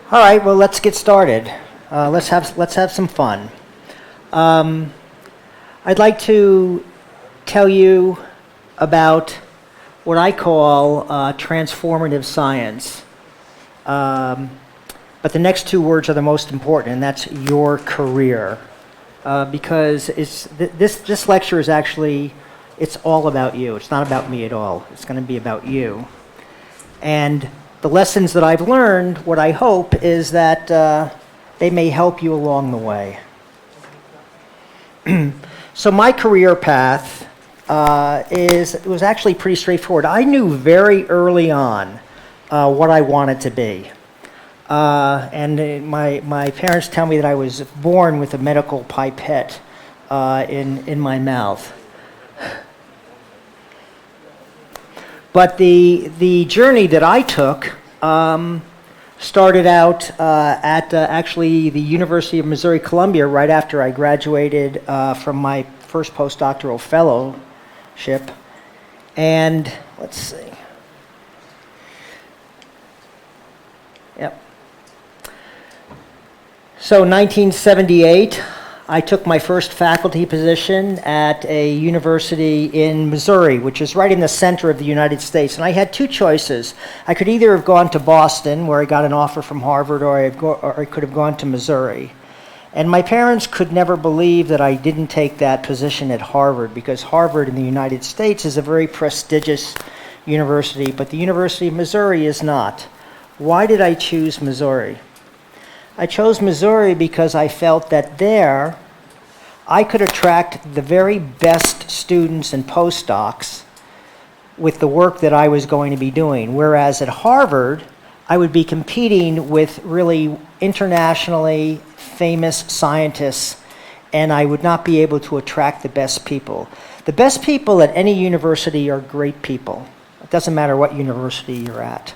All right, well, let's get started. Let's have some fun. I'd like to tell you about what I call transformative science. But the next two words are the most important, and that's your career. Because this lecture is actually, it's all about you. It's not about me at all. It's going to be about you. And the lessons that I've learned, what I hope is that they may help you along the way. So my career path was actually pretty straightforward. I knew very early on what I wanted to be. And my parents tell me that I was born with a medical pipette in my mouth. But the journey that I took started out at actually the University of Missouri-Columbia right after I graduated from my first postdoctoral fellowship. And let's see. Yep. So 1978, I took my first faculty position at a university in Missouri, which is right in the center of the United States. And I had two choices. I could either have gone to Boston, where I got an offer from Harvard, or I could have gone to Missouri. And my parents could never believe that I didn't take that position at Harvard, because Harvard in the United States is a very prestigious university, but the University of Missouri is not. Why did I choose Missouri? I chose Missouri because I felt that there I could attract the very best students and postdocs with the work that I was going to be doing. Whereas at Harvard, I would be competing with really internationally famous scientists, and I would not be able to attract the best people. The best people at any university are great people. It doesn't matter what university you're at.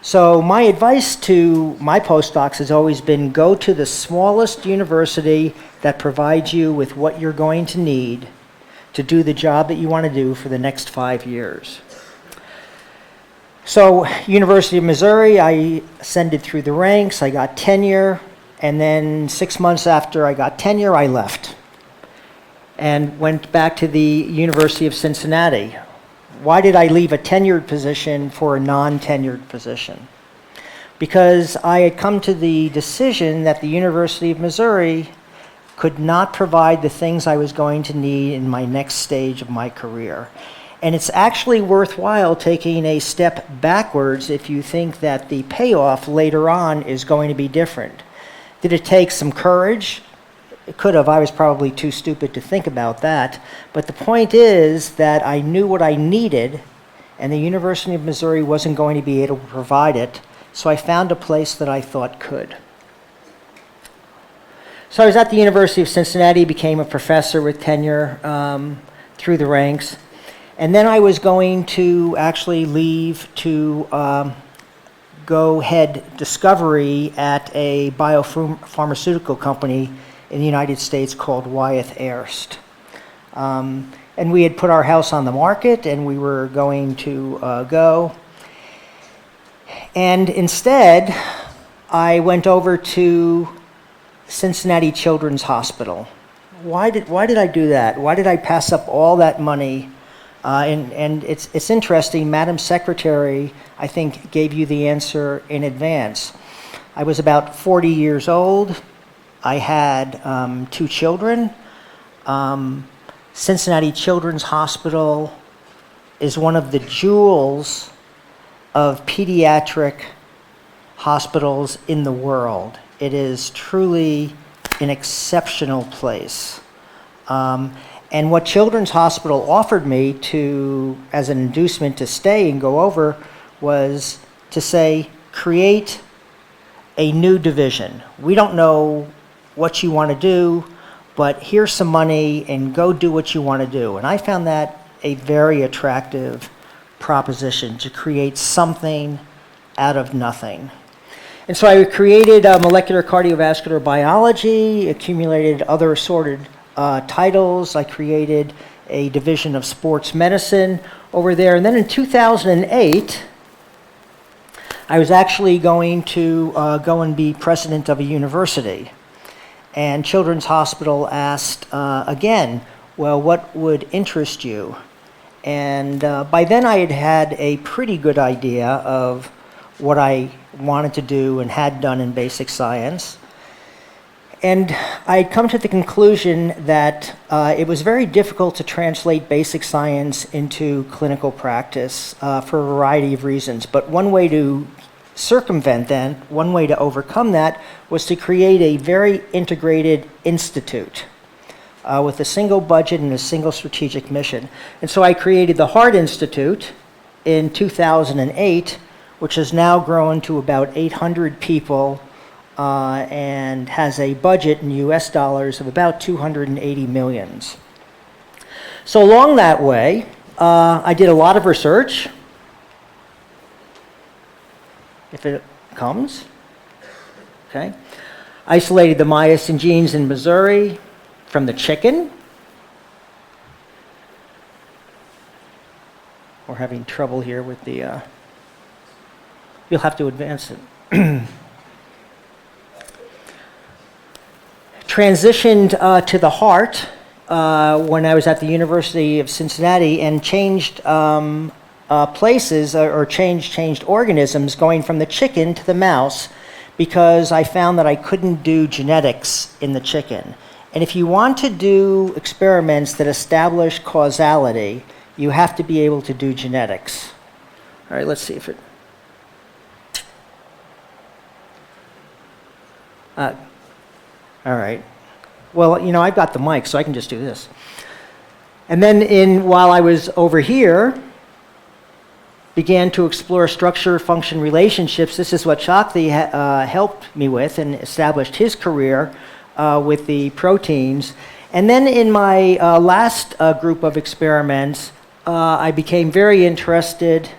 So my advice to my postdocs has always been go to the smallest university that provides you with what you're going to need to do the job that you want to do for the next 5 years. So University of Missouri, I ascended through the ranks, I got tenure, and then 6 months after I got tenure, I left and went back to the University of Cincinnati. Why did I leave a tenured position for a non-tenured position? Because I had come to the decision that the University of Missouri could not provide the things I was going to need in my next stage of my career. And it's actually worthwhile taking a step backwards if you think that the payoff later on is going to be different. Did it take some courage? It could have. I was probably too stupid to think about that. But the point is that I knew what I needed, and the University of Missouri wasn't going to be able to provide it, so I found a place that I thought could. So I was at the University of Cincinnati, became a professor with tenure through the ranks, and then I was going to actually leave to go head discovery at a biopharmaceutical company in the United States called Wyeth Airst. And we had put our house on the market, and we were going to go. And instead, I went over to Cincinnati Children's Hospital. Why did I do that? Why did I pass up all that money? And it's interesting, Madam Secretary, I think, gave you the answer in advance. I was about 40 years old. I had 2 children. Cincinnati Children's Hospital is one of the jewels of pediatric hospitals in the world. It is truly an exceptional place. And what Children's Hospital offered me as an inducement to stay and go over was to say, create a new division. We don't know what you want to do, but here's some money and go do what you want to do. And I found that a very attractive proposition, to create something out of nothing. And so I created molecular cardiovascular biology, accumulated other assorted titles. I created a division of sports medicine over there. And then in 2008, I was actually going to go and be president of a university. And Children's Hospital asked again, well, what would interest you? And by then I had had a pretty good idea of what I wanted to do and had done in basic science. And I had come to the conclusion that it was very difficult to translate basic science into clinical practice for a variety of reasons. But one way to circumvent that, one way to overcome that, was to create a very integrated institute with a single budget and a single strategic mission. And so I created the Heart Institute in 2008, which has now grown to about 800 people and has a budget in US dollars of about 280 millions. So along that way, I did a lot of research. If it comes, okay. Isolated the myosin genes in Missouri from the chicken. We're having trouble here with the, you'll have to advance it. Transitioned to the heart when I was at the University of Cincinnati and changed places or changed organisms going from the chicken to the mouse because I found that I couldn't do genetics in the chicken. And if you want to do experiments that establish causality, you have to be able to do genetics. All right, let's see if it... all right. Well, you know, I've got the mic, so I can just do this. And then while I was over here, began to explore structure-function relationships. This is what Shakti helped me with and established his career with the proteins. And then in my last group of experiments, I became very interested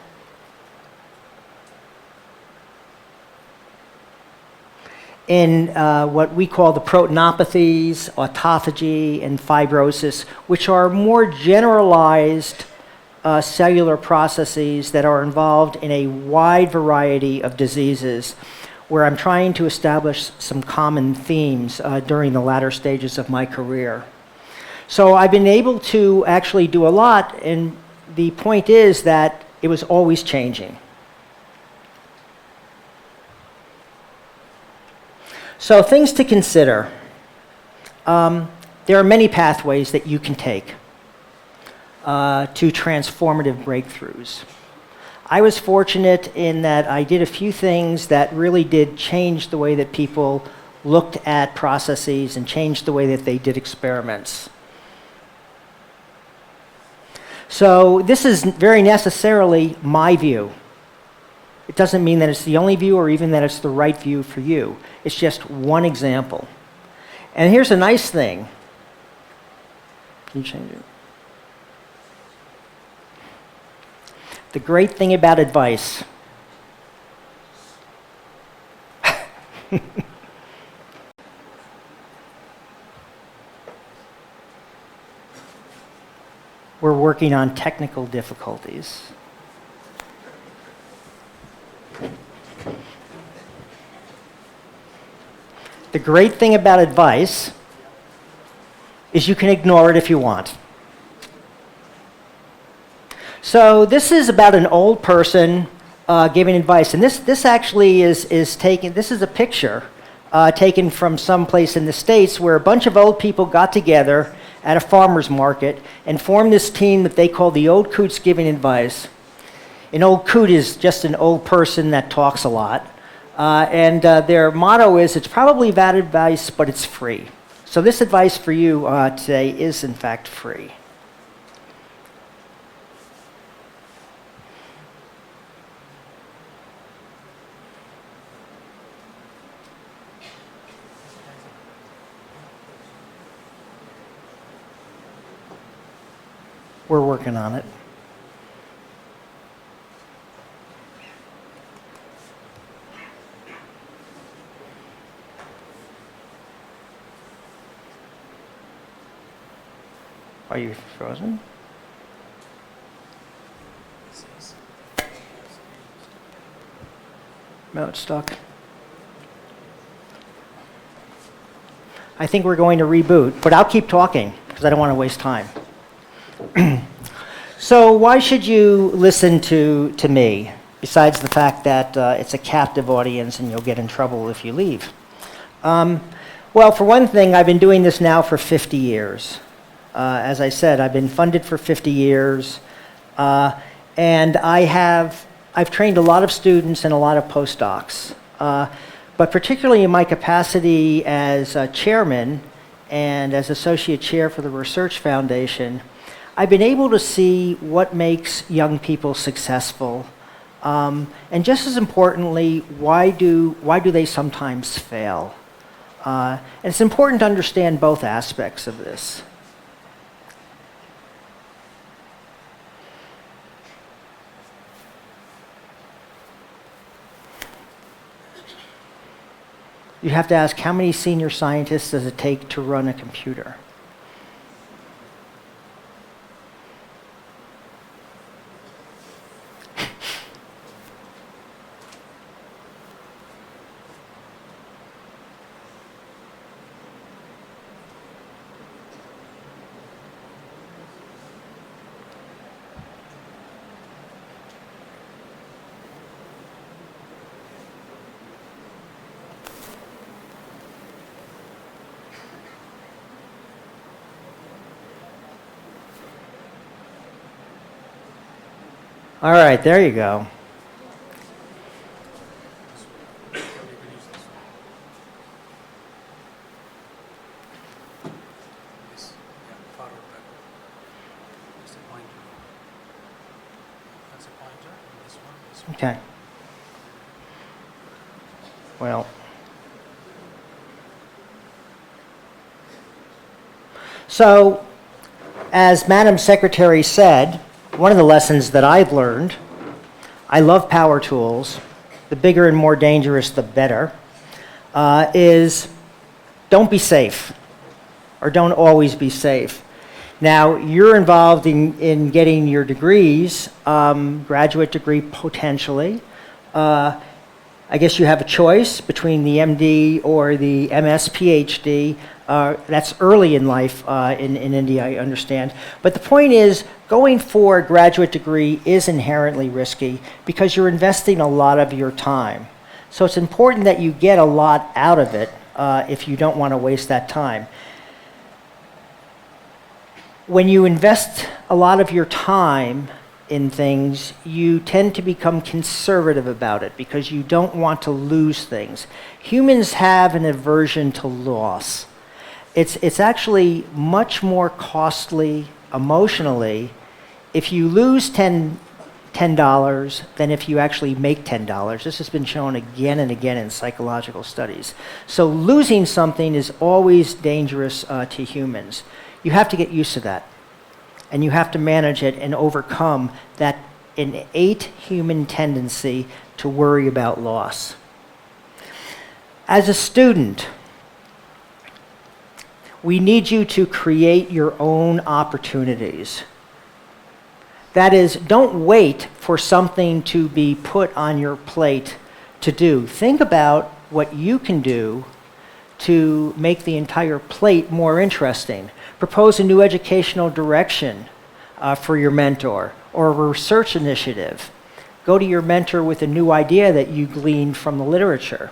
in what we call the proteinopathies, autophagy, and fibrosis, which are more generalized cellular processes that are involved in a wide variety of diseases, where I'm trying to establish some common themes during the latter stages of my career. So I've been able to actually do a lot, and the point is that it was always changing. So things to consider. There are many pathways that you can take to transformative breakthroughs. I was fortunate in that I did a few things that really did change the way that people looked at processes and changed the way that they did experiments. So this is very necessarily my view. It doesn't mean that it's the only view or even that it's the right view for you. It's just one example. And here's a nice thing. Can you change it? The great thing about advice. We're working on technical difficulties. The great thing about advice is you can ignore it if you want. So this is about an old person giving advice, and this actually is taken. This is a picture taken from someplace in the States where a bunch of old people got together at a farmer's market and formed this team that they call the Old Coots Giving Advice. An old coot is just an old person that talks a lot, and their motto is, "It's probably bad advice, but it's free." So this advice for you today is in fact free. We're working on it. Are you frozen? No, it's stuck. I think we're going to reboot, but I'll keep talking because I don't want to waste time. So why should you listen to me, besides the fact that it's a captive audience and you'll get in trouble if you leave? Well, for one thing, I've been doing this now for 50 years. As I said, I've been funded for 50 years, and I've trained a lot of students and a lot of postdocs. But particularly in my capacity as chairman and as associate chair for the Research Foundation, I've been able to see what makes young people successful. And just as importantly, why do they sometimes fail? And it's important to understand both aspects of this. You have to ask, how many senior scientists does it take to run a computer? All right, there you go. Okay. Well. So, as Madam Secretary said, one of the lessons that I've learned, I love power tools, the bigger and more dangerous the better, is don't be safe, or don't always be safe. Now, you're involved in getting your degrees, graduate degree potentially. I guess you have a choice between the MD or the MS PhD. That's early in life in India, I understand. But the point is, going for a graduate degree is inherently risky because you're investing a lot of your time. So it's important that you get a lot out of it if you don't want to waste that time. When you invest a lot of your time in things, you tend to become conservative about it because you don't want to lose things. Humans have an aversion to loss. It's actually much more costly emotionally if you lose $10 than if you actually make $10. This has been shown again and again in psychological studies. So losing something is always dangerous to humans. You have to get used to that. And you have to manage it and overcome that innate human tendency to worry about loss. As a student, we need you to create your own opportunities. That is, don't wait for something to be put on your plate to do. Think about what you can do to make the entire plate more interesting. Propose a new educational direction for your mentor or a research initiative. Go to your mentor with a new idea that you gleaned from the literature.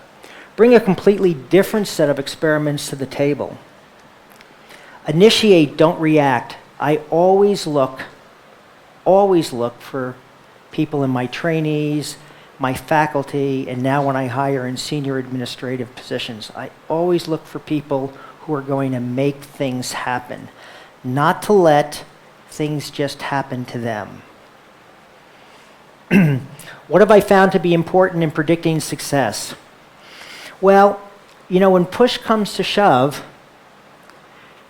Bring a completely different set of experiments to the table. Initiate, don't react. I always look for people in my trainees, my faculty, and now when I hire in senior administrative positions, I always look for people who are going to make things happen, not to let things just happen to them. What have I found to be important in predicting success? Well, you know, when push comes to shove,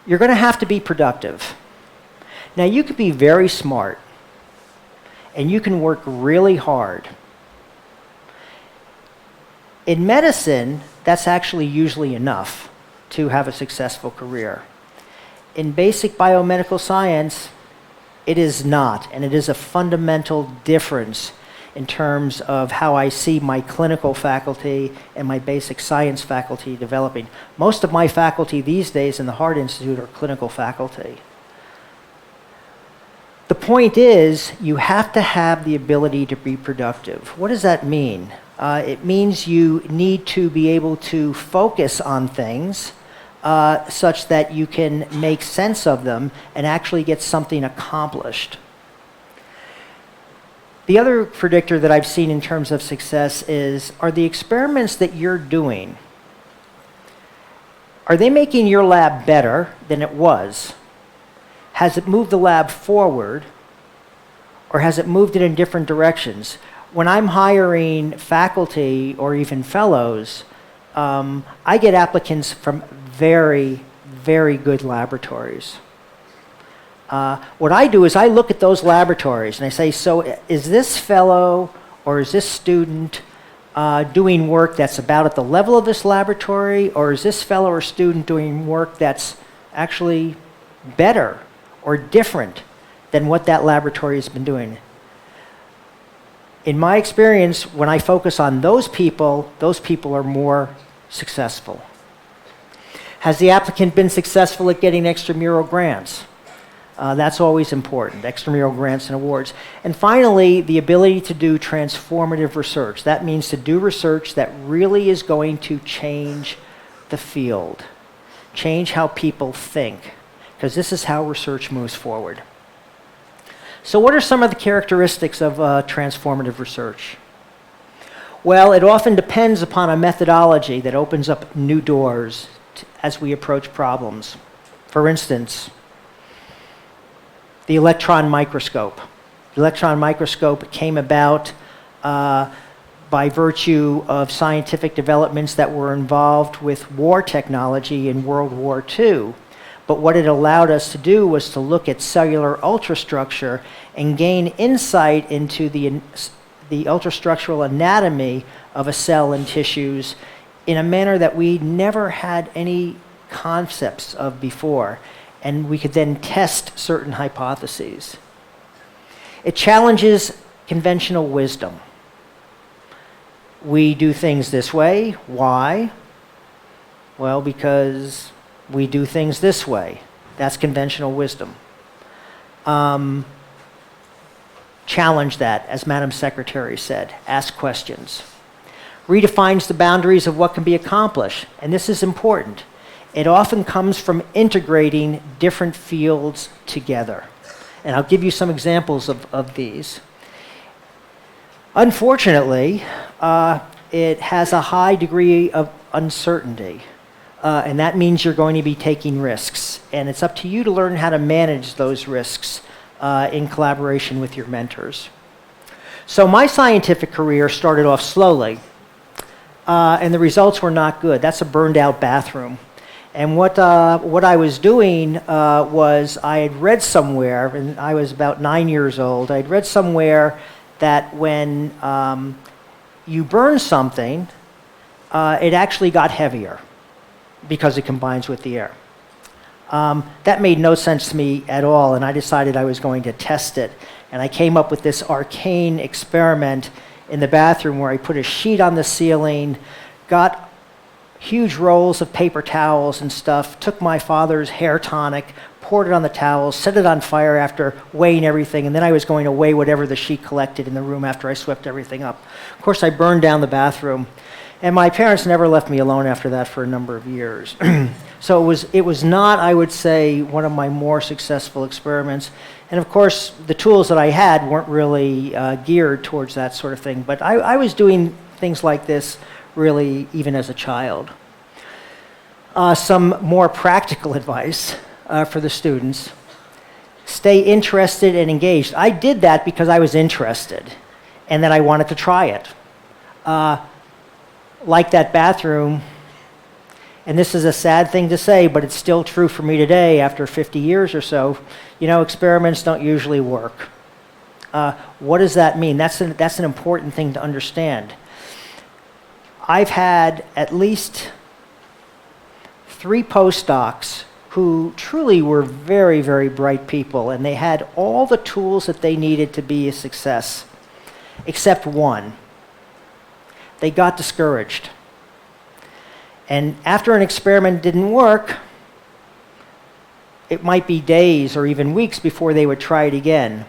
you're going to have to be productive. Now, you could be very smart, and you can work really hard. In medicine, that's actually usually enough to have a successful career. In basic biomedical science, it is not, and it is a fundamental difference in terms of how I see my clinical faculty and my basic science faculty developing. Most of my faculty these days in the Heart Institute are clinical faculty. The point is, you have to have the ability to be productive. What does that mean? It means you need to be able to focus on things such that you can make sense of them and actually get something accomplished. The other predictor that I've seen in terms of success is, are the experiments that you're doing, are they making your lab better than it was? Has it moved the lab forward, or has it moved it in different directions? When I'm hiring faculty or even fellows, I get applicants from very, very good laboratories. What I do is I look at those laboratories and I say, so is this fellow or is this student doing work that's about at the level of this laboratory, or is this fellow or student doing work that's actually better or different than what that laboratory has been doing? In my experience, when I focus on those people are more successful. Has the applicant been successful at getting extramural grants? That's always important, extramural grants and awards. And finally, the ability to do transformative research. That means to do research that really is going to change the field, change how people think, because this is how research moves forward. So what are some of the characteristics of transformative research? Well, it often depends upon a methodology that opens up new doors as we approach problems. For instance, the electron microscope. The electron microscope came about by virtue of scientific developments that were involved with war technology in World War II. But what it allowed us to do was to look at cellular ultrastructure and gain insight into the ultrastructural anatomy of a cell and tissues in a manner that we never had any concepts of before. And we could then test certain hypotheses. It challenges conventional wisdom. We do things this way. Why? Well, because we do things this way. That's conventional wisdom. Challenge that, as Madam Secretary said. Ask questions. Redefines the boundaries of what can be accomplished, and this is important. It often comes from integrating different fields together. And I'll give you some examples of these. Unfortunately, it has a high degree of uncertainty. And that means you're going to be taking risks. And it's up to you to learn how to manage those risks in collaboration with your mentors. So my scientific career started off slowly, and the results were not good. That's a burned out bathroom. And what I was doing was I had read somewhere, and I was about 9 years old, I'd read somewhere that when you burn something, it actually got heavier because it combines with the air. That made no sense to me at all, and I decided I was going to test it. And I came up with this arcane experiment in the bathroom where I put a sheet on the ceiling, got huge rolls of paper towels and stuff, took my father's hair tonic, poured it on the towels, set it on fire after weighing everything, and then I was going to weigh whatever the sheet collected in the room after I swept everything up. Of course, I burned down the bathroom, and my parents never left me alone after that for a number of years. So it was not, I would say, one of my more successful experiments. And of course, the tools that I had weren't really geared towards that sort of thing, but I was doing things like this really even as a child. Some more practical advice for the students. Stay interested and engaged. I did that because I was interested and that I wanted to try it. Like that bathroom, and this is a sad thing to say, but it's still true for me today after 50 years or so, experiments don't usually work. What does that mean? That's an important thing to understand. I've had at least 3 postdocs who truly were very, very bright people, and they had all the tools that they needed to be a success. except one. They got discouraged. And after an experiment didn't work, it might be days or even weeks before they would try it again.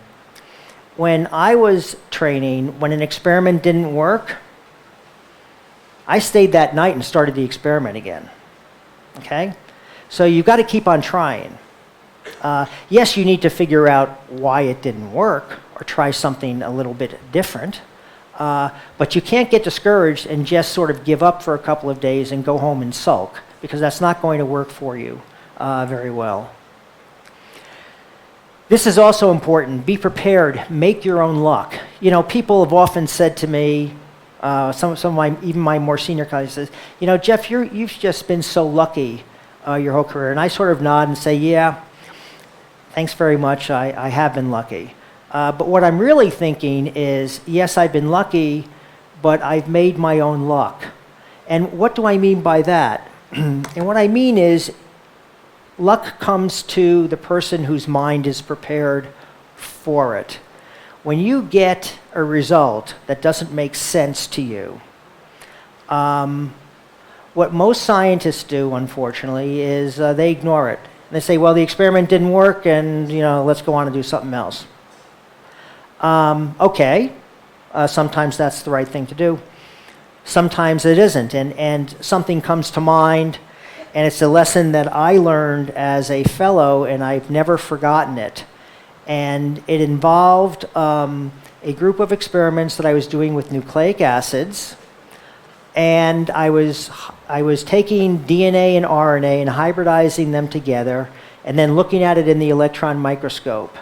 When I was training, when an experiment didn't work, I stayed that night and started the experiment again. Okay? So you've got to keep on trying. Yes, you need to figure out why it didn't work or try something a little bit different. But you can't get discouraged and just sort of give up for a couple of days and go home and sulk, because that's not going to work for you very well. This is also important. Be prepared. Make your own luck. You know, people have often said to me, some of my, even my more senior colleagues says, you know, Jeff, you've just been so lucky your whole career. And I sort of nod and say, yeah, thanks very much. I have been lucky. But what I'm really thinking is, yes, I've been lucky, but I've made my own luck. And what do I mean by that? And what I mean is, luck comes to the person whose mind is prepared for it. When you get a result that doesn't make sense to you, what most scientists do, unfortunately, is they ignore it. They say, well, the experiment didn't work, and let's go on and do something else. Okay, sometimes that's the right thing to do. Sometimes it isn't, and something comes to mind, and it's a lesson that I learned as a fellow, and I've never forgotten it. And it involved a group of experiments that I was doing with nucleic acids, and I was taking DNA and RNA and hybridizing them together, and then looking at it in the electron microscope.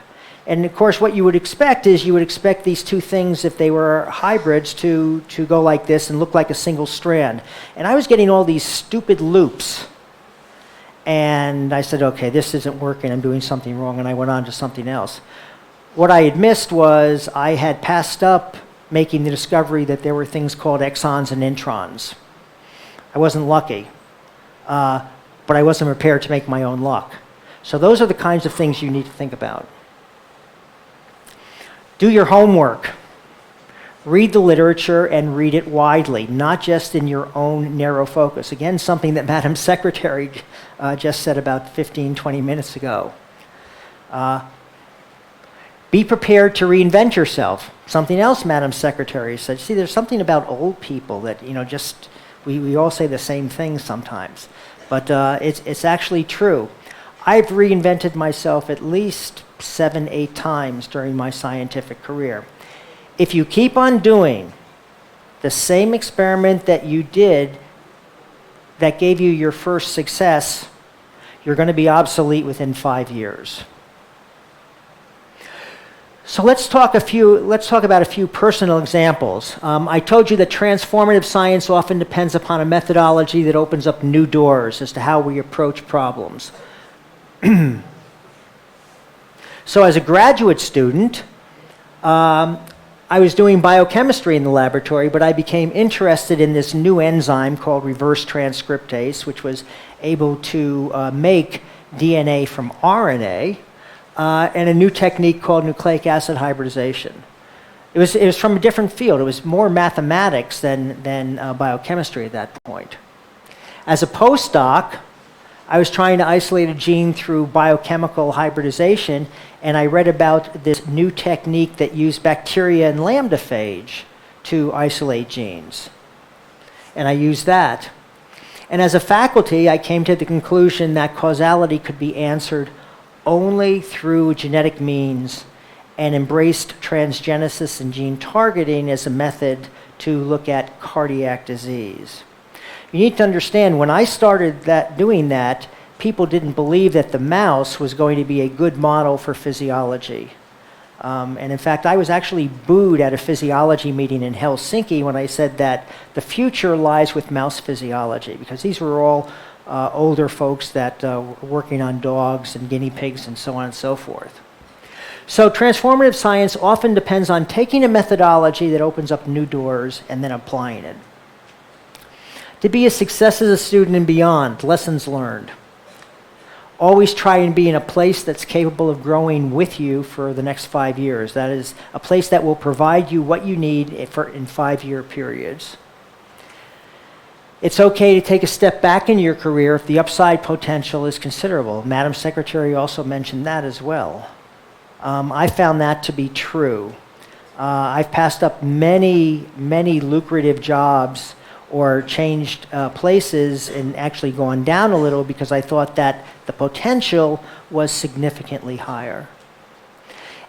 And of course, what you would expect is you would expect these two things, if they were hybrids, to go like this and look like a single strand. And I was getting all these stupid loops. And I said, okay, this isn't working, I'm doing something wrong, and I went on to something else. What I had missed was I had passed up making the discovery that there were things called exons and introns. I wasn't lucky, but I wasn't prepared to make my own luck. So those are the kinds of things you need to think about. Do your homework. Read the literature and read it widely, not just in your own narrow focus. Again, something that Madam Secretary just said about 15, 20 minutes ago. Be prepared to reinvent yourself. Something else Madam Secretary said. See, there's something about old people that, just, we all say the same thing sometimes. But it's actually true. I've reinvented myself at least 7, 8 times during my scientific career. If you keep on doing the same experiment that you did that gave you your first success, you're going to be obsolete within 5 years. So let's talk about a few personal examples. I told you that transformative science often depends upon a methodology that opens up new doors as to how we approach problems. So as a graduate student, I was doing biochemistry in the laboratory, but I became interested in this new enzyme called reverse transcriptase, which was able to make DNA from RNA, and a new technique called nucleic acid hybridization. It was from a different field. It was more mathematics than biochemistry at that point. As a postdoc, I was trying to isolate a gene through biochemical hybridization, and I read about this new technique that used bacteria and lambda-phage to isolate genes. And I used that. And as a faculty, I came to the conclusion that causality could be answered only through genetic means, and embraced transgenesis and gene targeting as a method to look at cardiac disease. You need to understand, when I started doing that, people didn't believe that the mouse was going to be a good model for physiology. And in fact, I was actually booed at a physiology meeting in Helsinki when I said that the future lies with mouse physiology, because these were all older folks that were working on dogs and guinea pigs and so on and so forth. So transformative science often depends on taking a methodology that opens up new doors and then applying it. To be a success as a student and beyond, lessons learned. Always try and be in a place that's capable of growing with you for the next 5 years. That is a place that will provide you what you need in 5-year periods. It's okay to take a step back in your career if the upside potential is considerable. Madam Secretary also mentioned that as well. I found that to be true. I've passed up many lucrative jobs or changed places and actually gone down a little because I thought that the potential was significantly higher.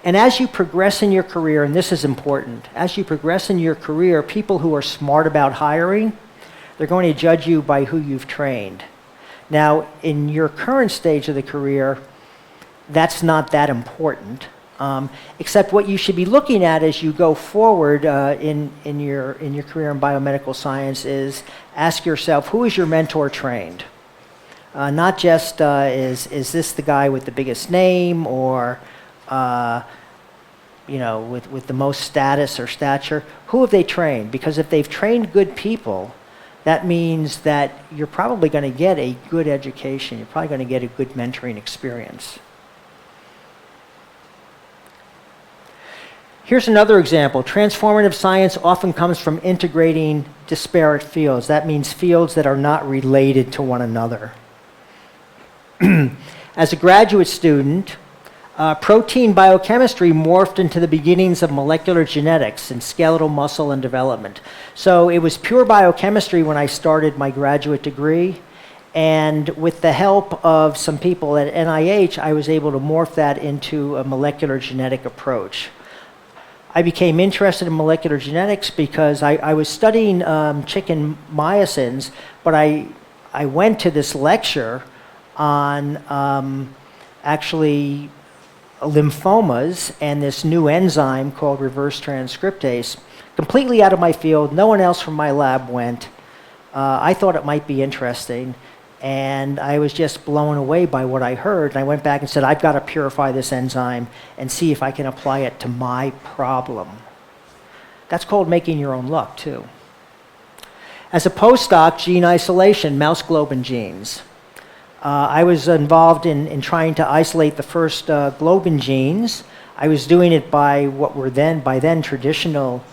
And as you progress in your career, and this is important, as you progress in your career, people who are smart about hiring, they're going to judge you by who you've trained. Now, in your current stage of the career, that's not that important. Except what you should be looking at as you go forward in your career in biomedical science is ask yourself, who is your mentor trained? Not just is this the guy with the biggest name or with the most status or stature? Who have they trained? Because if they've trained good people, that means that you're probably going to get a good education. You're probably going to get a good mentoring experience. Here's another example. Transformative science often comes from integrating disparate fields. That means fields that are not related to one another. As a graduate student, protein biochemistry morphed into the beginnings of molecular genetics and skeletal muscle and development. So it was pure biochemistry when I started my graduate degree. And with the help of some people at NIH, I was able to morph that into a molecular genetic approach. I became interested in molecular genetics because I was studying chicken myosins, but I went to this lecture on actually lymphomas and this new enzyme called reverse transcriptase. Completely out of my field, no one else from my lab went. I thought it might be interesting, and I was just blown away by what I heard. And I went back and said, I've got to purify this enzyme and see if I can apply it to my problem. That's called making your own luck, too. As a postdoc, gene isolation, mouse globin genes. I was involved in trying to isolate the first globin genes. I was doing it by what were by then traditional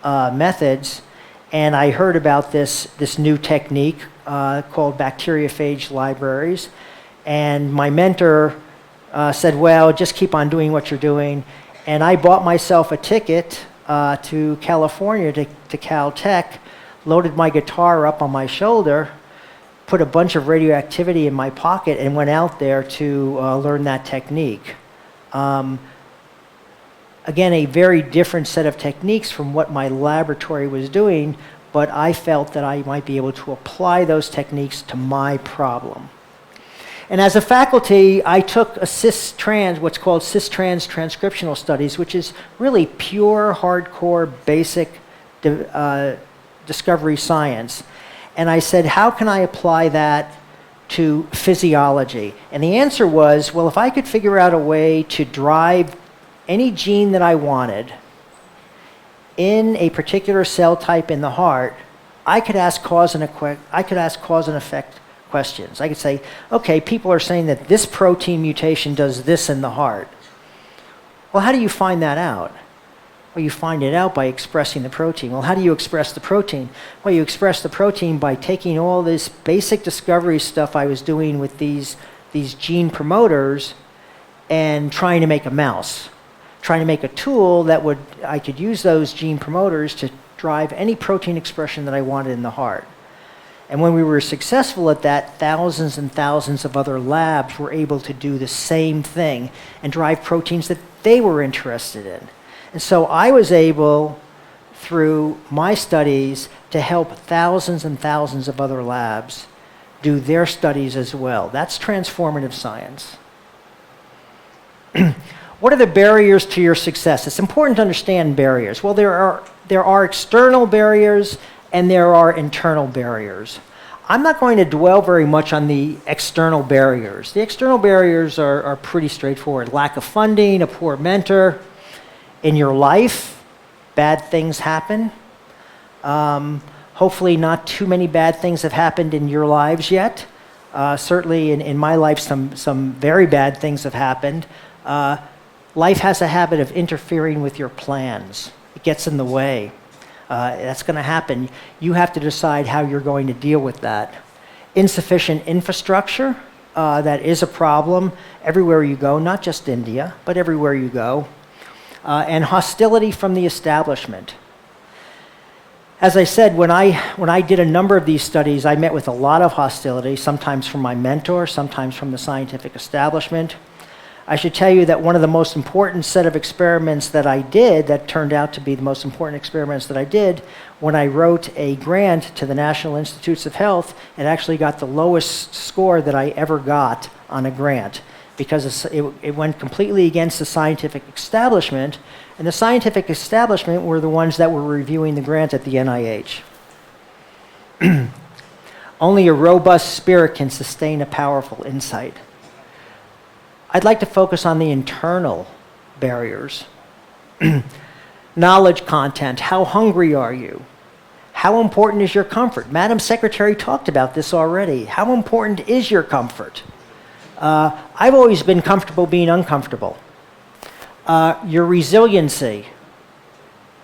methods, and I heard about this new technique called bacteriophage libraries, and my mentor said, well, just keep on doing what you're doing, and I bought myself a ticket to California, to Caltech, loaded my guitar up on my shoulder, put a bunch of radioactivity in my pocket, and went out there to learn that technique. Again, a very different set of techniques from what my laboratory was doing, but I felt that I might be able to apply those techniques to my problem. And as a faculty, I took a cis-trans, what's called cis-trans transcriptional studies, which is really pure, hardcore, basic discovery science. And I said, how can I apply that to physiology? And the answer was, well, if I could figure out a way to drive any gene that I wanted in a particular cell type in the heart, I could ask cause and effect questions. I could say, okay, people are saying that this protein mutation does this in the heart. Well, how do you find that out? Well, you find it out by expressing the protein. Well, how do you express the protein? Well, you express the protein by taking all this basic discovery stuff I was doing with these gene promoters and trying to make a mouse. Trying to make a tool that I could use those gene promoters to drive any protein expression that I wanted in the heart. And when we were successful at that, thousands and thousands of other labs were able to do the same thing and drive proteins that they were interested in. And so I was able, through my studies, to help thousands and thousands of other labs do their studies as well. That's transformative science. What are the barriers to your success? It's important to understand barriers. Well, there are external barriers and there are internal barriers. I'm not going to dwell very much on the external barriers. The external barriers are pretty straightforward. Lack of funding, a poor mentor. In your life, bad things happen. Hopefully not too many bad things have happened in your lives yet. Certainly in my life, some very bad things have happened. Life has a habit of interfering with your plans. It gets in the way. That's going to happen. You have to decide how you're going to deal with that. Insufficient infrastructure, that is a problem everywhere you go, not just India, but everywhere you go. And hostility from the establishment. As I said, when I did a number of these studies, I met with a lot of hostility, sometimes from my mentor, sometimes from the scientific establishment. I should tell you that one of the most important set of experiments that I did, that turned out to be the most important experiments that I did, when I wrote a grant to the National Institutes of Health, it actually got the lowest score that I ever got on a grant, because it went completely against the scientific establishment, and the scientific establishment were the ones that were reviewing the grant at the NIH. Only a robust spirit can sustain a powerful insight. I'd like to focus on the internal barriers. Knowledge content. How hungry are you? How important is your comfort? Madam Secretary talked about this already. How important is your comfort? I've always been comfortable being uncomfortable. Your resiliency.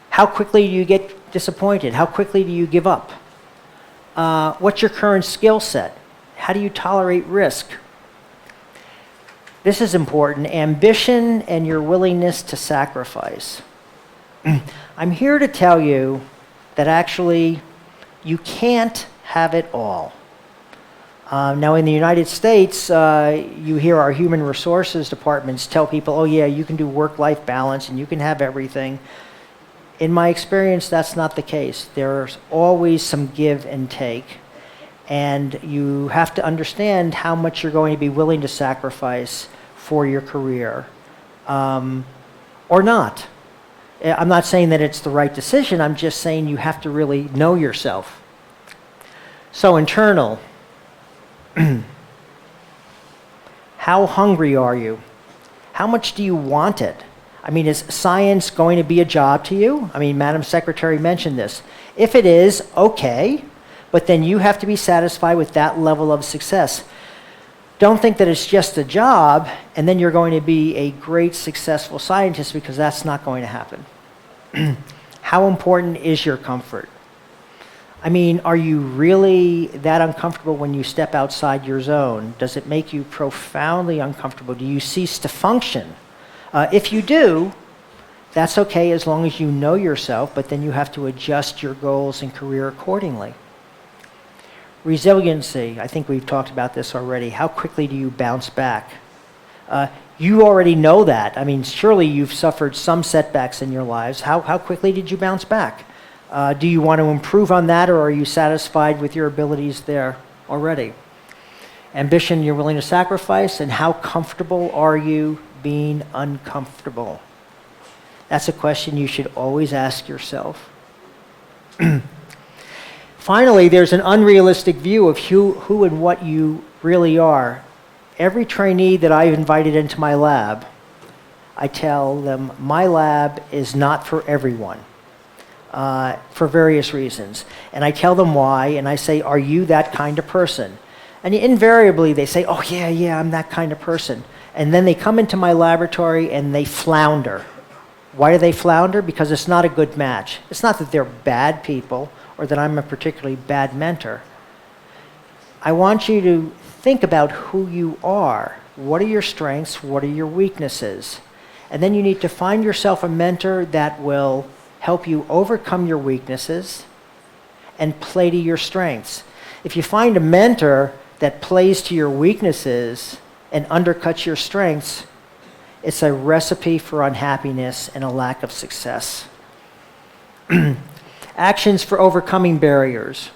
How quickly do you get disappointed? How quickly do you give up? What's your current skill set? How do you tolerate risk? This is important, ambition and your willingness to sacrifice. I'm here to tell you that actually you can't have it all. Now in the United States, you hear our human resources departments tell people, oh yeah, you can do work-life balance and you can have everything. In my experience, that's not the case. There's always some give and take. And you have to understand how much you're going to be willing to sacrifice for your career, or not. I'm not saying that it's the right decision, I'm just saying you have to really know yourself. So internal. How hungry are you? How much do you want it? I mean, is science going to be a job to you? I mean, Madam Secretary mentioned this. If it is, okay, but then you have to be satisfied with that level of success. Don't think that it's just a job and then you're going to be a great successful scientist, because that's not going to happen. How important is your comfort? I mean, are you really that uncomfortable when you step outside your zone? Does it make you profoundly uncomfortable? Do you cease to function? If you do, that's okay as long as you know yourself, but then you have to adjust your goals and career accordingly. Resiliency, I think we've talked about this already. How quickly do you bounce back? You already know that. I mean, surely you've suffered some setbacks in your lives. How quickly did you bounce back? Do you want to improve on that, or are you satisfied with your abilities there already? Ambition, you're willing to sacrifice, and how comfortable are you being uncomfortable? That's a question you should always ask yourself. Finally, there's an unrealistic view of who and what you really are. Every trainee that I've invited into my lab, I tell them my lab is not for everyone, for various reasons. And I tell them why, and I say, are you that kind of person? And invariably they say, oh yeah, I'm that kind of person. And then they come into my laboratory and they flounder. Why do they flounder? Because it's not a good match. It's not that they're bad people or that I'm a particularly bad mentor. I want you to think about who you are. What are your strengths? What are your weaknesses? And then you need to find yourself a mentor that will help you overcome your weaknesses and play to your strengths. If you find a mentor that plays to your weaknesses and undercuts your strengths, it's a recipe for unhappiness and a lack of success. Actions for overcoming barriers.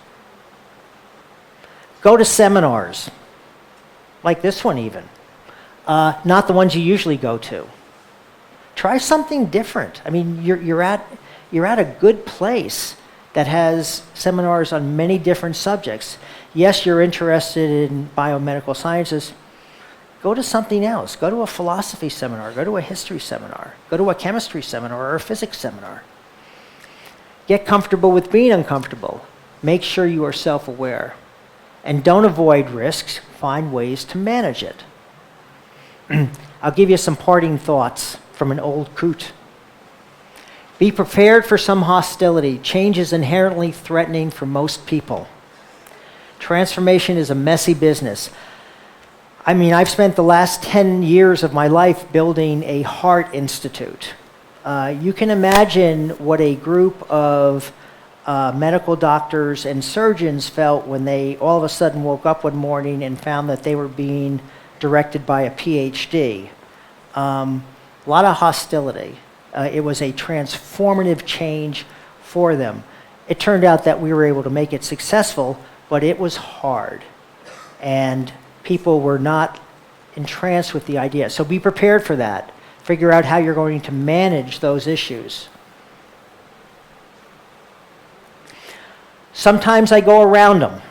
Go to seminars, like this one even, not the ones you usually go to. Try something different. I mean, you're at a good place that has seminars on many different subjects. Yes, you're interested in biomedical sciences. Go to something else. Go to a philosophy seminar. Go to a history seminar. Go to a chemistry seminar or a physics seminar. Get comfortable with being uncomfortable. Make sure you are self-aware. And don't avoid risks, find ways to manage it. I'll give you some parting thoughts from an old coot. Be prepared for some hostility. Change is inherently threatening for most people. Transformation is a messy business. I mean, I've spent the last 10 years of my life building a heart institute. You can imagine what a group of medical doctors and surgeons felt when they all of a sudden woke up one morning and found that they were being directed by a PhD. A lot of hostility. It was a transformative change for them. It turned out that we were able to make it successful, but it was hard. And people were not entranced with the idea. So be prepared for that. Figure out how you're going to manage those issues. Sometimes I go around them.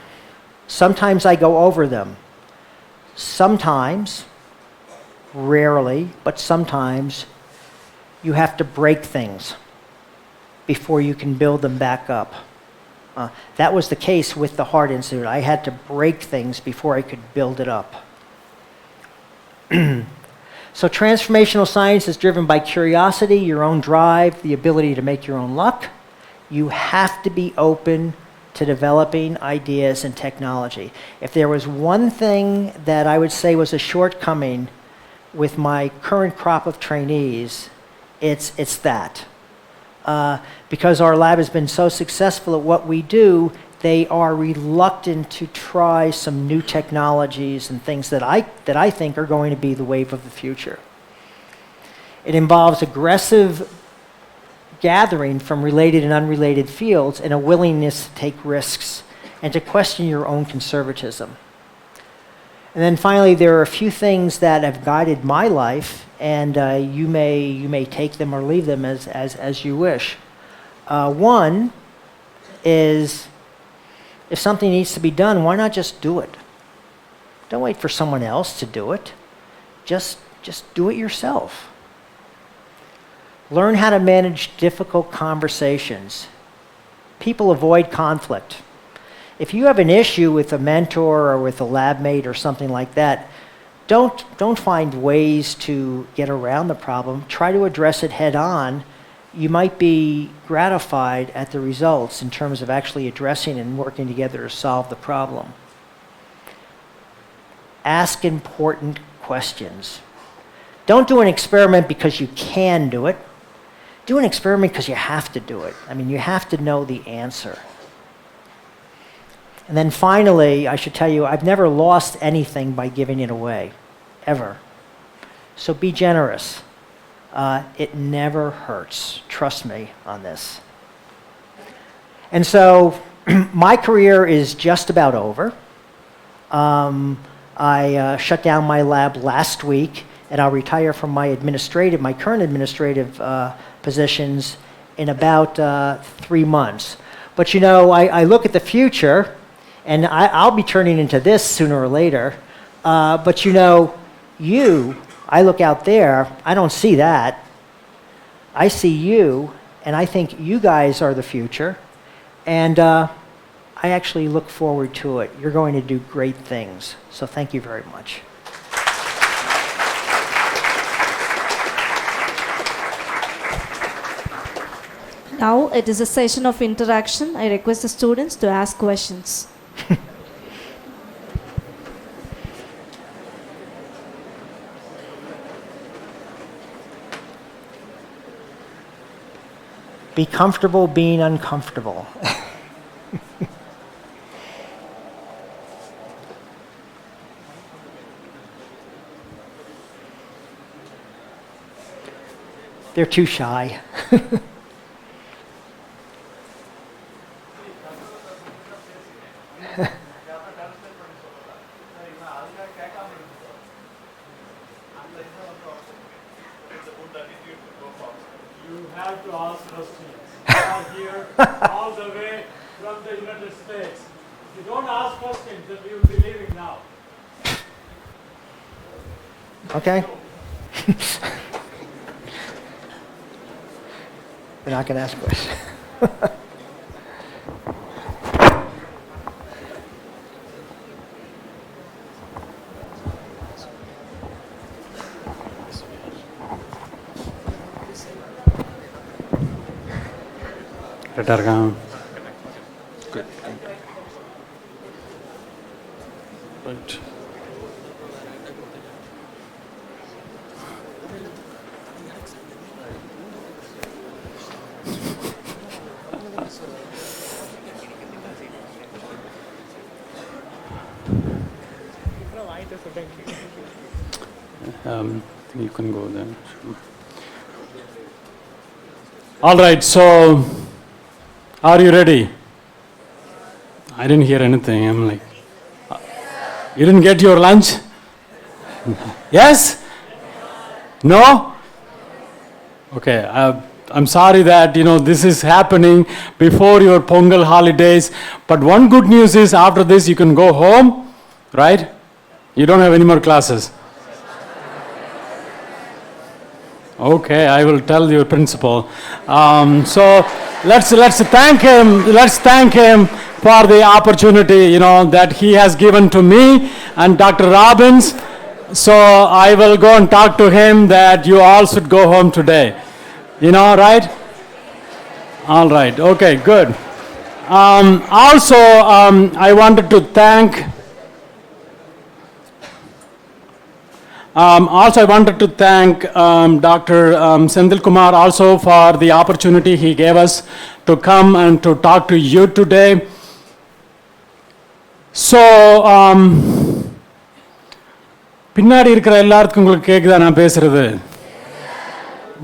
Sometimes I go over them. Sometimes, rarely, but sometimes, you have to break things before you can build them back up. That was the case with the Heart Institute. I had to break things before I could build it up. So transformational science is driven by curiosity, your own drive, the ability to make your own luck. You have to be open to developing ideas and technology. If there was one thing that I would say was a shortcoming with my current crop of trainees, it's that. Because our lab has been so successful at what we do, they are reluctant to try some new technologies and things that I think are going to be the wave of the future. It involves aggressive gathering from related and unrelated fields and a willingness to take risks and to question your own conservatism. And then finally, there are a few things that have guided my life, and you may take them or leave them as you wish. One is, if something needs to be done, why not just do it? Don't wait for someone else to do it. Just do it yourself. Learn how to manage difficult conversations. People avoid conflict. If you have an issue with a mentor or with a lab mate or something like that, don't find ways to get around the problem. Try to address it head on. You might be gratified at the results in terms of actually addressing and working together to solve the problem. Ask important questions. Don't do an experiment because you can do it. Do an experiment because you have to do it. I mean, you have to know the answer. And then finally, I should tell you, I've never lost anything by giving it away, ever. So be generous. It never hurts. Trust me on this. And so my career is just about over. I shut down my lab last week, and I'll retire from my current administrative positions in about 3 months. But you know, I look at the future, and I'll be turning into this sooner or later. But you know, I look out there, I don't see that. I see you, and I think you guys are the future. And I actually look forward to it. You're going to do great things. So thank you very much. Now it is a session of interaction. I request the students to ask questions. Be comfortable being uncomfortable. They're too shy. You have to ask questions. You are here all the way from the United States. If you don't ask questions, then we will be leaving now. Okay? They're not going to ask questions. கரெக்டாக இருக்கான். Right. You can go then. All right, so are you ready? I didn't hear anything. I'm like, you didn't get your lunch? Yes? No? Okay, I'm sorry that, this is happening before your Pongal holidays. But one good news is after this you can go home, right? You don't have any more classes. Okay, I will tell your principal. So let's thank him. Let's thank him for the opportunity, that he has given to me and Dr. Robbins. So I will go and talk to him that you all should go home today. Right? All right. Okay, good. Also, I wanted to thank. I wanted to thank Dr. Senthilkumar also for the opportunity he gave us to come and to talk to you today. So, பின்னாடி இருக்கிற எல்லாருக்கும் உங்களுக்கு கேக்குதா நான் பேசுறது?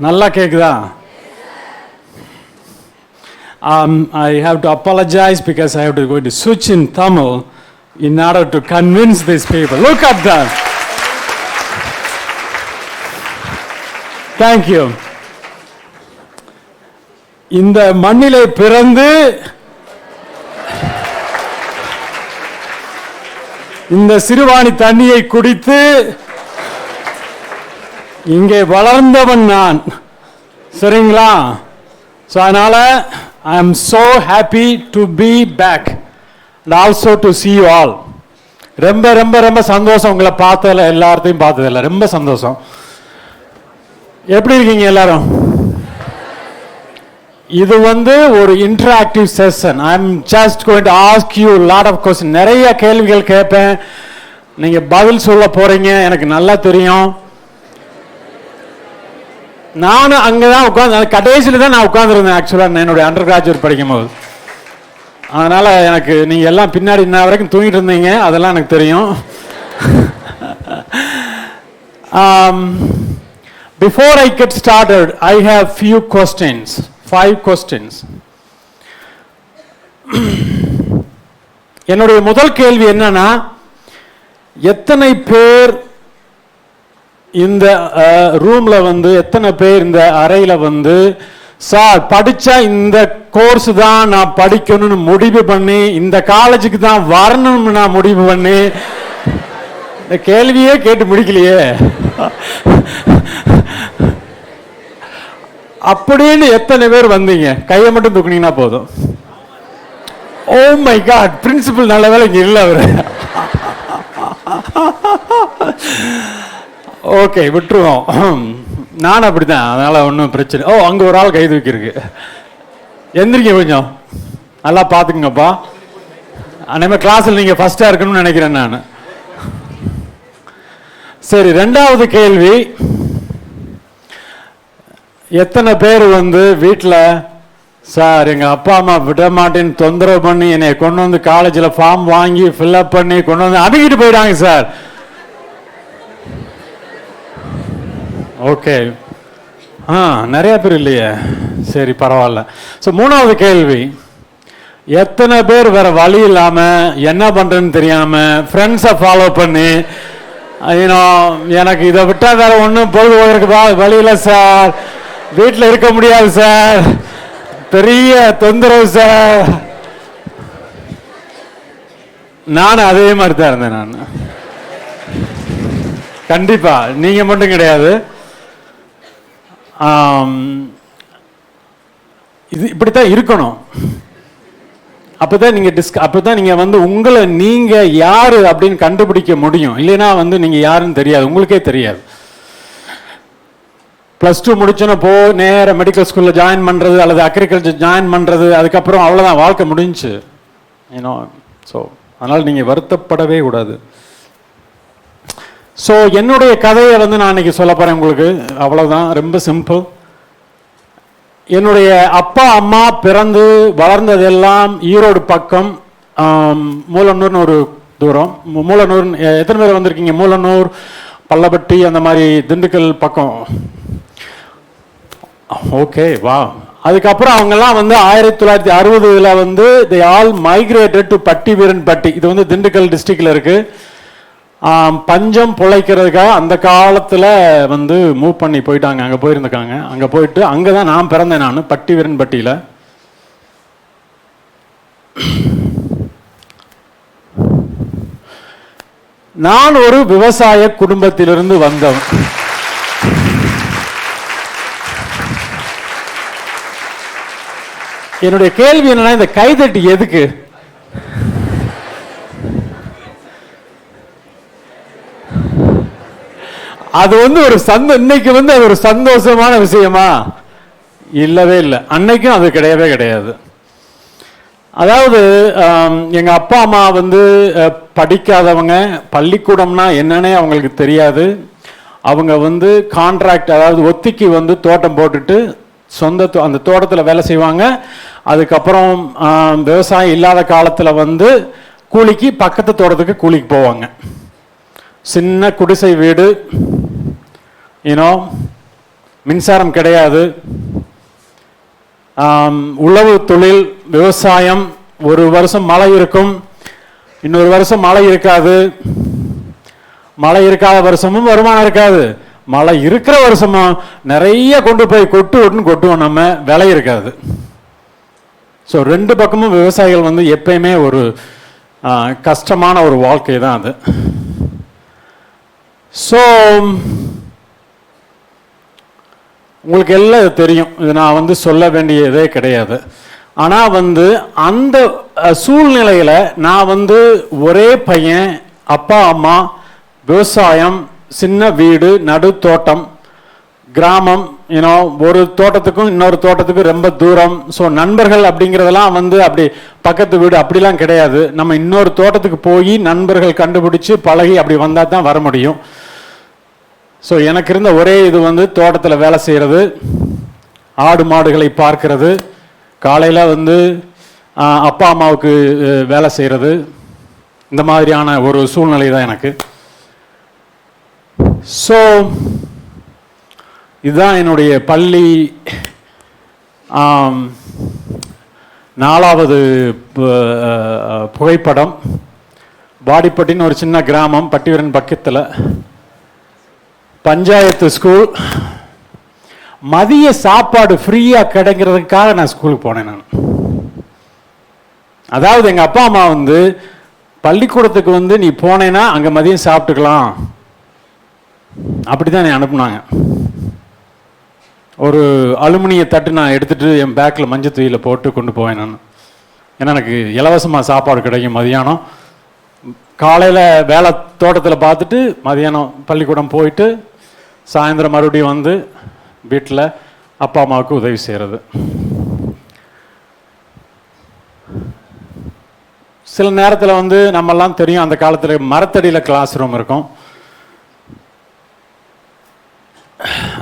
நல்லா கேக்குதா? I have to apologize because I have to go to switch in Tamil in order to convince these people. Look at that. Thank you. இந்த மண்ணிலே பிறந்து இந்த சிறுவாணி தண்ணியை குடித்து இங்கே வளர்ந்தவன் நான். சரிங்களா? So அதனால I am so happy to be back and also to see you all. ரொம்ப ரொம்ப ரொம்ப சந்தோஷம் உங்களை பார்த்ததில்ல, எல்லாத்தையும் பார்த்ததில்ல, ரொம்ப சந்தோஷம். எப்படி இருக்கீங்க எல்லாரும்? இது ஒரு interactive session. I am just going to ask you lot of question. நிறைய கேள்விகள் கேட்பேன், நீங்க பதில் சொல்ல போறீங்க, எனக்கு நல்லா தெரியும். நானும் அங்கதான் உட்காந்து கடைசியில தான் நான் உட்காந்துருந்தேன் ஆக்சுவலா என்னுடைய அண்டர் கிராஜுவேட் படிக்கும் போது. அதனால எனக்கு நீங்க எல்லாம் பின்னாடி இன்ன வரைக்கும் தூங்கிட்டு இருந்தீங்க, அதெல்லாம் எனக்கு தெரியும். Before I get started, I have few questions, 5 questions. என்னுடைய முதல் கேள்வி என்னன்னா, எத்தனை பேர் இந்த ரூம்ல எத்தனை பேர் இந்த அறையில சார் படிச்சா இந்த கோர்ஸ் தான் நான் படிக்கணும்னு முடிவு பண்ணி, இந்த காலேஜுக்கு தான் வரணும்னு நான் முடிவு பண்ணி, இந்த கேள்வியே கேட்டு முடிக்கலையே அப்படின்னு எத்தனை பேர் வந்தீங்க? கையை மட்டும் தூக்குனீங்கன்னா போதும். ஓ மை காட், பிரின்சிபல் நல்ல வேலை இங்க இல்ல அவரு. ஓகே, விட்டுருவோம். நான் அப்படிதான், அதனால ஒன்றும் பிரச்சனை. ஓ, அங்க ஒரு ஆள் கை தூக்கி இருக்கு. எந்திரிங்க கொஞ்சம், நல்லா பாத்துக்கங்கப்பா. நம்ம கிளாஸ்ல நீங்க ஃபர்ஸ்டா இருக்கணும்னு நினைக்கிறேன் நான். சரி, ரெண்டாவது கேள்வி, எத்தனை பேர் வீட்டில் சார் எங்கள் அப்பா அம்மா விட மாட்டேன்னு தொந்தரவு பண்ணி என்னை கொண்டு காலேஜில் ஃபார்ம் வாங்கி ஃபில்அப் பண்ணி கொண்டு அணுகிட்டு போயிட்டாங்க சார்? ஓகே, நிறைய பேர் இல்லையே, சரி பரவாயில்ல. ஸோ மூணாவது கேள்வி, எத்தனை பேர் வேற வழி இல்லாமல் என்ன பண்ணுறேன்னு தெரியாமல் ஃப்ரெண்ட்ஸை ஃபாலோ பண்ணி எனக்கு இதை விட்டா வேற ஒன்றும் பொழுதுபோகிறதுக்கு வழி இல்லை சார், வீட்டில் இருக்க முடியாது சார், பெரிய தொந்தரவு சார். நான் அதே மாதிரி தான் இருந்தேன். நான் கண்டிப்பா, நீங்க மட்டும் கிடையாது. இது இப்படித்தான் இருக்கணும். அப்பதான் நீங்க உங்களை நீங்க யாரு அப்படின்னு கண்டுபிடிக்க முடியும். இல்லைன்னா நீங்க யாருன்னு தெரியாது, உங்களுக்கே தெரியாது. +2 முடிச்சோன்னா நேர மெடிக்கல் ஸ்கூலில் ஜாயின் பண்ணுறது அல்லது அக்ரிகல்ச்சர் ஜாயின் பண்ணுறது, அதுக்கப்புறம் அவ்வளோதான், வாழ்க்கை முடிஞ்சு. ஸோ அதனால் நீங்கள் வருத்தப்படவே கூடாது. ஸோ என்னுடைய கதையை வந்து நான் இன்னைக்கு சொல்ல போகிறேன் உங்களுக்கு. அவ்வளோதான், ரொம்ப சிம்பிள். என்னுடைய அப்பா அம்மா பிறந்து வளர்ந்ததெல்லாம் ஈரோடு பக்கம், மூலனூர்னு ஒரு தூரம். மூலனூர் எத்தனை பேர் வந்திருக்கீங்க? மூலனூர், பள்ளப்பட்டி, அந்த மாதிரி திண்டுக்கல் பக்கம். ஓகே, வா. அதுக்கப்புறம் அவங்கெல்லாம் வந்து 1960 வந்து they all migrated to பட்டி. இது வந்து திண்டுக்கல் டிஸ்ட்ரிக்ட்ல இருக்கு. பஞ்சம் பிழைக்கிறதுக்காக அந்த காலத்தில் வந்து மூவ் பண்ணி போயிட்டாங்க, அங்கே போயிருந்துக்காங்க. அங்கே போயிட்டு அங்கே தான் நான் பிறந்தேன். நான் பட்டியில். நான் ஒரு விவசாய குடும்பத்திலிருந்து வந்தவன். என்னுடைய கேள்வி என்னன்னா, இந்த கைதட்டி எதுக்கு? அது வந்து ஒரு இன்னைக்கு வந்து அது ஒரு சந்தோஷமான விஷயமா? இல்லவே இல்லை. அன்னைக்கும் அது கிடையாது. அதாவது எங்க அப்பா அம்மா வந்து படிக்காதவங்க, பள்ளிக்கூடம்னா என்னன்னே அவங்களுக்கு தெரியாது. அவங்க வந்து கான்ட்ராக்ட், அதாவது ஒத்திக்கு வந்து தோட்டம் போட்டுட்டு அந்த தோட்டத்தில் வேலை செய்வாங்க. அதுக்கப்புறம் விவசாயம் இல்லாத காலத்தில் வந்து கூலிக்கு, பக்கத்து தோட்டத்துக்கு கூலிக்கு போவாங்க. சின்ன குடிசை வீடு, மின்சாரம் கிடையாது, உழவு தொழில், விவசாயம். ஒரு வருஷம் மழை இருக்கும், இன்னொரு வருஷம் மழை இருக்காது. மழை இருக்காத வருஷமும் வருமானம் இருக்காது. மழை இருக்கிற வருஷமும் நிறைய கொண்டு போய் கொட்டுவோம், நம்ம விலை இருக்காது. ஸோ 2 பக்கமும் விவசாயிகள் வந்து எப்பயுமே ஒரு கஷ்டமான ஒரு வாழ்க்கை தான் அது. ஸோ உங்களுக்கு எல்லாம் இது தெரியும், இது நான் வந்து சொல்ல வேண்டியதே கிடையாது. ஆனால் வந்து அந்த சூழ்நிலையில் நான் வந்து ஒரே பையன், அப்பா அம்மா, விவசாயம், சின்ன வீடு, நடு தோட்டம், கிராமம், ஒரு தோட்டத்துக்கும் இன்னொரு தோட்டத்துக்கும் ரொம்ப தூரம். ஸோ நண்பர்கள் அப்படிங்கிறதெல்லாம் வந்து அப்படி பக்கத்து வீடு அப்படிலாம் கிடையாது. நம்ம இன்னொரு தோட்டத்துக்கு போய் நண்பர்கள் கண்டுபிடிச்சு பழகி அப்படி வந்தால் தான் வர முடியும். ஸோ எனக்கு இருந்த ஒரே இது வந்து தோட்டத்தில் வேலை செய்கிறது, ஆடு மாடுகளை பார்க்கறது, காலையில் வந்து அப்பா அம்மாவுக்கு வேலை செய்கிறது, இந்த மாதிரியான ஒரு சூழ்நிலை தான் எனக்கு. ஸோ இதுதான் என்னுடைய பள்ளி 4வது புகைப்படம். வாடிப்பட்டின்னு ஒரு சின்ன கிராமம், பட்டிவீரன் பக்கத்தில், பஞ்சாயத்து ஸ்கூல். மதிய சாப்பாடு ஃப்ரீயாக கிடைக்கிறதுக்காக நான் ஸ்கூலுக்கு போனேன். நான் அதாவது எங்கள் அப்பா அம்மா வந்து பள்ளிக்கூடத்துக்கு வந்து நீ போனேன்னா அங்கே மதியம் சாப்பிட்டுக்கலாம் அப்படி தான் என்னை அனுப்புனாங்க. ஒரு அலுமினிய தட்டு நான் எடுத்துகிட்டு என் பேக்கில் மஞ்சள் தூயில போட்டு கொண்டு போவேன் நான். ஏன்னா எனக்கு இலவசமாக சாப்பாடு கிடைக்கும் மதியானம். காலையில் வேலை தோட்டத்தில் பார்த்துட்டு மதியானம் பள்ளிக்கூடம் போயிட்டு சாயந்தரம் மறுபடியும் வந்து வீட்டில் அப்பா அம்மாவுக்கு உதவி செய்கிறது. சில நேரத்தில் வந்து நம்மெல்லாம் தெரியும், அந்த காலத்தில் மரத்தடியில் கிளாஸ் ரூம் இருக்கும்.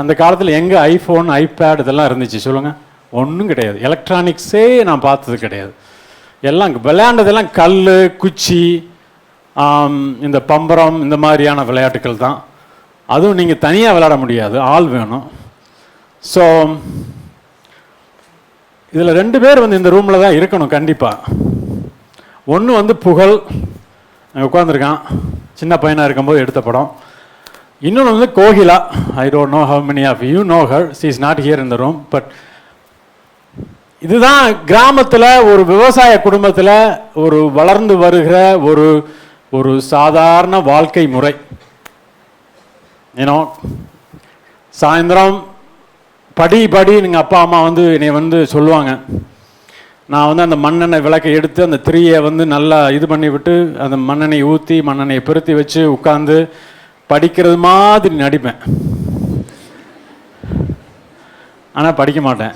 அந்த காலத்தில் எங்கே ஐஃபோன், ஐபேட் இதெல்லாம் இருந்துச்சு சொல்லுங்கள்? ஒன்றும் கிடையாது. எலக்ட்ரானிக்ஸே நான் பார்த்தது கிடையாது. எல்லாம் விளையாண்டதெல்லாம் கல், குச்சி, இந்த பம்பரம், இந்த மாதிரியான விளையாட்டுக்கள் தான். அதுவும் நீங்கள் தனியாக விளையாட முடியாது, ஆள் வேணும். ஸோ இதில் 2 பேர் வந்து இந்த ரூமில் தான் இருக்கணும் கண்டிப்பாக. ஒன்று வந்து புகழ், அங்கே உட்காந்துருக்கான், சின்ன பையனாக இருக்கும்போது எடுத்த படம். இன்னொன்று வந்து Kokila. I don't know how many of you know her, she is not here in the room. But இதுதான் கிராமத்தில் ஒரு விவசாய குடும்பத்தில் ஒரு வளர்ந்து வருகிற ஒரு சாதாரண வாழ்க்கை முறை. சாயந்தரம் படி நீங்கள் அப்பா அம்மா வந்து என்னை வந்து சொல்லுவாங்க. நான் வந்து அந்த மண்ணெண்ணெய் விளக்கை எடுத்து அந்த திரியை வந்து நல்லா இது பண்ணி விட்டு அந்த மண்ணெண்ணெய் ஊற்றி மண்ணெண்ணெயை பெருத்தி வச்சு உட்காந்து படிக்கிறது மாதிரி நடிப்பேன். ஆனால் படிக்க மாட்டேன்.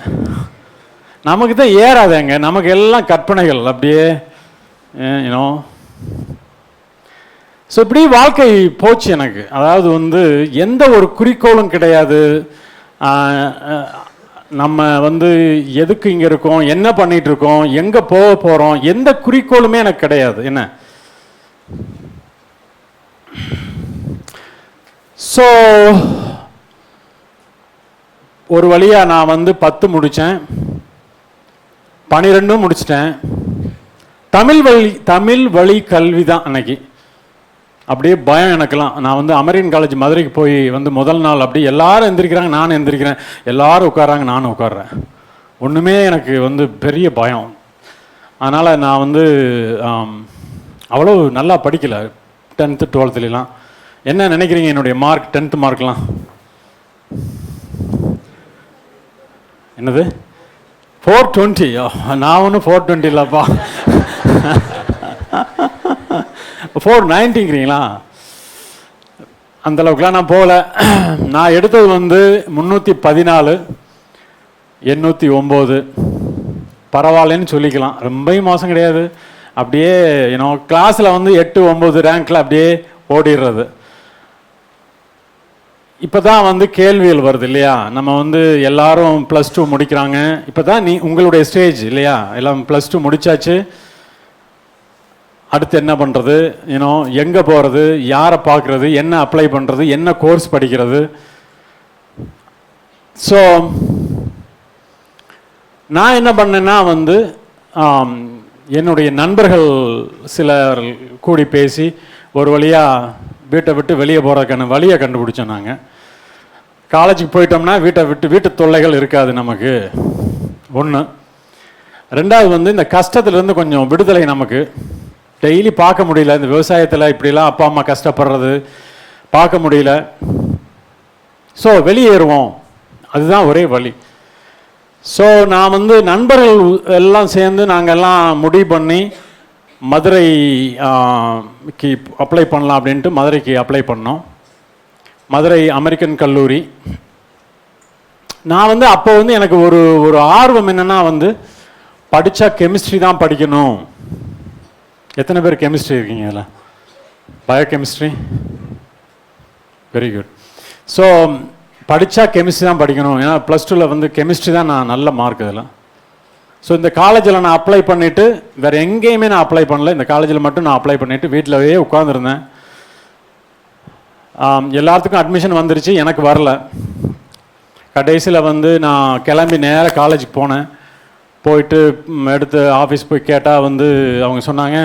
நமக்கு தான் ஏறாதேங்க, நமக்கு எல்லாம் கற்பனைகள் அப்படியே யூனோ. ஸோ இப்படி வாழ்க்கை போச்சு எனக்கு. அதாவது வந்து எந்த ஒரு குறிக்கோளும் கிடையாது. நம்ம வந்து எதுக்கு இங்கே இருக்கோம், என்ன பண்ணிட்டு இருக்கோம், எங்கே போக போகிறோம், எந்த குறிக்கோளுமே எனக்கு கிடையாது. என்ன ஸோ ஒரு வழியாக நான் வந்து 10 முடித்தேன், 12 முடிச்சிட்டேன். தமிழ் வழி கல்வி தான் அன்னைக்கு. அப்படியே பயம் எனக்கெல்லாம். நான் வந்து அமெரிக்கன் காலேஜ் மதுரைக்கு போய் வந்து முதல் நாள் அப்படி எல்லாரும் எந்திரிக்கிறாங்க, நானும் எந்திரிக்கிறேன், எல்லாரும் உட்காராங்க, நானும் உட்கார்றேன். ஒன்றுமே எனக்கு வந்து பெரிய பயம். அதனால் நான் வந்து அவ்வளோ நல்லா படிக்கலை 10th 12thலாம். என்ன நினைக்கிறீங்க என்னுடைய மார்க் 10th மார்க்லாம்? என்னது 420? நான் ஒன்றும் 420 இல்லைப்பா, 490ங்கிறீங்களா? அந்தளவுக்குலாம் நான் போகல. நான் எடுத்தது வந்து 314, 809. பரவாயில்லன்னு சொல்லிக்கலாம், ரொம்பவும் மோசம் கிடையாது. அப்படியே ஏன்னோ கிளாஸில் வந்து 8 9 ரேங்க்கில் அப்படியே ஓடிடுறது. இப்போ தான் வந்து கேள்விகள் வருது இல்லையா? நம்ம வந்து எல்லாரும் +2 முடிக்கிறாங்க. இப்போ தான் உங்களுடைய ஸ்டேஜ் இல்லையா? எல்லாம் +2 முடிச்சாச்சு. அடுத்து என்ன பண்ணுறது, யூனோ, எங்கே போகிறது, யாரை பார்க்குறது, என்ன அப்ளை பண்ணுறது, என்ன கோர்ஸ் படிக்கிறது. ஸோ நான் என்ன பண்ணேன்னா வந்து என்னுடைய நண்பர்கள் சிலர் கூடி பேசி ஒரு வழியாக வீட்டை விட்டு வெளியே போகிறதுக்கான வழியை கண்டுபிடிச்சோம். நாங்கள் காலேஜுக்கு போயிட்டோம்னா வீட்டு தொல்லைகள் இருக்காது நமக்கு, ஒன்று. ரெண்டாவது வந்து இந்த கஷ்டத்துலேருந்து கொஞ்சம் விடுதலை நமக்கு. டெய்லி பார்க்க முடியல, இந்த விவசாயத்தில் இப்படிலாம் அப்பா அம்மா கஷ்டப்படுறது பார்க்க முடியல. ஸோ வெளியேறுவோம், அதுதான் ஒரே வழி. ஸோ நான் வந்து நண்பர்கள் எல்லாம் சேர்ந்து நாங்கள் எல்லாம் முடிவு பண்ணி மதுரைக்கு அப்ளை பண்ணலாம் அப்படின்ட்டு மதுரைக்கு அப்ளை பண்ணோம். மதுரை அமெரிக்கன் கல்லூரி. நான் வந்து அப்போ வந்து எனக்கு ஒரு ஆர்வம் என்னென்னா வந்து படித்தா கெமிஸ்ட்ரி தான் படிக்கணும். எத்தனை பேர் கெமிஸ்ட்ரி இருக்கீங்க இதில்? Biochemistry, very good. ஸோ படித்தா கெமிஸ்ட்ரி தான் படிக்கணும், ஏன்னா +2ல் வந்து கெமிஸ்ட்ரி தான் நான் நல்ல மார்க் இதில். ஸோ இந்த காலேஜில் நான் அப்ளை பண்ணிவிட்டு வேறு எங்கேயுமே நான் அப்ளை பண்ணல, இந்த காலேஜில் மட்டும் நான் அப்ளை பண்ணிவிட்டு வீட்டிலவே உட்காந்துருந்தேன். எல்லாத்துக்கும் அட்மிஷன் வந்துருச்சு, எனக்கு வரல. கடைசியில் வந்து நான் கிளம்பி நேராக காலேஜுக்கு போனேன். போயிட்டு எடுத்து ஆஃபீஸ் போய் கேட்டால் வந்து அவங்க சொன்னாங்க,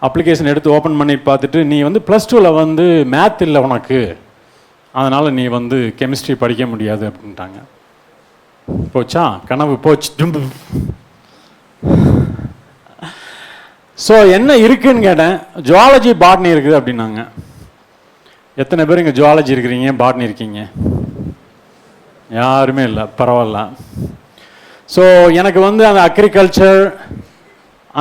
அப்ளிகேஷன் எடுத்து ஓப்பன் பண்ணி பார்த்துட்டு நீ வந்து +2ல் வந்து மேத் இல்லை உனக்கு, அதனால் நீ வந்து கெமிஸ்ட்ரி படிக்க முடியாது அப்படின்ட்டாங்க. போச்சா, கனவு போச்சு. ஸோ என்ன இருக்குன்னு கேட்டேன். ஜுவாலஜி பாட்னி இருக்குது அப்படின்னாங்க. எத்தனை பேர் இங்கே ஜுவாலஜி இருக்கிறீங்க, பாட்னி இருக்கீங்க? யாருமே இல்லை, பரவாயில்ல. ஸோ எனக்கு வந்து அந்த அக்ரிகல்ச்சர்,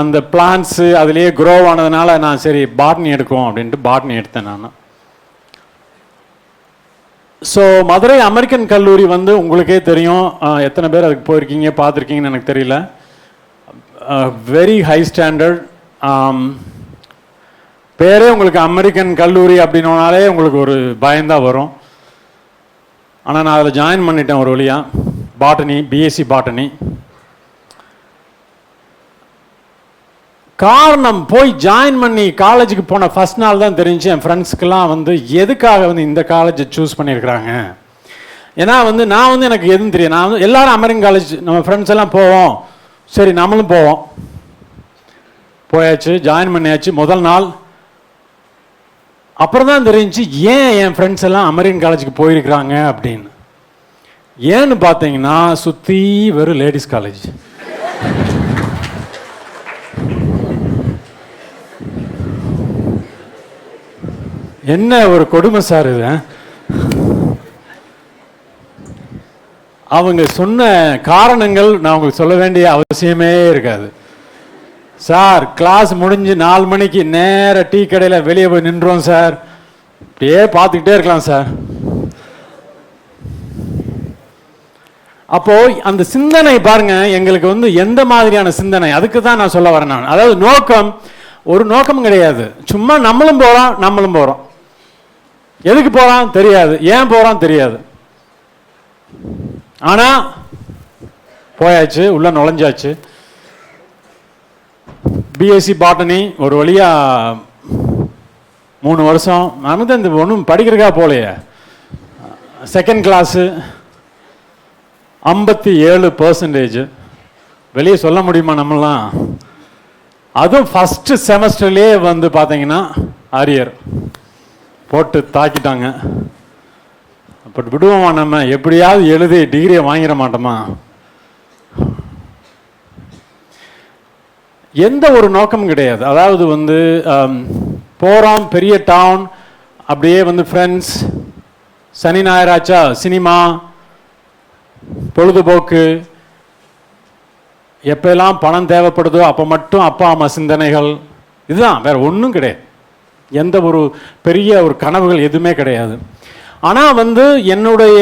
அந்த பிளான்ட்ஸு அதுலேயே க்ரோ ஆனதுனால நான் சரி பாட்னி எடுக்கும் அப்படின்ட்டு பாட்னி எடுத்தேன் நான். ஸோ மதுரை அமெரிக்கன் கல்லூரி வந்து உங்களுக்கே தெரியும், எத்தனை பேர் அதுக்கு போயிருக்கீங்க பார்த்துருக்கீங்கன்னு எனக்கு தெரியல. Very high standard. பேரே உங்களுக்கு அமெரிக்கன் கல்லூரி அப்படின்னாலே உங்களுக்கு ஒரு பயம்தான் வரும். ஆனால் நான் அதில் ஜாயின் பண்ணிட்டேன் ஒரு வழியாக. Botany, BSc botany. காரணம், போய் ஜாயின் பண்ணி காலேஜுக்கு போன ஃபஸ்ட் நாள் தான் தெரிஞ்சு என் ஃப்ரெண்ட்ஸுக்கெல்லாம் வந்து எதுக்காக வந்து இந்த காலேஜை சூஸ் பண்ணியிருக்கிறாங்க. ஏன்னா வந்து நான் வந்து எனக்கு எதுவும் தெரியும். நான் வந்து எல்லாரும் அமெரிக்கன் காலேஜ், நம்ம ஃப்ரெண்ட்ஸ் எல்லாம் போவோம், சரி நம்மளும் போவோம். போயாச்சு, ஜாயின் பண்ணியாச்சு முதல் நாள். அப்புறம் தான் தெரிஞ்சு ஏன் என் ஃப்ரெண்ட்ஸ் எல்லாம் அமெரிக்கன் காலேஜுக்கு போயிருக்கிறாங்க அப்படின்னு. ஏன்னு பார்த்தீங்கன்னா சுற்றி வெறும் லேடிஸ் காலேஜ். என்ன ஒரு கொடுமை சார் இது. அவங்க சொன்ன காரணங்கள் நான் உங்களுக்கு சொல்ல வேண்டிய அவசியமே இருக்காது. சார் கிளாஸ் முடிஞ்சு 4 மணிக்கு நேர டீ கடையில் வெளியே போய் நின்றோம் சார், அப்படியே பார்த்துக்கிட்டே இருக்கலாம் சார். அப்போ அந்த சிந்தனை பாருங்க, எங்களுக்கு வந்து எந்த மாதிரியான சிந்தனை, அதுக்கு தான் நான் சொல்ல வரேன் நான். அதாவது நோக்கம் ஒரு நோக்கம் கிடையாது, சும்மா நம்மளும் போறோம். எதுக்கு போறான் தெரியாது, ஏன் போறான் தெரியாது, ஆனா போயாச்சு, உள்ள நுழைஞ்சாச்சு. பிஎஸ்சி பாட்டனி ஒரு வழியா 3 வருஷம். நமக்கு இந்த ஒன்றும் படிக்கிறக்கா போலையே. Second class 57%. வெளியே சொல்ல முடியுமா நம்மளாம்? அதுவும் ஃபஸ்ட்டு செமஸ்டர்லேயே வந்து பார்த்தீங்கன்னா அரியர் போட்டு தாக்கிட்டாங்க. பட் விடுவோமா நம்ம? எப்படியாவது எழுதி டிகிரியை வாங்கிட மாட்டோமா? எந்த ஒரு நோக்கமும் கிடையாது. அதாவது வந்து போகிறோம், பெரிய டவுன், அப்படியே வந்து ஃப்ரெண்ட்ஸ், சனி ஞாயிறாச்சா சினிமா, பொழுதுபோக்கு, எப்பெல்லாம் பணம் தேவைப்படுதோ அப்போ மட்டும் அப்பா அம்மா சிந்தனைகள், இதுதான், வேற ஒன்றும் கிடையாது. எந்த ஒரு பெரிய ஒரு கனவுகள் எதுவுமே கிடையாது. ஆனால் வந்து என்னுடைய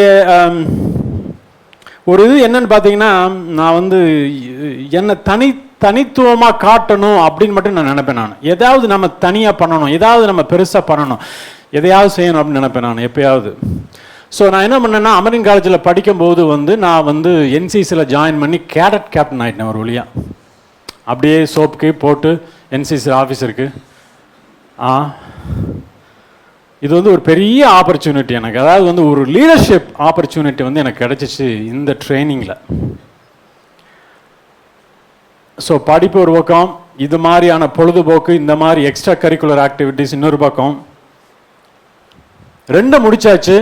ஒரு இது என்னன்னு பார்த்தீங்கன்னா, நான் வந்து என்னை தனித்துவமாக காட்டணும் அப்படின்னு மட்டும் நான் நினைப்பேன். நான் ஏதாவது நம்ம தனியாக பண்ணணும், ஏதாவது நம்ம பெருசாக பண்ணணும், எதையாவது செய்யணும் அப்படின்னு நினைப்பேன் நான் எப்பயாவது. ஸோ நான் என்ன பண்ணேன்னா, அமெரிக்கன் காலேஜில் படிக்கும்போது வந்து நான் வந்து என்சிசியில் ஜாயின் பண்ணி கேடட் கேப்டன் ஆகிட்டேன் ஒரு வழியாக. அப்படியே சோப்புக்கு போட்டு என்சிசி ஆஃபீஸருக்கு. இது வந்து ஒரு பெரிய ஆப்பர்ச்சுனிட்டி எனக்கு. அதாவது வந்து ஒரு லீடர்ஷிப் ஆப்பர்ச்சுனிட்டி வந்து எனக்கு கிடைச்சிச்சு இந்த ட்ரைனிங்கில். ஸோ படிப்பு ஒரு பக்கம், இது மாதிரியான பொழுதுபோக்கு, இந்த மாதிரி எக்ஸ்ட்ரா கரிக்குலர் ஆக்டிவிட்டிஸ் இன்னொரு பக்கம், 2 முடிச்சாச்சு.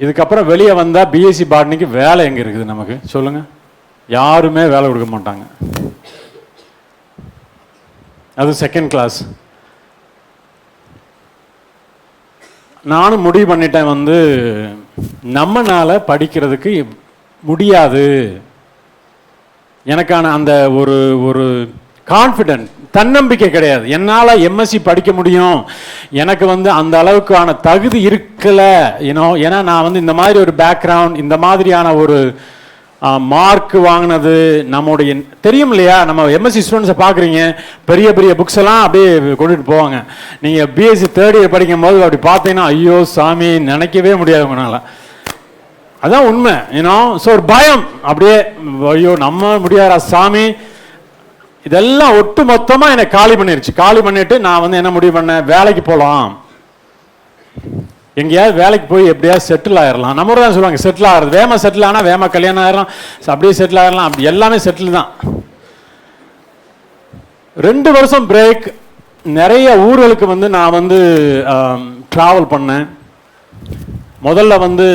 இதுக்கப்புறம் வெளியே வந்தால் பிஎஸ்சி பாட்னிக்கு வேலை எங்கே இருக்குது நமக்கு சொல்லுங்க? யாருமே வேலை கொடுக்க மாட்டாங்க. அது செகண்ட் கிளாஸ். நானும் முடிவு பண்ணிட்டேன், வந்து நம்மனால படிக்கிறதுக்கு முடியாது. எனக்கான அந்த ஒரு ஒரு கான்ஃபிடென்ட், தன்னம்பிக்கை கிடையாது. என்னால் எம்எஸ்சி படிக்க முடியும், எனக்கு வந்து அந்த அளவுக்கான தகுதி இருக்கல, ஏன்னா நான் வந்து இந்த மாதிரி ஒரு பேக்ரவுண்ட், இந்த மாதிரியான ஒரு மார்க் வாங்கினது நம்முடைய தெரியும் இல்லையா? நம்ம எம்எஸ்சி ஸ்டூடெண்ட்ஸை பார்க்குறீங்க, பெரிய பெரிய புக்ஸ் எல்லாம் அப்படியே கொண்டுட்டு போவாங்க. நீங்கள் பிஎஸ்சி 3rd இயர் படிக்கும் போது அப்படி பார்த்தீங்கன்னா, ஐயோ சாமி, நினைக்கவே முடியாது உங்களால். அதான் உண்மை. ஸோ ஒரு பயம், அப்படியே ஐயோ நம்ம முடியாதா சாமி. இதெல்லாம் ஒட்டு மொத்தமாக என்னை காலி பண்ணிருச்சு. காலி பண்ணிட்டு நான் வந்து என்ன முடிவு பண்ணேன், வேலைக்கு போகலாம், எங்கேயாவது வேலைக்கு போய் எப்படியாவது செட்டில் ஆயிடலாம். நம்ம தான் சொல்லுவாங்க செட்டில் ஆகிறது, வேமா செட்டில் ஆனால் வேமா கல்யாணம் ஆயிடலாம், அப்படியே செட்டில் ஆயிடலாம், அப்படி எல்லாமே செட்டில் தான். 2 வருஷம் பிரேக். நிறைய ஊர்களுக்கு வந்து நான் வந்து ட்ராவல் பண்ணேன். முதல்ல வந்து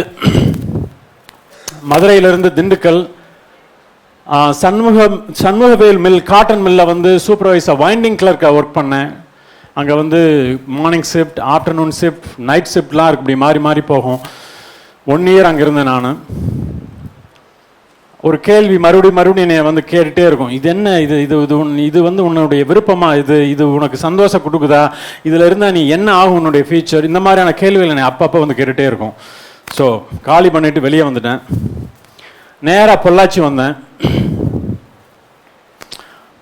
மதுரையிலிருந்து திண்டுக்கல், சண்முகவேல் மில், காட்டன் மில்லில் வந்து சூப்பர்வைசர், வைண்டிங் கிளர்க்காக ஒர்க் பண்ணேன். அங்கே வந்து morning shift, afternoon shift, night ஷிஃப்ட்லாம் இருக்கு, இப்படி மாறி மாறி போகும். 1 இயர் அங்கே இருந்தேன் நான். ஒரு கேள்வி மறுபடியும் என்னை வந்து கேட்டுகிட்டே இருக்கும், இது என்ன, இது வந்து உன்னுடைய விருப்பமா, இது உனக்கு சந்தோஷம் கொடுக்குதா, இதில் இருந்தால் நீ என்ன ஆகும் உன்னுடைய ஃபியூச்சர், இந்த மாதிரியான கேள்விகள் என்னை அப்பப்போ வந்து கேட்டுகிட்டே இருக்கும். ஸோ காலி பண்ணிவிட்டு வெளியே வந்துட்டேன். நேராக பொள்ளாச்சி வந்தேன்.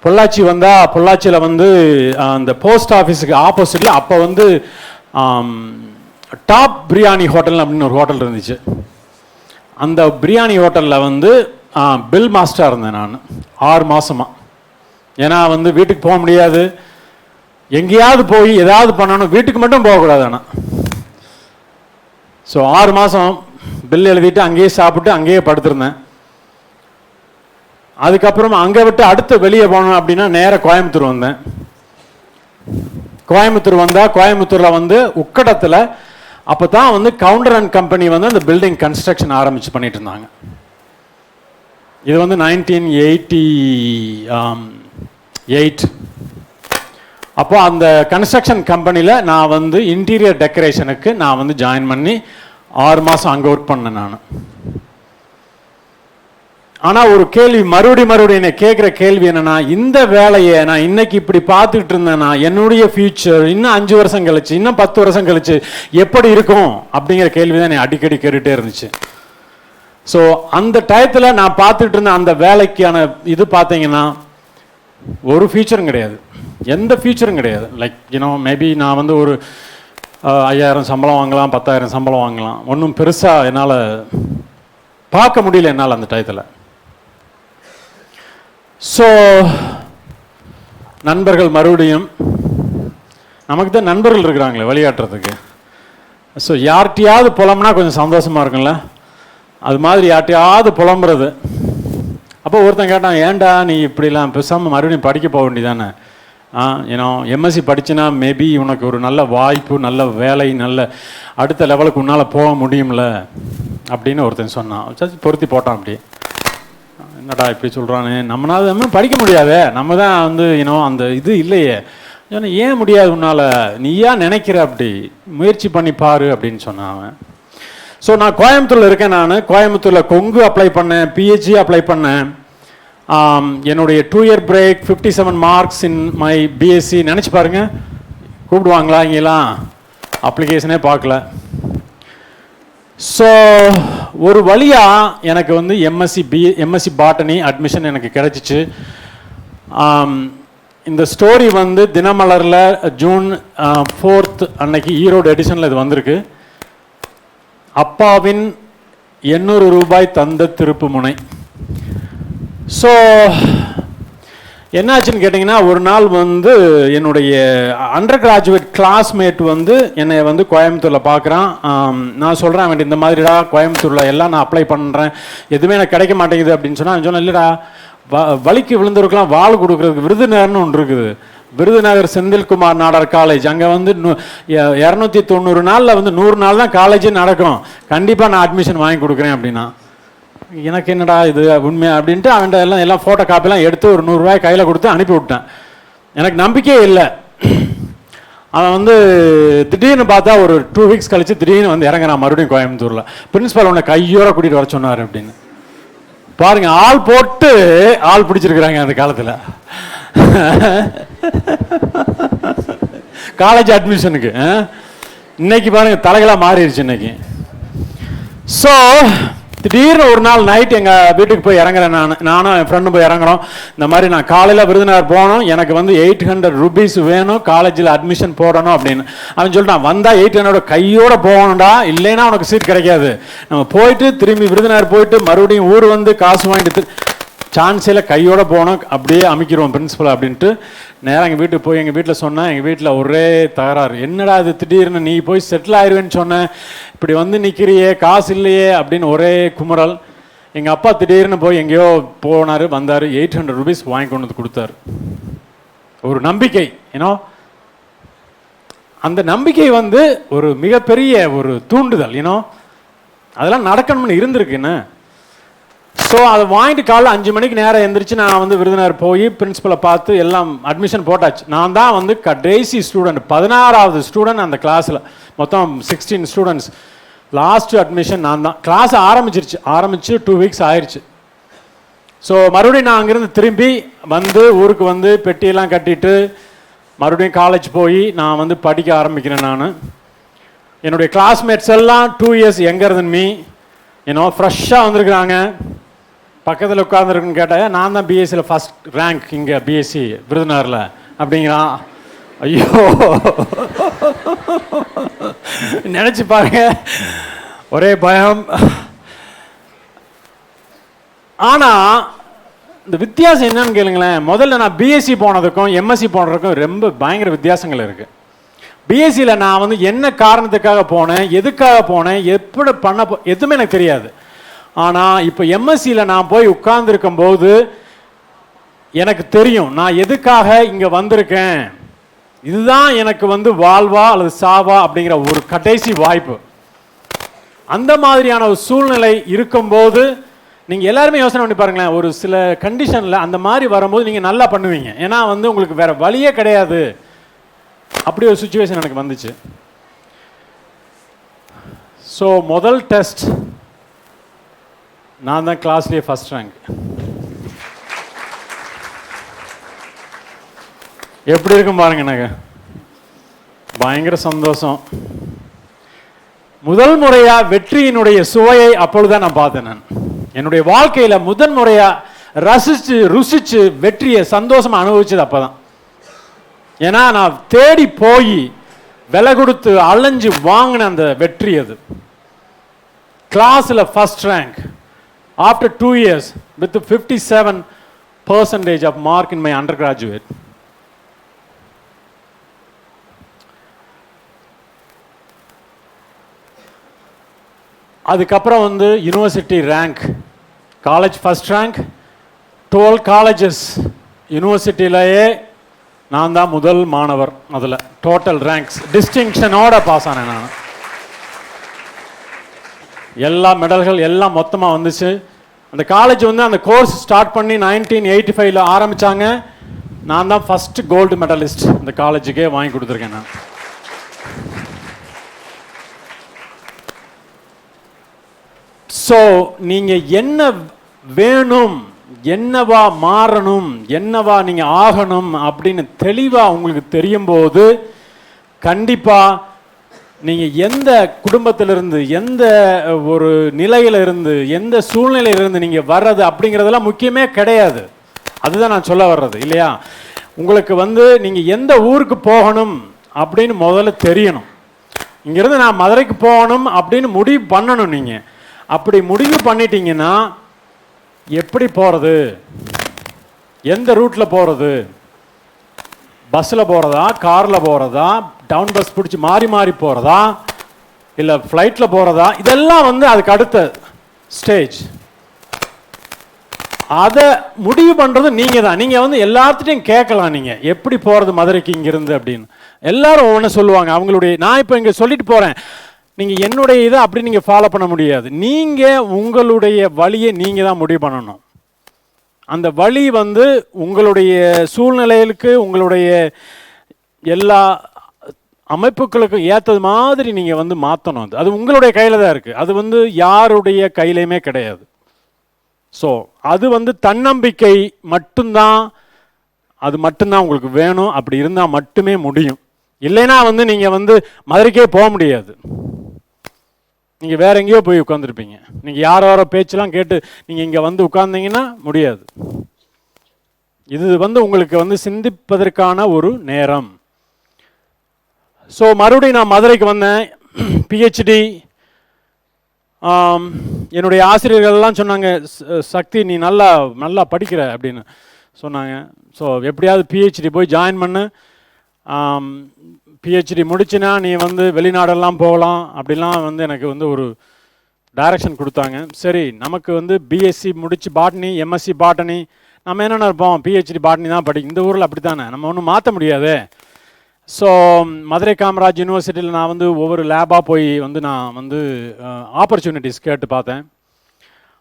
பொள்ளாச்சி வந்தால் பொள்ளாச்சியில் வந்து அந்த போஸ்ட் ஆஃபீஸுக்கு ஆப்போசிட்டில் அப்போ வந்து டாப் பிரியாணி ஹோட்டல் அப்படின்னு ஒரு ஹோட்டல் இருந்துச்சு. அந்த பிரியாணி ஹோட்டலில் வந்து பில் மாஸ்டராக இருந்தேன் நான் 6 மாதமாக. ஏன்னா வந்து வீட்டுக்கு போக முடியாது, எங்கேயாவது போய் ஏதாவது பண்ணணும், வீட்டுக்கு மட்டும் போகக்கூடாது. ஆனால் ஸோ 6 மாதம் பில் எழுதிட்டு அங்கேயே சாப்பிட்டு அங்கேயே படுத்திருந்தேன். அதுக்கப்புறம் அங்கே விட்டு அடுத்து வெளியே போகணும் அப்படின்னா நேராக கோயம்புத்தூர் வந்தேன். கோயம்புத்தூர் வந்தால் கோயம்புத்தூரில் வந்து உக்கடத்தில் அப்போ தான் வந்து Dr.N.G.P.Arts வந்து அந்த பில்டிங் கன்ஸ்ட்ரக்ஷன் ஆரம்பித்து பண்ணிட்டு இருந்தாங்க. இது வந்து 1988. அப்போ அந்த கன்ஸ்ட்ரக்ஷன் கம்பெனியில் நான் வந்து இன்டீரியர் டெக்கரேஷனுக்கு நான் வந்து ஜாயின் பண்ணி 6 மாதம் அங்கே ஒர்க் பண்ணேன் நான். ஆனால் ஒரு கேள்வி மறுபடியும் என்னை கேட்குற கேள்வி என்னன்னா, இந்த வேலையை நான் இன்னைக்கு இப்படி பார்த்துக்கிட்டு இருந்தேன்னா என்னுடைய ஃபியூச்சர் இன்னும் 5 வருஷம் கழிச்சு, இன்னும் 10 வருஷம் கழிச்சு எப்படி இருக்கும் அப்படிங்கிற கேள்வி தான் என்னை அடிக்கடி கேட்டுகிட்டே இருந்துச்சு. ஸோ அந்த டயத்தில் நான் பார்த்துட்டு இருந்த அந்த வேலைக்கான இது பார்த்தீங்கன்னா ஒரு ஃபியூச்சரும் கிடையாது, எந்த ஃபியூச்சரும் கிடையாது. லைக் மேபி நான் வந்து ஒரு 5000 சம்பளம் வாங்கலாம், 10,000 சம்பளம் வாங்கலாம், ஒன்றும் பெருசாக என்னால் பார்க்க முடியல என்னால் அந்த டயத்தில். ஸோ நண்பர்கள் மறுபடியும் நமக்கு தான் நண்பர்கள் இருக்கிறாங்களே வழிகாட்டுறதுக்கு. ஸோ யார்கிட்டையாவது புலம்புனா கொஞ்சம் சந்தோஷமாக இருக்கும்ல, அது மாதிரி யார்கிட்டையாவது புலம்புறது. அப்போ ஒருத்தன் கேட்டான், ஏன்டா நீ இப்படிலாம் பேசாமல் மறுபடியும் படிக்க போக வேண்டியதானே, எம்எஸ்சி படிச்சுனா மேபி உனக்கு ஒரு நல்ல வாய்ப்பு, நல்ல வேலை, நல்ல அடுத்த லெவலுக்கு உன்னால் போக முடியும்ல அப்படின்னு ஒருத்தன் சொன்னான். சரி பொருத்தி போட்டான். அப்படி என்னடா இப்படி சொல்கிறானே, நம்மளால படிக்க முடியாதே, நம்ம தான் வந்து அந்த இது இல்லையே. ஏன் முடியாது உன்னால், நீ ஏன் நினைக்கிற, அப்படி முயற்சி பண்ணி பாரு அப்படின்னு சொன்னான் அவன். ஸோ நான் கோயம்புத்தூரில் இருக்கேன். நான் கோயம்புத்தூரில் கொங்கு அப்ளை பண்ணேன், பிஹெச்டி அப்ளை பண்ணேன். என்னுடைய 2 year break 57 marks in my BSc. நினச்சி பாருங்க, கூப்பிடுவாங்களா இங்கெல்லாம், அப்ளிகேஷனே பார்க்கல. ஸோ ஒரு வழியாக எனக்கு வந்து எம்எஸ்சி பாட்டனி அட்மிஷன் எனக்கு கிடைச்சிச்சு. இந்த ஸ்டோரி வந்து தினமலரில் June 4th அன்னைக்கு ஈரோடு எடிஷனில் இது வந்திருக்கு. அப்பாவின் 800 ரூபாய் தந்த திருப்பு முனை. ஸோ என்னாச்சுன்னு கேட்டிங்கன்னா, ஒரு நாள் வந்து என்னுடைய அண்டர் கிராஜுவேட் கிளாஸ்மேட் வந்து என்னை வந்து கோயம்புத்தூரில் பார்க்குறான். நான் சொல்கிறேன் அவன் இந்த மாதிரிடா கோயம்புத்தூரில் எல்லாம் நான் அப்ளை பண்ணுறேன், எதுவுமே எனக்கு கிடைக்க மாட்டேங்குது அப்படின்னு சொன்னால், அவன் சொன்னால் இல்லைடா வலிக்கு விழுந்தவருக்கெல்லாம் வாழ் கொடுக்குறதுக்கு விருதுநகர்னு ஒன்று இருக்குது, விருதுநகர் செந்தில்குமார் நாடார் காலேஜ். அங்கே வந்து 290 நாளில் வந்து 100 நாள் தான் காலேஜே நடக்கும், கண்டிப்பாக நான் அட்மிஷன் வாங்கி கொடுக்குறேன் அப்படின்னா. எனக்கு என்னடா இது உண்மையா அப்படின்ட்டு அவன்கிட்ட எல்லாம் ஃபோட்டோ காப்பிலாம் எடுத்து ஒரு 100 ரூபாய் கையில் கொடுத்து அனுப்பி விட்டேன். எனக்கு நம்பிக்கையே இல்லை. அவன் வந்து திடீர்னு பார்த்தா ஒரு 2 weeks கழிச்சு திடீர்னு வந்து இறங்குறான் மறுபடியும் கோயம்புத்தூரில். பிரின்ஸிபால் உன்னை கையோட கூட்டிகிட்டு வர சொன்னார் அப்படின்னு. பாருங்க, ஆள் போட்டு ஆள் பிடிச்சிருக்கிறாங்க அந்த காலத்தில் காலேஜ் அட்மிஷனுக்கு. இன்னைக்கு பாருங்க தலைகளாக மாறிடுச்சு இன்னைக்கு. ஸோ திடீர்னு ஒரு நாள் நைட் எங்கள் வீட்டுக்கு போய் இறங்குறேன். நானும் என் ஃப்ரெண்டும் போய் இறங்குறோம். இந்த மாதிரி நான் காலையில் விருதுநகர் போகணும், எனக்கு வந்து 800 rupees வேணும், காலேஜில் அட்மிஷன் போடணும் அப்படின்னு. அவன் சொல்லிட்டான், வந்தால் 800 கையோட போகணும்டா, இல்லைன்னா உனக்கு சீட் கிடைக்காது. நம்ம போயிட்டு திரும்பி விருதுநகர் போயிட்டு மறுபடியும் ஊர் வந்து காசு வாங்கிட்டு சான்ஸில் கையோட போகணும், அப்படியே அமைக்கிறோம் பிரின்சிபல் அப்படின்ட்டு நேராக எங்கள் வீட்டுக்கு போய் எங்கள் வீட்டில் சொன்னேன். எங்கள் வீட்டில் ஒரே தகராறு. என்னடா இது திடீர்னு நீ போய் செட்டில் ஆயிடுவேன்னு சொன்னேன், இப்படி வந்து நிற்கிறியே, காசு இல்லையே அப்படின்னு ஒரே குமுறல். எங்கள் அப்பா திடீர்னு போய் எங்கேயோ போனார், வந்தார், 800 rupees வாங்கி கொண்டு வந்து கொடுத்தாரு. ஒரு நம்பிக்கை, அந்த நம்பிக்கை வந்து ஒரு மிகப்பெரிய ஒரு தூண்டுதல். அதெல்லாம் நடக்கணும்னு இருந்திருக்குன்னு. ஸோ அதை வாங்கிட்டு காலைல 5 மணிக்கு நேரம் எழுந்திரிச்சு நான் வந்து விருதுநகர் போய் பிரின்ஸிபலை பார்த்து எல்லாம் அட்மிஷன் போட்டாச்சு. நான் தான் வந்து கடைசி ஸ்டூடெண்ட், 16வது ஸ்டூடெண்ட் அந்த கிளாஸில். மொத்தம் 16 ஸ்டூடெண்ட்ஸ். லாஸ்ட் அட்மிஷன் நான் தான். கிளாஸ் ஆரம்பிச்சு 2 weeks ஆயிடுச்சு. ஸோ மறுபடியும் நான் அங்கேருந்து திரும்பி வந்து ஊருக்கு வந்து பெட்டியெல்லாம் கட்டிட்டு மறுபடியும் காலேஜ் போய் நான் வந்து படிக்க ஆரம்பிக்கிறேன். நான் என்னுடைய கிளாஸ்மேட்ஸ் எல்லாம் 2 years younger than me, ஃப்ரெஷ்ஷாக வந்திருக்கிறாங்க. பக்கத்தில் உட்காந்துருக்குன்னு கேட்டால் நான் தான் பிஎஸ்சியில் ஃபஸ்ட் ரேங்க் இங்கே பிஎஸ்சி விருதுநகரில் அப்படிங்கிறான். ஐயோ நினச்சி பாருங்க, ஒரே பயம். ஆனால் இந்த வித்தியாசம் என்னன்னு கேளுங்களேன். முதல்ல நான் பிஎஸ்சி போனதுக்கும் எம்எஸ்சி போனதுக்கும் ரொம்ப பயங்கர வித்தியாசங்கள் இருக்குது. பிஎஸ்சியில் நான் வந்து என்ன காரணத்துக்காக போனேன், எதுக்காக போனேன், எப்படி எதுவுமே எனக்கு தெரியாது. ஆனால் இப்போ எம்எஸ்சியில் நான் போய் உட்கார்ந்துருக்கும் போது எனக்கு தெரியும் நான் எதுக்காக இங்கே வந்திருக்கேன். இதுதான் எனக்கு வந்து வாழ்வா அல்லது சாவா அப்படிங்கிற ஒரு கடைசி வாய்ப்பு. அந்த மாதிரியான ஒரு சூழ்நிலை இருக்கும்போது நீங்கள் எல்லாருமே யோசனை பண்ணி பாருங்களேன். ஒரு சில கண்டிஷனில் அந்த மாதிரி வரும்போது நீங்கள் நல்லா பண்ணுவீங்க. ஏன்னா வந்து உங்களுக்கு வேறு வழியே கிடையாது. அப்படி ஒரு சுச்சுவேஷன் எனக்கு வந்துச்சு. ஸோ முதல் டெஸ்ட் நான் தான் கிளாஸ்லேயே ஃபஸ்ட் ரேங்க். எப்படி இருக்கும் பாருங்க, எனக்கு பயங்கர சந்தோஷம். முதல் முறையா வெற்றியினுடைய சுவையை அப்பொழுதுதான் நான் பார்த்தேன். நான் என்னுடைய வாழ்க்கையில முதல் முறையா ரசிச்சு ருசிச்சு வெற்றியை சந்தோஷமா அனுபவிச்சது அப்பதான். ஏன்னா நான் தேடி போய் விலை கொடுத்து அலைஞ்சு வாங்கின அந்த வெற்றி அது. கிளாஸ்ல first rank after 2 years with 57% of mark in my undergraduate. அதுக்கப்புறம் வந்து university rank, college first rank, 12 colleges யூனிவர்சிட்டியிலேயே நான் தான் முதல் மாணவர். அதில் டோட்டல் ரேங்க்ஸ் டிஸ்டிங்ஷனோட பாஸ் ஆனேன் நான். எல்லா மெடல்கள் எல்லாம் மொத்தமாக வந்துச்சு. அந்த காலேஜ் வந்து அந்த கோர்ஸ் ஸ்டார்ட் பண்ணி 1985 ஆரம்பித்தாங்க. நான் தான் ஃபஸ்ட் கோல்டு மெடலிஸ்ட் அந்த காலேஜுக்கே வாங்கி கொடுத்துருக்கேன் நான். ஸோ நீங்கள் என்ன வேணும், என்னவா மாறணும், என்னவா நீங்கள் ஆகணும் அப்படின்னு தெளிவாக உங்களுக்கு தெரியும் போது கண்டிப்பாக நீங்கள் எந்த குடும்பத்திலிருந்து, எந்த ஒரு நிலையிலிருந்து, எந்த சூழ்நிலையிலிருந்து நீங்கள் வர்றது அப்படிங்கிறதெல்லாம் முக்கியமே கிடையாது. அதுதான் நான் சொல்ல வர்றது இல்லையா. உங்களுக்கு வந்து நீங்கள் எந்த ஊருக்கு போகணும் அப்படின்னு முதல்ல தெரியணும். இங்கேருந்து நான் மதுரைக்கு போகணும் அப்படின்னு முடிவு பண்ணணும். நீங்கள் அப்படி முடிவு பண்ணிட்டீங்கன்னா எப்படி போகிறது, எந்த ரூட்டில் போகிறது, பஸ்ஸில் போகிறதா, காரில் போகிறதா, டவுன் பஸ் பிடிச்சி மாறி மாறி போகிறதா, இல்லை ஃப்ளைட்டில் போகிறதா, இதெல்லாம் வந்து அதுக்கு அடுத்த ஸ்டேஜ். அதை முடிவு பண்ணுறது நீங்கள் தான். நீங்கள் வந்து எல்லாத்துட்டையும் கேட்கலாம், நீங்கள் எப்படி போகிறது மதுரைக்கு இங்கேருந்து அப்படின்னு. எல்லாரும் ஒவ்வொன்று சொல்லுவாங்க அவங்களுடைய. நான் இப்போ இங்கே சொல்லிட்டு போகிறேன், நீங்கள் என்னுடைய இதை அப்படி நீங்கள் ஃபாலோ பண்ண முடியாது. நீங்கள் உங்களுடைய வழியை நீங்கள் தான் முடிவு பண்ணணும். அந்த வழி வந்து உங்களுடைய சூழ்நிலைகளுக்கு, உங்களுடைய எல்லா அமைப்புகளுக்கும் ஏற்றது மாதிரி நீங்கள் வந்து மாற்றணும். அது உங்களுடைய கையில் தான் இருக்குது. அது வந்து யாருடைய கையிலையுமே கிடையாது. ஸோ அது வந்து தன்னம்பிக்கை மட்டும்தான். அது மட்டும்தான் உங்களுக்கு வேணும். அப்படி இருந்தால் மட்டுமே முடியும். இல்லைன்னா வந்து நீங்கள் வந்து மதுரைக்கே போக முடியாது. நீங்கள் வேற எங்கேயோ போய் உட்காந்துருப்பீங்க. நீங்கள் யாரோ பேச்செல்லாம் கேட்டு நீங்கள் இங்கே வந்து உட்கார்ந்தீங்கன்னா முடியாது. இது வந்து உங்களுக்கு வந்து சிந்திப்பதற்கான ஒரு நேரம். ஸோ மறுபடியும் நான் மதுரைக்கு வந்தேன். பிஹெச்டி என்னுடைய ஆசிரியர்கள்லாம் சொன்னாங்க, சக்தி நீ நல்லா நல்லா படிக்கிற அப்படின்னு சொன்னாங்க. ஸோ எப்படியாவது பிஹெச்டி போய் ஜாயின் பண்ணு, பிஹெச்டி முடிச்சுனா நீ வந்து வெளிநாடெல்லாம் போகலாம் அப்படிலாம் வந்து எனக்கு வந்து ஒரு டைரக்ஷன் கொடுத்தாங்க. சரி, நமக்கு வந்து பிஎஸ்சி முடித்து பாட்னி, எம்எஸ்சி பாட்டனி, நம்ம என்னென்ன இருப்போம், பிஹெச்டி பாட்னி தான் படிக்கும். இந்த ஊரில் அப்படி தானே, நம்ம ஒன்றும் மாற்ற முடியாது. ஸோ மதுரை காமராஜ் யூனிவர்சிட்டியில் நான் வந்து ஒவ்வொரு லேபாக போய் வந்து நான் வந்து ஆப்பர்ச்சுனிட்டிஸ் கேட்டு பார்த்தேன்.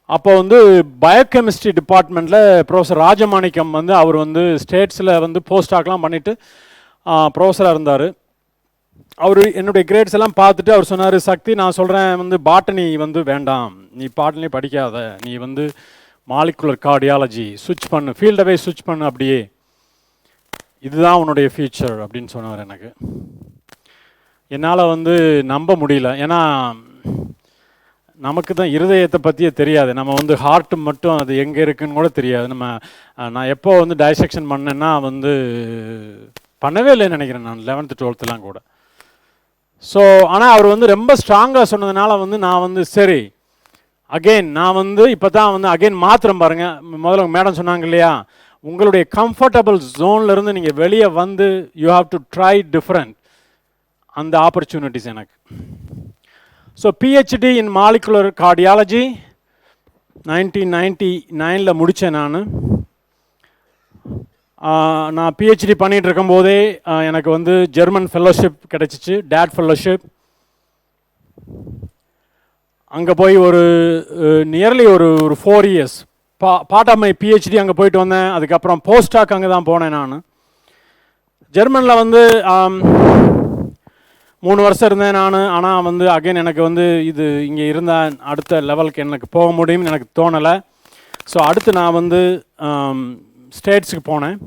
அப்போ வந்து பயோகெமிஸ்ட்ரி டிபார்ட்மெண்ட்டில் ப்ரொஃபஸர் ராஜமாணிக்கம் வந்து அவர் வந்து ஸ்டேட்ஸில் வந்து போஸ்டாக்லாம் பண்ணிவிட்டு ப்ரொஃபஸராக இருந்தார். அவர் என்னுடைய கிரேட்ஸ் எல்லாம் பார்த்துட்டு அவர் சொன்னார், சக்தி நான் சொல்கிறேன் வந்து பாட்டனி வந்து வேண்டாம், நீ பாட்டனி படிக்காத, நீ வந்து மாலிகுலர் கார்டியாலஜி ஸ்விட்ச் பண்ணு, ஃபீல்டவே ஸ்விட்ச் பண்ணு, அப்படியே இதுதான் உன்னுடைய ஃபியூச்சர் அப்படின்னு சொன்னார். எனக்கு என்னால் வந்து நம்ப முடியல. ஏன்னா நமக்கு தான் இருதயத்தை பற்றியே தெரியாது. நம்ம வந்து ஹார்ட்டு மட்டும் அது எங்கே இருக்குன்னு கூட தெரியாது. நான் எப்போ வந்து டைசெக்ஷன் பண்ணேன்னா வந்து பண்ணவே இல்லைன்னு நினைக்கிறேன் நான் 11th 12th கூட. ஸோ ஆனால் அவர் வந்து ரொம்ப ஸ்ட்ராங்காக சொன்னதுனால வந்து நான் வந்து சரி அகெயின் நான் வந்து இப்போ தான் வந்து அகெயின் மாத்திரம் பாருங்கள். முதல்ல மேடம் சொன்னாங்க இல்லையா, உங்களுடைய கம்ஃபர்டபுள் ஜோன்லேருந்து நீங்கள் வெளியே வந்து you have to try different. அந்த ஆப்பர்ச்சுனிட்டிஸ் எனக்கு. So PhD in molecular cardiology 1999 முடித்தேன். நான் பிஹெச்டி பண்ணிகிட்டு இருக்கும்போதே எனக்கு வந்து ஜெர்மன் ஃபெல்லோஷிப் கிடச்சிச்சு, டேட் ஃபெல்லோஷிப். அங்கே போய் ஒரு நியர்லி ஒரு 4 years part of my PhD அங்கே போயிட்டு வந்தேன். அதுக்கப்புறம் போஸ்டாக் அங்கே தான் போனேன் நான். ஜெர்மனில் வந்து 3 வருஷம் இருந்தேன் நான். ஆனால் வந்து அகைன் எனக்கு வந்து இது இங்கே இருந்தால் அடுத்த லெவலுக்கு எனக்கு போக முடியும்னு எனக்கு தோணலை. ஸோ அடுத்து நான் வந்து ஸ்டேட்ஸுக்கு போனேன்.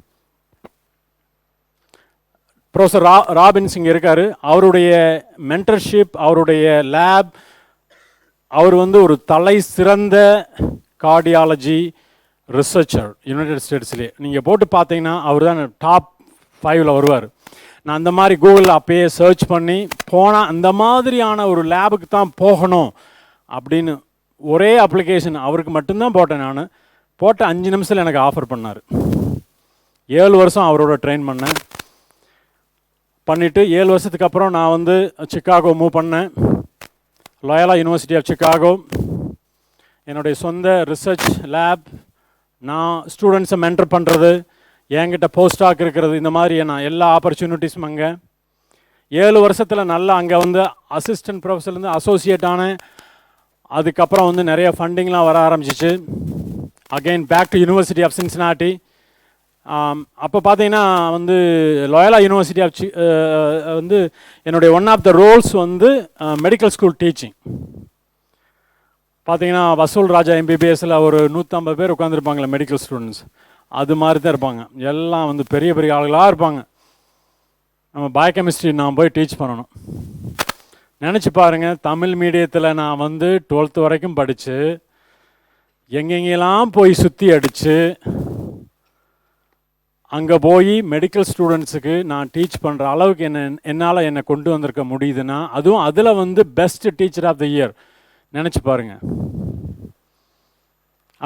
ப்ரொஃபஸர் ராபின்ஸ் இங்கே இருக்கார். அவருடைய மென்டர்ஷிப், அவருடைய லேப், அவர் வந்து ஒரு தலை சிறந்த கார்டியாலஜி ரிசர்ச்சர் யுனைடெட் ஸ்டேட்ஸ்லேயே. நீங்கள் போட்டு பார்த்தீங்கன்னா அவர் தான் டாப் 5ல் வருவார். நான் அந்த மாதிரி கூகுளில் அப்பயே சர்ச் பண்ணி போனால் அந்த மாதிரியான ஒரு லேபுக்கு தான் போகணும் அப்படின்னு ஒரே அப்ளிகேஷன் அவருக்கு மட்டும்தான் போட்டேன். நான் போட்ட 5 நிமிஷத்தில் எனக்கு ஆஃபர் பண்ணார். 7 வருஷம் அவரோட ட்ரெயின் பண்ணிவிட்டு 7 வருஷத்துக்கு அப்புறம் நான் வந்து சிக்காகோ மூவ் பண்ணேன். லோயலா யூனிவர்சிட்டி ஆஃப் சிக்காகோ, என்னுடைய சொந்த ரிசர்ச் லேப், நான் ஸ்டூடெண்ட்ஸை மென்டர் பண்ணுறது, என்கிட்ட போஸ்டாக் இருக்கிறது, இந்த மாதிரி நான் எல்லா ஆப்பர்ச்சுனிட்டிஸும் அங்கே 7 வருஷத்தில் நல்லா அங்கே வந்து அசிஸ்டன்ட் ப்ரொஃபஸர்லேருந்து அசோசியேட் ஆனேன். அதுக்கப்புறம் வந்து நிறைய ஃபண்டிங்லாம் வர ஆரம்பிச்சிச்சு. Again back to university of Cincinnati. அப்போ பார்த்தீங்கன்னா வந்து லோயலா யூனிவர்சிட்டி ஆஃப் வந்து என்னுடைய ஒன் ஆஃப் த ரோல்ஸ் வந்து மெடிக்கல் ஸ்கூல் டீச்சிங். பார்த்தீங்கன்னா வசூல் ராஜா எம்பிபிஎஸ்சில் ஒரு 150 பேர் உட்காந்துருப்பாங்களே மெடிக்கல் ஸ்டூடெண்ட்ஸ், அது மாதிரி தான் இருப்பாங்க. எல்லாம் வந்து பெரிய பெரிய ஆளுகளாக இருப்பாங்க. நம்ம பயோகெமிஸ்ட்ரி நான் போய் டீச் பண்ணணும். நினச்சி பாருங்கள், தமிழ் மீடியத்தில் நான் வந்து 12th வரைக்கும் படித்து எங்கெங்கெல்லாம் போய் சுற்றி அடித்து அங்கே போய் மெடிக்கல் ஸ்டூடெண்ட்ஸுக்கு நான் டீச் பண்ணுற அளவுக்கு என்னால் என்னை கொண்டு வந்திருக்க முடியுதுன்னா, அதுவும் அதில் வந்து best teacher of the year. நினச்சி பாருங்கள்.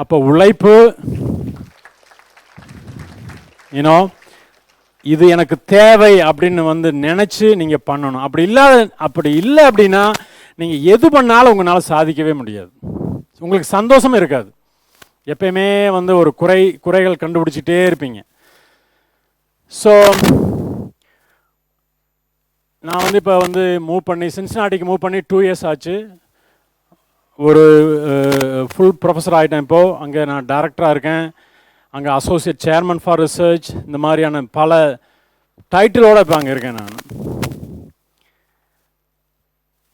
அப்போ உழைப்பு, யூனோ, இது எனக்கு தேவை அப்படின்னு வந்து நினச்சி நீங்கள் பண்ணணும். அப்படி இல்லை அப்படின்னா நீங்கள் எது பண்ணாலும் உங்களால் சாதிக்கவே முடியாது. உங்களுக்கு சந்தோஷமும் இருக்காது. எப்பயுமே வந்து ஒரு குறைகள் கண்டுபிடிச்சிட்டே இருப்பீங்க. ஸோ நான் வந்து இப்போ வந்து சின்சினாட்டிக்கு மூவ் பண்ணி 2 இயர்ஸ் ஆச்சு. ஒரு ஃபுல் ப்ரொஃபஸர் ஆகிட்டேன். இப்போது அங்கே நான் டைரக்டராக இருக்கேன். அங்கே அசோசியேட் சேர்மன் ஃபார் ரிசர்ச், இந்த மாதிரியான பல டைட்டிலோடு இப்போ அங்கே இருக்கேன். நான்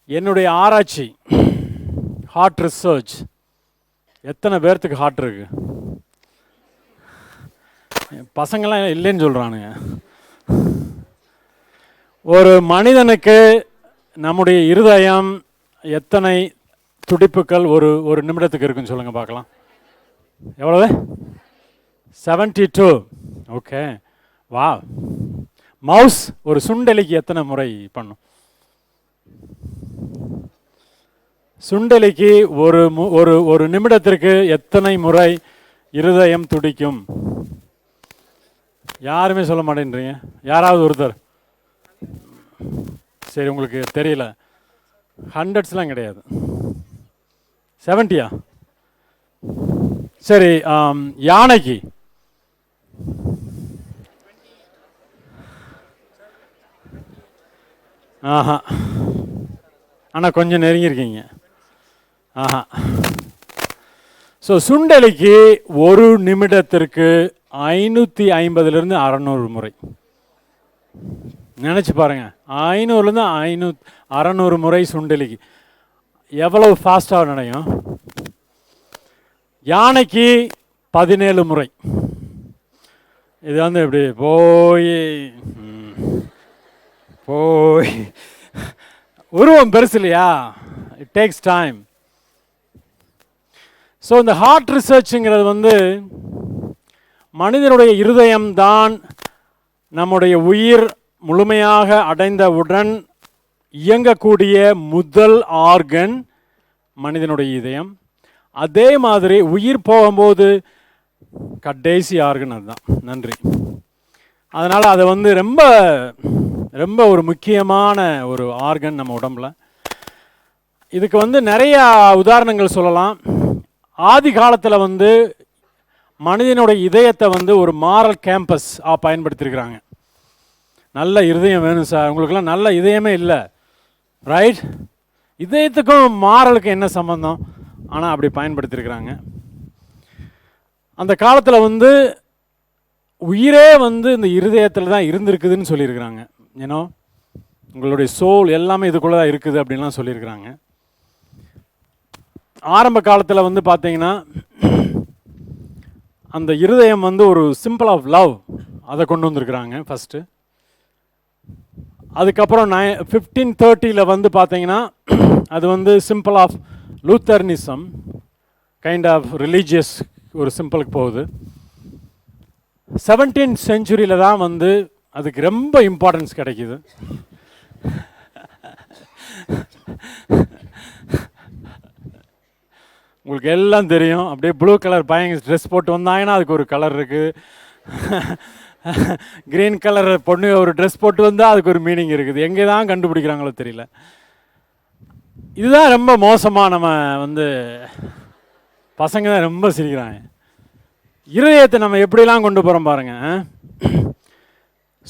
என்னுடைய ஆராய்ச்சி ஹார்ட் ரிசர்ச். எத்தனை பேர்த்துக்கு ஹார்ட் இருக்கு? பசங்களாம் இல்லைன்னு சொல்கிறானுங்க. ஒரு மனிதனுக்கு நம்முடைய இருதயம் எத்தனை துடிப்புகள் ஒரு நிமிடத்துக்கு இருக்குன்னு சொல்லுங்கள் பார்க்கலாம். எவ்வளவு? 72. ஓகே, வா. மவுஸ் ஒரு சுண்டெலிக்கு எத்தனை முறை பண்ணும்? சுண்டெலிக்கு ஒரு நிமிடத்திற்கு எத்தனை முறை இருதயம் துடிக்கும்? யாருமே சொல்ல மாட்டேன்றீங்க. யாராவது ஒருத்தர்? சரி, உங்களுக்கு தெரியல. 100ஸ்லாம் கிடையாது. 70யா? சரி, யானைக்கு? ஆஹா, ஆனால் கொஞ்சம் நெருங்கியிருக்கீங்க. ஆஹா. ஸோ சுண்டெலிக்கு ஒரு நிமிடத்திற்கு 550லேருந்து 600 முறை. நினச்சி பாருங்கள், 500லேருந்து 600 முறை சுண்டெலிக்கு. எவ்வளவு ஃபாஸ்ட்டாக நடக்கும்? யானைக்கு 17 முறை. இது வந்து இப்படி போய் உருவம் பெருசு இல்லையா? It takes time. ஸோ இந்த ஹார்ட் ரிசர்ச்சுங்கிறது வந்து மனிதனுடைய இருதயம்தான் நம்முடைய உயிர் முழுமையாக அடைந்தவுடன் இயங்கக்கூடிய முதல் ஆர்கன் மனிதனுடைய இதயம். அதே மாதிரி உயிர் போகும்போது கடைசி ஆர்கன் அதுதான். நன்றி. அதனால் அது வந்து ரொம்ப ரொம்ப ஒரு முக்கியமான ஒரு ஆர்கன் நம்ம உடம்புல. இதுக்கு வந்து நிறையா உதாரணங்கள் சொல்லலாம். ஆதி காலத்தில் வந்து மனிதனுடைய இதயத்தை வந்து ஒரு மாரல் கேம்பஸ் பயன்படுத்தியிருக்கிறாங்க. நல்ல இதயம் வேணும் சார், உங்களுக்கெல்லாம் நல்ல இதயமே இல்லை, ரைட்? இதயத்துக்கும் மாரலுக்கு என்ன சம்பந்தம்? ஆனால் அப்படி பயன்படுத்தியிருக்கிறாங்க. அந்த காலத்தில் வந்து உயிரே வந்து இந்த இருதயத்தில் தான் இருந்திருக்குதுன்னு சொல்லியிருக்கிறாங்க. ஏன்னோ உங்களுடைய சோல் எல்லாமே இதுக்குள்ளே தான் இருக்குது அப்படின்லாம் சொல்லியிருக்கிறாங்க. ஆரம்ப காலத்தில் வந்து பார்த்தீங்கன்னா அந்த இருதயம் வந்து ஒரு சிம்பிள் ஆஃப் லவ், அதை கொண்டு வந்திருக்கிறாங்க ஃபஸ்ட்டு. அதுக்கப்புறம் 1530 வந்து பார்த்தீங்கன்னா அது வந்து simple of Lutheranism, kind of religious ஒரு சிம்பிளுக்கு போகுது. 17th century தான் வந்து அதுக்கு ரொம்ப இம்பார்ட்டன்ஸ் கிடைக்குது. உங்களுக்கு எல்லாம் தெரியும், அப்படியே ப்ளூ கலர் பையன் ட்ரெஸ் போட்டு வந்தாங்கன்னா அதுக்கு ஒரு கலர் இருக்குது, க்ரீன் கலர் பொண்ணு ஒரு ட்ரெஸ் போட்டு வந்தால் அதுக்கு ஒரு மீனிங் இருக்குது. எங்கே தான் கண்டுபிடிக்கிறாங்களோ தெரியல. இதுதான் ரொம்ப மோசமாக. நம்ம வந்து பசங்க தான் ரொம்ப சிரிக்கிறாங்க. இருதயத்தை நம்ம எப்படிலாம் கொண்டு போகிறோம் பாருங்க.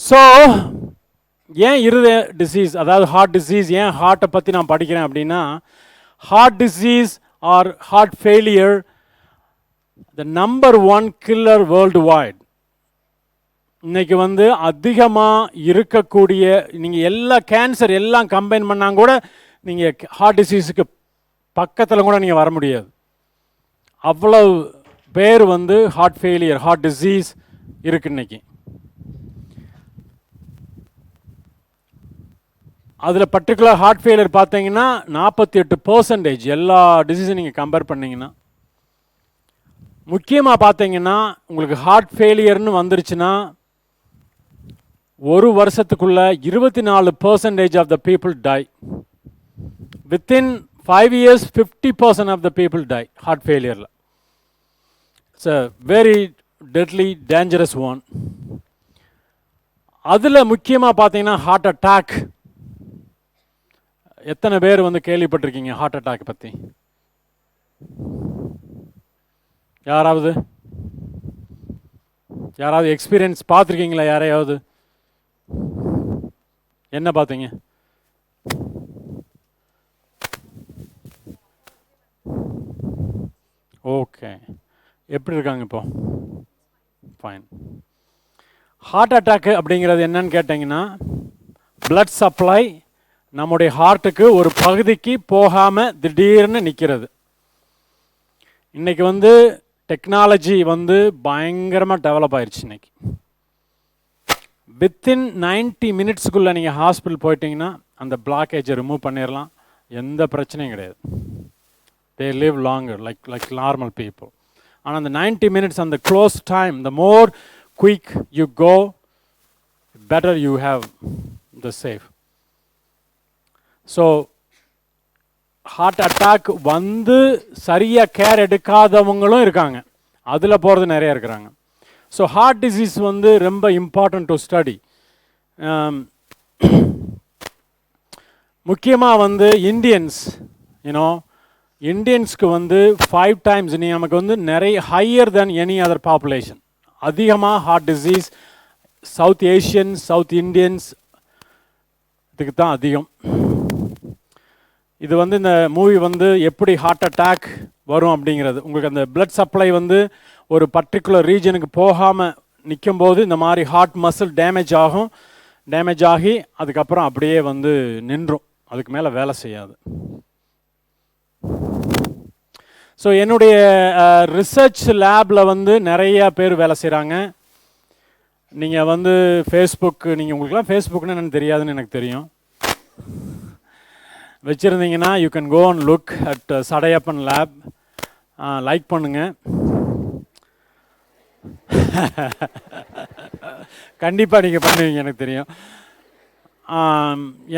ஸோ ஏன் இருதய டிசீஸ், அதாவது ஹார்ட் டிசீஸ், ஏன் ஹார்ட்டை பற்றி நான் படிக்கிறேன் அப்படின்னா, heart disease or heart failure the number 1 killer worldwide. இன்னைக்கு வந்து அதிகமாக இருக்கக்கூடிய, நீங்கள் எல்லா கேன்சர் எல்லாம் கம்பைன் பண்ணால் கூட நீங்கள் ஹார்ட் டிசீஸுக்கு பக்கத்தில் கூட நீங்கள் வர முடியாது. அவ்வளவு பேர் வந்து ஹார்ட் ஃபெயிலியர், ஹார்ட் டிசீஸ் இருக்கு இன்னைக்கு. அதில் பர்டிகுலர் ஹார்ட் ஃபெயிலியர் பார்த்தீங்கன்னா 48% எல்லா டிசீஸும் நீங்கள் கம்பேர் பண்ணிங்கன்னா. முக்கியமாக பார்த்தீங்கன்னா உங்களுக்கு ஹார்ட் ஃபெயிலியர்னு வந்துருச்சுன்னா ஒரு வருஷத்துக்குள்ள 24% of the people die. Within 5 years 50% of the people die heart ஃபெயிலியரில். It's a very deadly dangerous one. அதில் முக்கியமாக பார்த்தீங்கன்னா ஹார்ட் அட்டாக். எத்தனை பேர் வந்து கேள்விப்பட்டிருக்கீங்க ஹார்ட் அட்டாக் பற்றி? யாராவது எக்ஸ்பீரியன்ஸ் பார்த்துருக்கீங்களா? யாரையாவது? என்ன பார்த்தீங்க? ஓகே, எப்படி இருக்காங்க இப்போ? ஃபைன். ஹார்ட் அட்டாக்கு அப்படிங்கிறது என்னன்னு கேட்டிங்கன்னா, பிளட் சப்ளை நம்முடைய ஹார்ட்டுக்கு ஒரு பகுதிக்கு போகாமல் திடீர்னு நிற்கிறது. இன்றைக்கி வந்து டெக்னாலஜி வந்து பயங்கரமாக டெவலப் ஆயிடுச்சு. இன்றைக்கி வித்தின் 90 minutesக்குள்ளே நீங்கள் ஹாஸ்பிட்டல் போயிட்டீங்கன்னா அந்த பிளாக்கேஜை ரிமூவ் பண்ணிடலாம், எந்த பிரச்சனையும் கிடையாது. they live longer like normal people. ஆனால் அந்த 90 minutes அந்த close time, the more quick you go, better you have the safe. So heart attack வந்து சரியாக கேர் எடுக்காதவங்களும் இருக்காங்க, அதில் போகிறது நிறையா இருக்கிறாங்க. ஸோ ஹார்ட் டிசீஸ் வந்து ரொம்ப இம்பார்ட்டன்ட் டு ஸ்டடி. முக்கியமாக வந்து இந்தியன்ஸ், இந்தியன்ஸ்க்கு வந்து 5 times நமக்கு வந்து நிறைய higher than any other population. அதிகமாக heart disease South Asians, South Indians இதுக்கு தான் அதிகம். இது வந்து இந்த மூவி வந்து எப்படி ஹார்ட் அட்டாக் வரும் அப்படிங்கிறது, உங்களுக்கு அந்த பிளட் சப்ளை வந்து ஒரு பர்டிகுலர் ரீஜனுக்கு போகாமல் நிற்கும்போது இந்த மாதிரி ஹார்ட் மசில் டேமேஜ் ஆகி அதுக்கப்புறம் அப்படியே வந்து நின்றும், அதுக்கு மேலே வேலை செய்யாது. ஸோ என்னுடைய ரிசர்ச் லேபில் வந்து நிறையா பேர் வேலை செய்கிறாங்க. நீங்கள் வந்து ஃபேஸ்புக், உங்களுக்குலாம் ஃபேஸ்புக்னு என்னென்னு தெரியாதுன்னு எனக்கு தெரியும். வச்சுருந்தீங்கன்னா you can go and look at Sadayappan lab. Like பண்ணுங்க. கண்டிப்பாக நீங்கள் பண்ணுவீங்க, எனக்கு தெரியும்.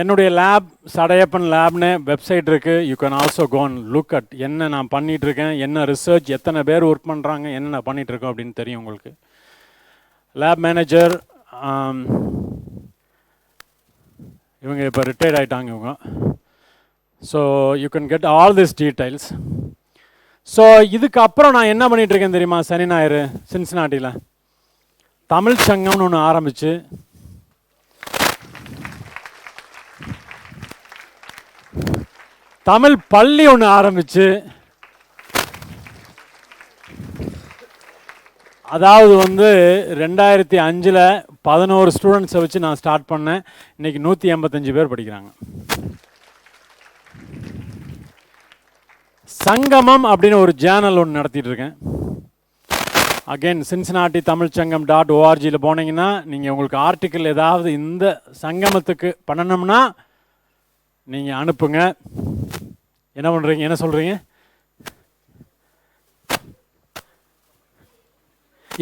என்னுடைய லேப் சடையப்பன் லேப்னு வெப்சைட் இருக்குது. You can also go and look at என்ன நான் பண்ணிகிட்ருக்கேன், என்ன ரிசர்ச், எத்தனை பேர் ஒர்க் பண்ணுறாங்க, என்ன நான் பண்ணிகிட்ருக்கோம் அப்படின்னு தெரியும் உங்களுக்கு. லேப் மேனேஜர் இவங்க இப்போ ரிட்டையர்ட் ஆகிட்டாங்க இவங்க. So you can get all this details. So இதுக்கப்புறம் நான் என்ன பண்ணிகிட்ருக்கேன் தெரியுமா? சனி ஞாயிறு சின்சினாட்டியில் தமிழ் சங்கம்னு ஒன்று ஆரம்பித்து, தமிழ் பள்ளி ஒன்று ஆரம்பித்து, அதாவது வந்து 2005 11 ஸ்டூடெண்ட்ஸை வச்சு நான் ஸ்டார்ட் பண்ணேன். இன்றைக்கி 185 பேர் படிக்கிறாங்க. சங்கமம் அப்படின்னு ஒரு சேனல் ஒன்று நடத்திட்டு இருக்கேன். அகெயின் cincinnati-tamilchangam.org போனீங்கன்னா நீங்கள் உங்களுக்கு ஆர்டிக்கிள் ஏதாவது இந்த சங்கமத்துக்கு பண்ணணும்னா நீங்கள் அனுப்புங்க. என்ன பண்ணுறீங்க, என்ன சொல்கிறீங்க?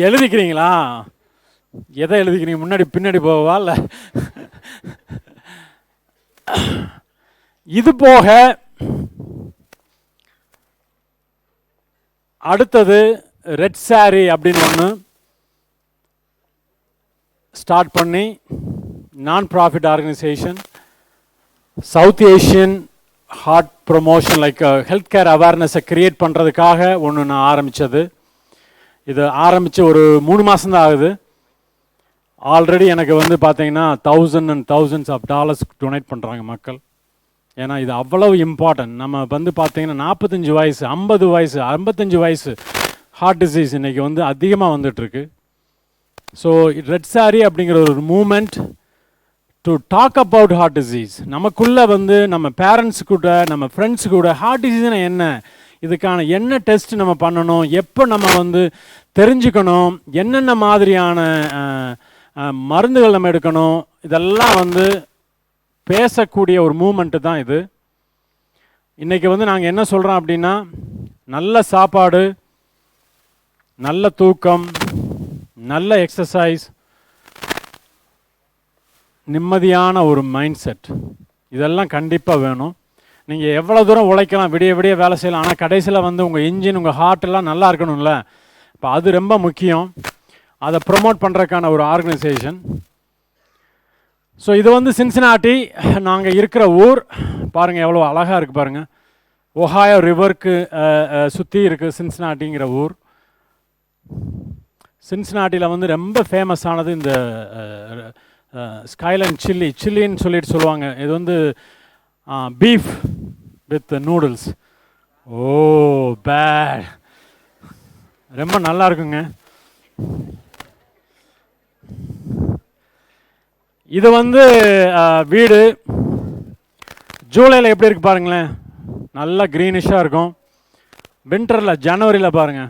எழுதிக்கிறீங்களா? எதை எழுதிக்கிறீங்க? முன்னாடி பின்னாடி போவா இல்லை? இது போக அடுத்தது ரெட் சாரி அப்படின்னு ஒன்று ஸ்டார்ட் பண்ணி non profit organisation South Asian heart promotion like health care அவேர்னஸை க்ரியேட் பண்ணுறதுக்காக ஒன்று நான் ஆரம்பித்தது. இது ஆரம்பித்து ஒரு 3 மாதம்தான் ஆகுது. ஆல்ரெடி எனக்கு வந்து பார்த்தீங்கன்னா thousands of dollars டொனேட் பண்ணுறாங்க மக்கள். ஏன்னா இது அவ்வளவு இம்பார்ட்டன்ட். நம்ம வந்து பார்த்தீங்கன்னா 45 வயசு 50 வயசு 55 வயசு ஹார்ட் டிசீஸ் இன்றைக்கி வந்து அதிகமாக வந்துட்டுருக்கு. ஸோ ரெட் சாரி அப்படிங்கிற ஒரு moment to talk about heart disease. நமக்குள்ளே வந்து நம்ம பேரண்ட்ஸ் கூட நம்ம ஃப்ரெண்ட்ஸ் கூட ஹார்ட் டிசீஸ்னால் என்ன, இதுக்கான என்ன டெஸ்ட் நம்ம பண்ணணும், எப்போ நம்ம வந்து தெரிஞ்சுக்கணும், என்னென்ன மாதிரியான மருந்துகள் நம்ம எடுக்கணும், இதெல்லாம் வந்து பேசக்கூடிய ஒரு மூமெண்ட்டு தான் இது. இன்றைக்கி வந்து நாங்கள் என்ன சொல்கிறோம் அப்படின்னா, நல்ல சாப்பாடு, நல்ல தூக்கம், நல்ல எக்ஸசைஸ், நிம்மதியான ஒரு மைண்ட் செட், இதெல்லாம் கண்டிப்பாக வேணும். நீங்கள் எவ்வளோ தூரம் உழைக்கலாம், விடிய விடிய வேலை செய்யலாம், ஆனால் கடைசியில் வந்து உங்கள் இன்ஜின் உங்கள் ஹார்ட்டெல்லாம் நல்லா இருக்கணும்ல. இப்போ அது ரொம்ப முக்கியம். அதை ப்ரொமோட் பண்ணுறதுக்கான ஒரு ஆர்கனைசேஷன். ஸோ இது வந்து சின்சினாட்டி நாங்கள் இருக்கிற ஊர் பாருங்கள், எவ்வளோ அழகாக இருக்குது பாருங்கள். ஒஹாயோ ரிவருக்கு சுற்றி இருக்குது சின்சினாட்டிங்கிற ஊர். சின்சினாட்டியில் வந்து ரொம்ப ஃபேமஸானது இந்த ஸ்கைலைன் சில்லின்னு சொல்லுவாங்க. இது வந்து beef with noodles. Oh bad, ரொம்ப நல்லா இருக்குங்க. இது வந்து வீடு ஜூலையில் எப்படி இருக்குது பாருங்களேன், நல்லா க்ரீனிஷாக இருக்கும். வின்டரில் ஜனவரியில் பாருங்கள்.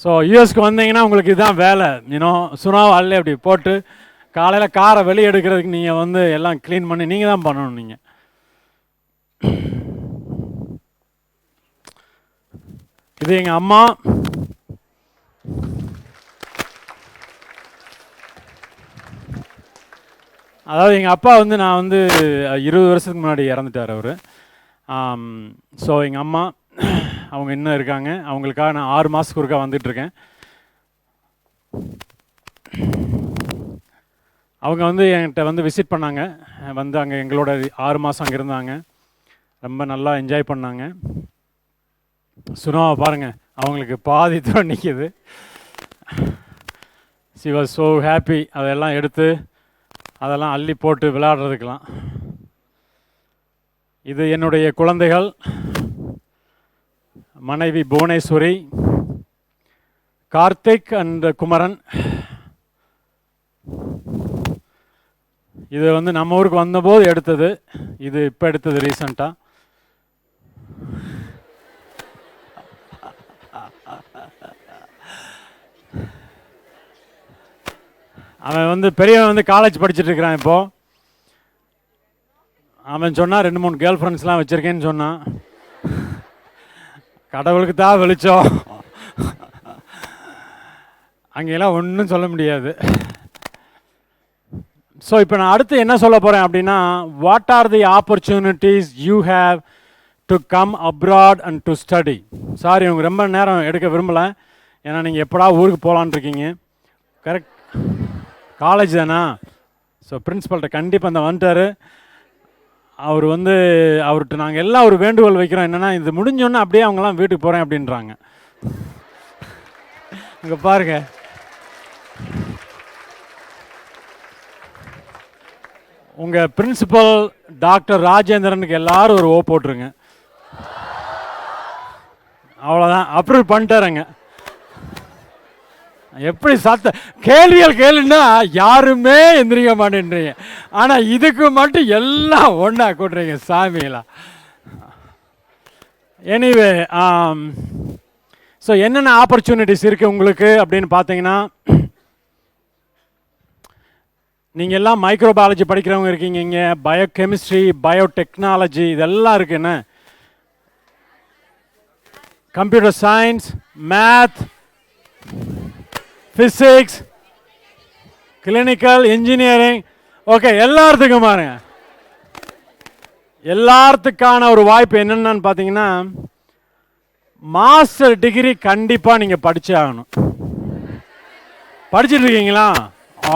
ஸோ யூஎஸ்க்கு வந்தீங்கன்னா உங்களுக்கு இதுதான் வேலை. சுனாவாலே அப்படி போட்டு காலையில் காரை வெளியே எடுக்கிறதுக்கு நீங்கள் வந்து எல்லாம் க்ளீன் பண்ணி நீங்கள் தான் பண்ணணும். நீங்கள் இது எங்கள் அம்மா. அதாவது எங்கள் அப்பா வந்து நான் வந்து 20 வருஷத்துக்கு முன்னாடி இறந்துட்டார் அவர். ஸோ எங்கள் அம்மா அவங்க இன்னும் இருக்காங்க. அவங்களுக்காக நான் 6 மாதத்துக்கு ஒருக்கா வந்துட்டுருக்கேன். அவங்க வந்து என்கிட்ட வந்து விசிட் பண்ணாங்க. வந்து அங்கே எங்களோட 6 மாதம் அங்கே இருந்தாங்க. ரொம்ப நல்லா என்ஜாய் பண்ணாங்க. சுனாவை பாருங்கள், அவங்களுக்கு பாதி தூரம் நிற்கிது. She was so happy. அதெல்லாம் எடுத்து அதெல்லாம் அள்ளி போட்டு விளையாடுறதுக்கெலாம். இது என்னுடைய குழந்தைகள், மனைவி புவனேஸ்வரி, கார்த்திக் அண்ட் குமரன். இது வந்து நம்ம ஊருக்கு வந்தபோது எடுத்தது. இது இப்போ எடுத்தது ரீசண்டாக. அவன் வந்து பெரியவன் வந்து காலேஜ் படிச்சுட்டு இருக்கிறான். இப்போது அவன் சொன்னான் 2-3 கேர்ள் ஃப்ரெண்ட்ஸ்லாம் வச்சுருக்கேன்னு சொன்னான். கடவுளுக்கு தான் வெளிச்சம், அங்கெல்லாம் ஒன்றும் சொல்ல முடியாது. ஸோ இப்போ நான் அடுத்து என்ன சொல்ல போகிறேன் அப்படின்னா, what are the opportunities you have to come abroad and to study. Sorry, உங்கள் ரொம்ப நேரம் எடுக்க விரும்பலை, ஏன்னா நீங்கள் எப்படா ஊருக்கு போகலான் இருக்கீங்க. கரெக்ட், காலேஜ் தானா? ஸோ பிரின்ஸிபல்கிட்ட கண்டிப்பாக அந்த வந்துட்டார். அவர் வந்து அவர்கிட்ட நாங்கள் எல்லாம் ஒரு வேண்டுகோள் வைக்கிறோம். என்னென்னா, இது முடிஞ்சோன்னே அப்படியே அவங்களாம் வீட்டுக்கு போகிறேன் அப்படின்றாங்க. இங்கே பாருங்க, உங்கள் பிரின்சிபல் டாக்டர் ராஜேந்திரனுக்கு எல்லாரும் ஒரு ஓ போட்டுருங்க. அவ்வளோதான், அப்ரூவ் பண்ணிட்டாருங்க. எப்படி கேள்விகள் கேளுன்னா யாருமே எந்திரிக்க மாட்டேன்றீங்க, ஆனால் இதுக்கு மட்டும் எல்லாம் ஒன்றா கூட்டுறீங்க சாமியெல்லாம். எனிவே ஸோ என்னென்ன ஆப்பர்ச்சுனிட்டிஸ் இருக்குது உங்களுக்கு அப்படின்னு பார்த்தீங்கன்னா, நீங்கள் எல்லாம் மைக்ரோபயாலஜி படிக்கிறவங்க இருக்கீங்க, இங்கே பயோகெமிஸ்ட்ரி, பயோடெக்னாலஜி இதெல்லாம் இருக்குது. என்ன computer science, math, physics, clinical, engineering, okay எல்லாத்துக்கும் பாருங்க. எல்லாத்துக்கான ஒரு வாய்ப்பு என்னென்னு பார்த்தீங்கன்னா, மாஸ்டர் டிகிரி கண்டிப்பாக நீங்கள் படிச்சே ஆகணும். படிச்சுட்டு இருக்கீங்களா?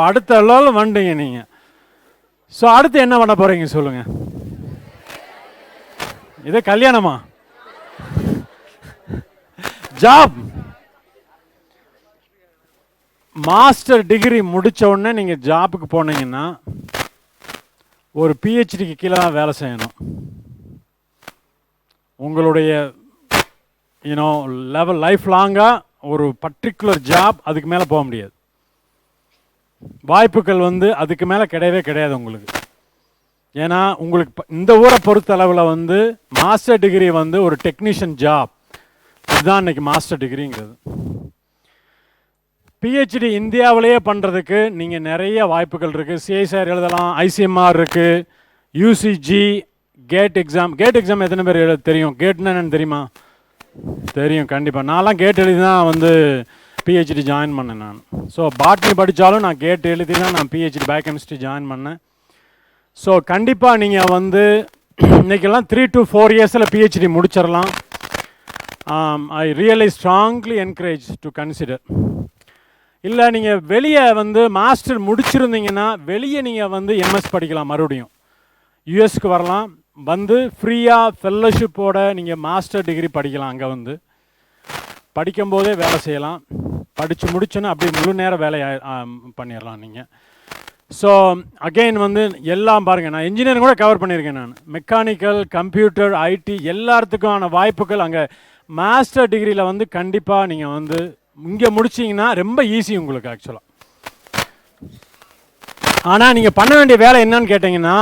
அடுத்த லெவலில் வந்துட்டீங்க நீங்கள். ஸோ அடுத்து என்ன பண்ண போகிறீங்க சொல்லுங்கள்? இது கல்யாணமா? ஜாப். மாஸ்டர் டிகிரி முடித்த உடனே நீங்கள் ஜாப்புக்கு போனீங்கன்னா ஒரு பிஹெச்டிக்கு கீழே தான் வேலை செய்யணும். உங்களுடைய லெவல் லைஃப் லாங்காக ஒரு பர்டிகுலர் ஜாப், அதுக்கு மேலே போக முடியாது. வாய்ப்புகள் அதுக்கு மேலே கிடையவே கிடையாது உங்களுக்கு. ஏன்னா உங்களுக்கு இந்த ஊரை பொறுத்தளவில் மாஸ்டர் டிகிரி ஒரு டெக்னீஷியன் ஜாப். இதுதான் இன்னைக்கு மாஸ்டர் டிகிரிங்கிறது. பிஹெச்டி இந்தியாவிலேயே பண்ணுறதுக்கு நீங்கள் நிறைய வாய்ப்புகள் இருக்குது. சிஐசிஆர் எழுதலாம், ஐசிஎம்ஆர் இருக்குது, UGC, GATE exam. GATE exam எத்தனை பேர் தெரியும்? கேட்னா என்னன்னு தெரியுமா? தெரியும் கண்டிப்பாக. நான்லாம் கேட் எழுதி தான் பிஹெச்டி ஜாயின் பண்ணேன் நான். ஸோ பாட்னி படித்தாலும் நான் கேட் எழுதி தான் நான் பிஹெச்டி பயோகெமிஸ்ட்ரி ஜாயின் பண்ணேன். ஸோ கண்டிப்பாக நீங்கள் இன்றைக்கெல்லாம் 3 to 4 இயர்ஸில் பிஹெச்டி முடிச்சிடலாம். I really strongly encourage to consider. இல்லை நீங்கள் வெளியே மாஸ்டர் முடிச்சிருந்தீங்கன்னா வெளியே நீங்கள் எம்எஸ் படிக்கலாம். மறுபடியும் யூஎஸ்க்கு வரலாம், ஃப்ரீயாக ஃபெல்லோஷிப்போட நீங்கள் மாஸ்டர் டிகிரி படிக்கலாம். அங்கே படிக்கும்போதே வேலை செய்யலாம். படித்து முடிச்சோன்னா அப்படி முழு நேரம் வேலையை பண்ணிடலாம் நீங்கள். ஸோ அகெயின் எல்லாம் பாருங்கள், நான் இன்ஜினியரிங் கூட கவர் பண்ணியிருக்கேன். நான் மெக்கானிக்கல், கம்ப்யூட்டர், ஐடி எல்லாத்துக்குமான வாய்ப்புகள் அங்கே மாஸ்டர் டிகிரியில் கண்டிப்பாக நீங்கள் இங்கே முடிச்சிங்கன்னா ரொம்ப ஈஸி உங்களுக்கு ஆக்சுவலாக. ஆனால் நீங்கள் பண்ண வேண்டிய வேலை என்னன்னு கேட்டிங்கன்னா,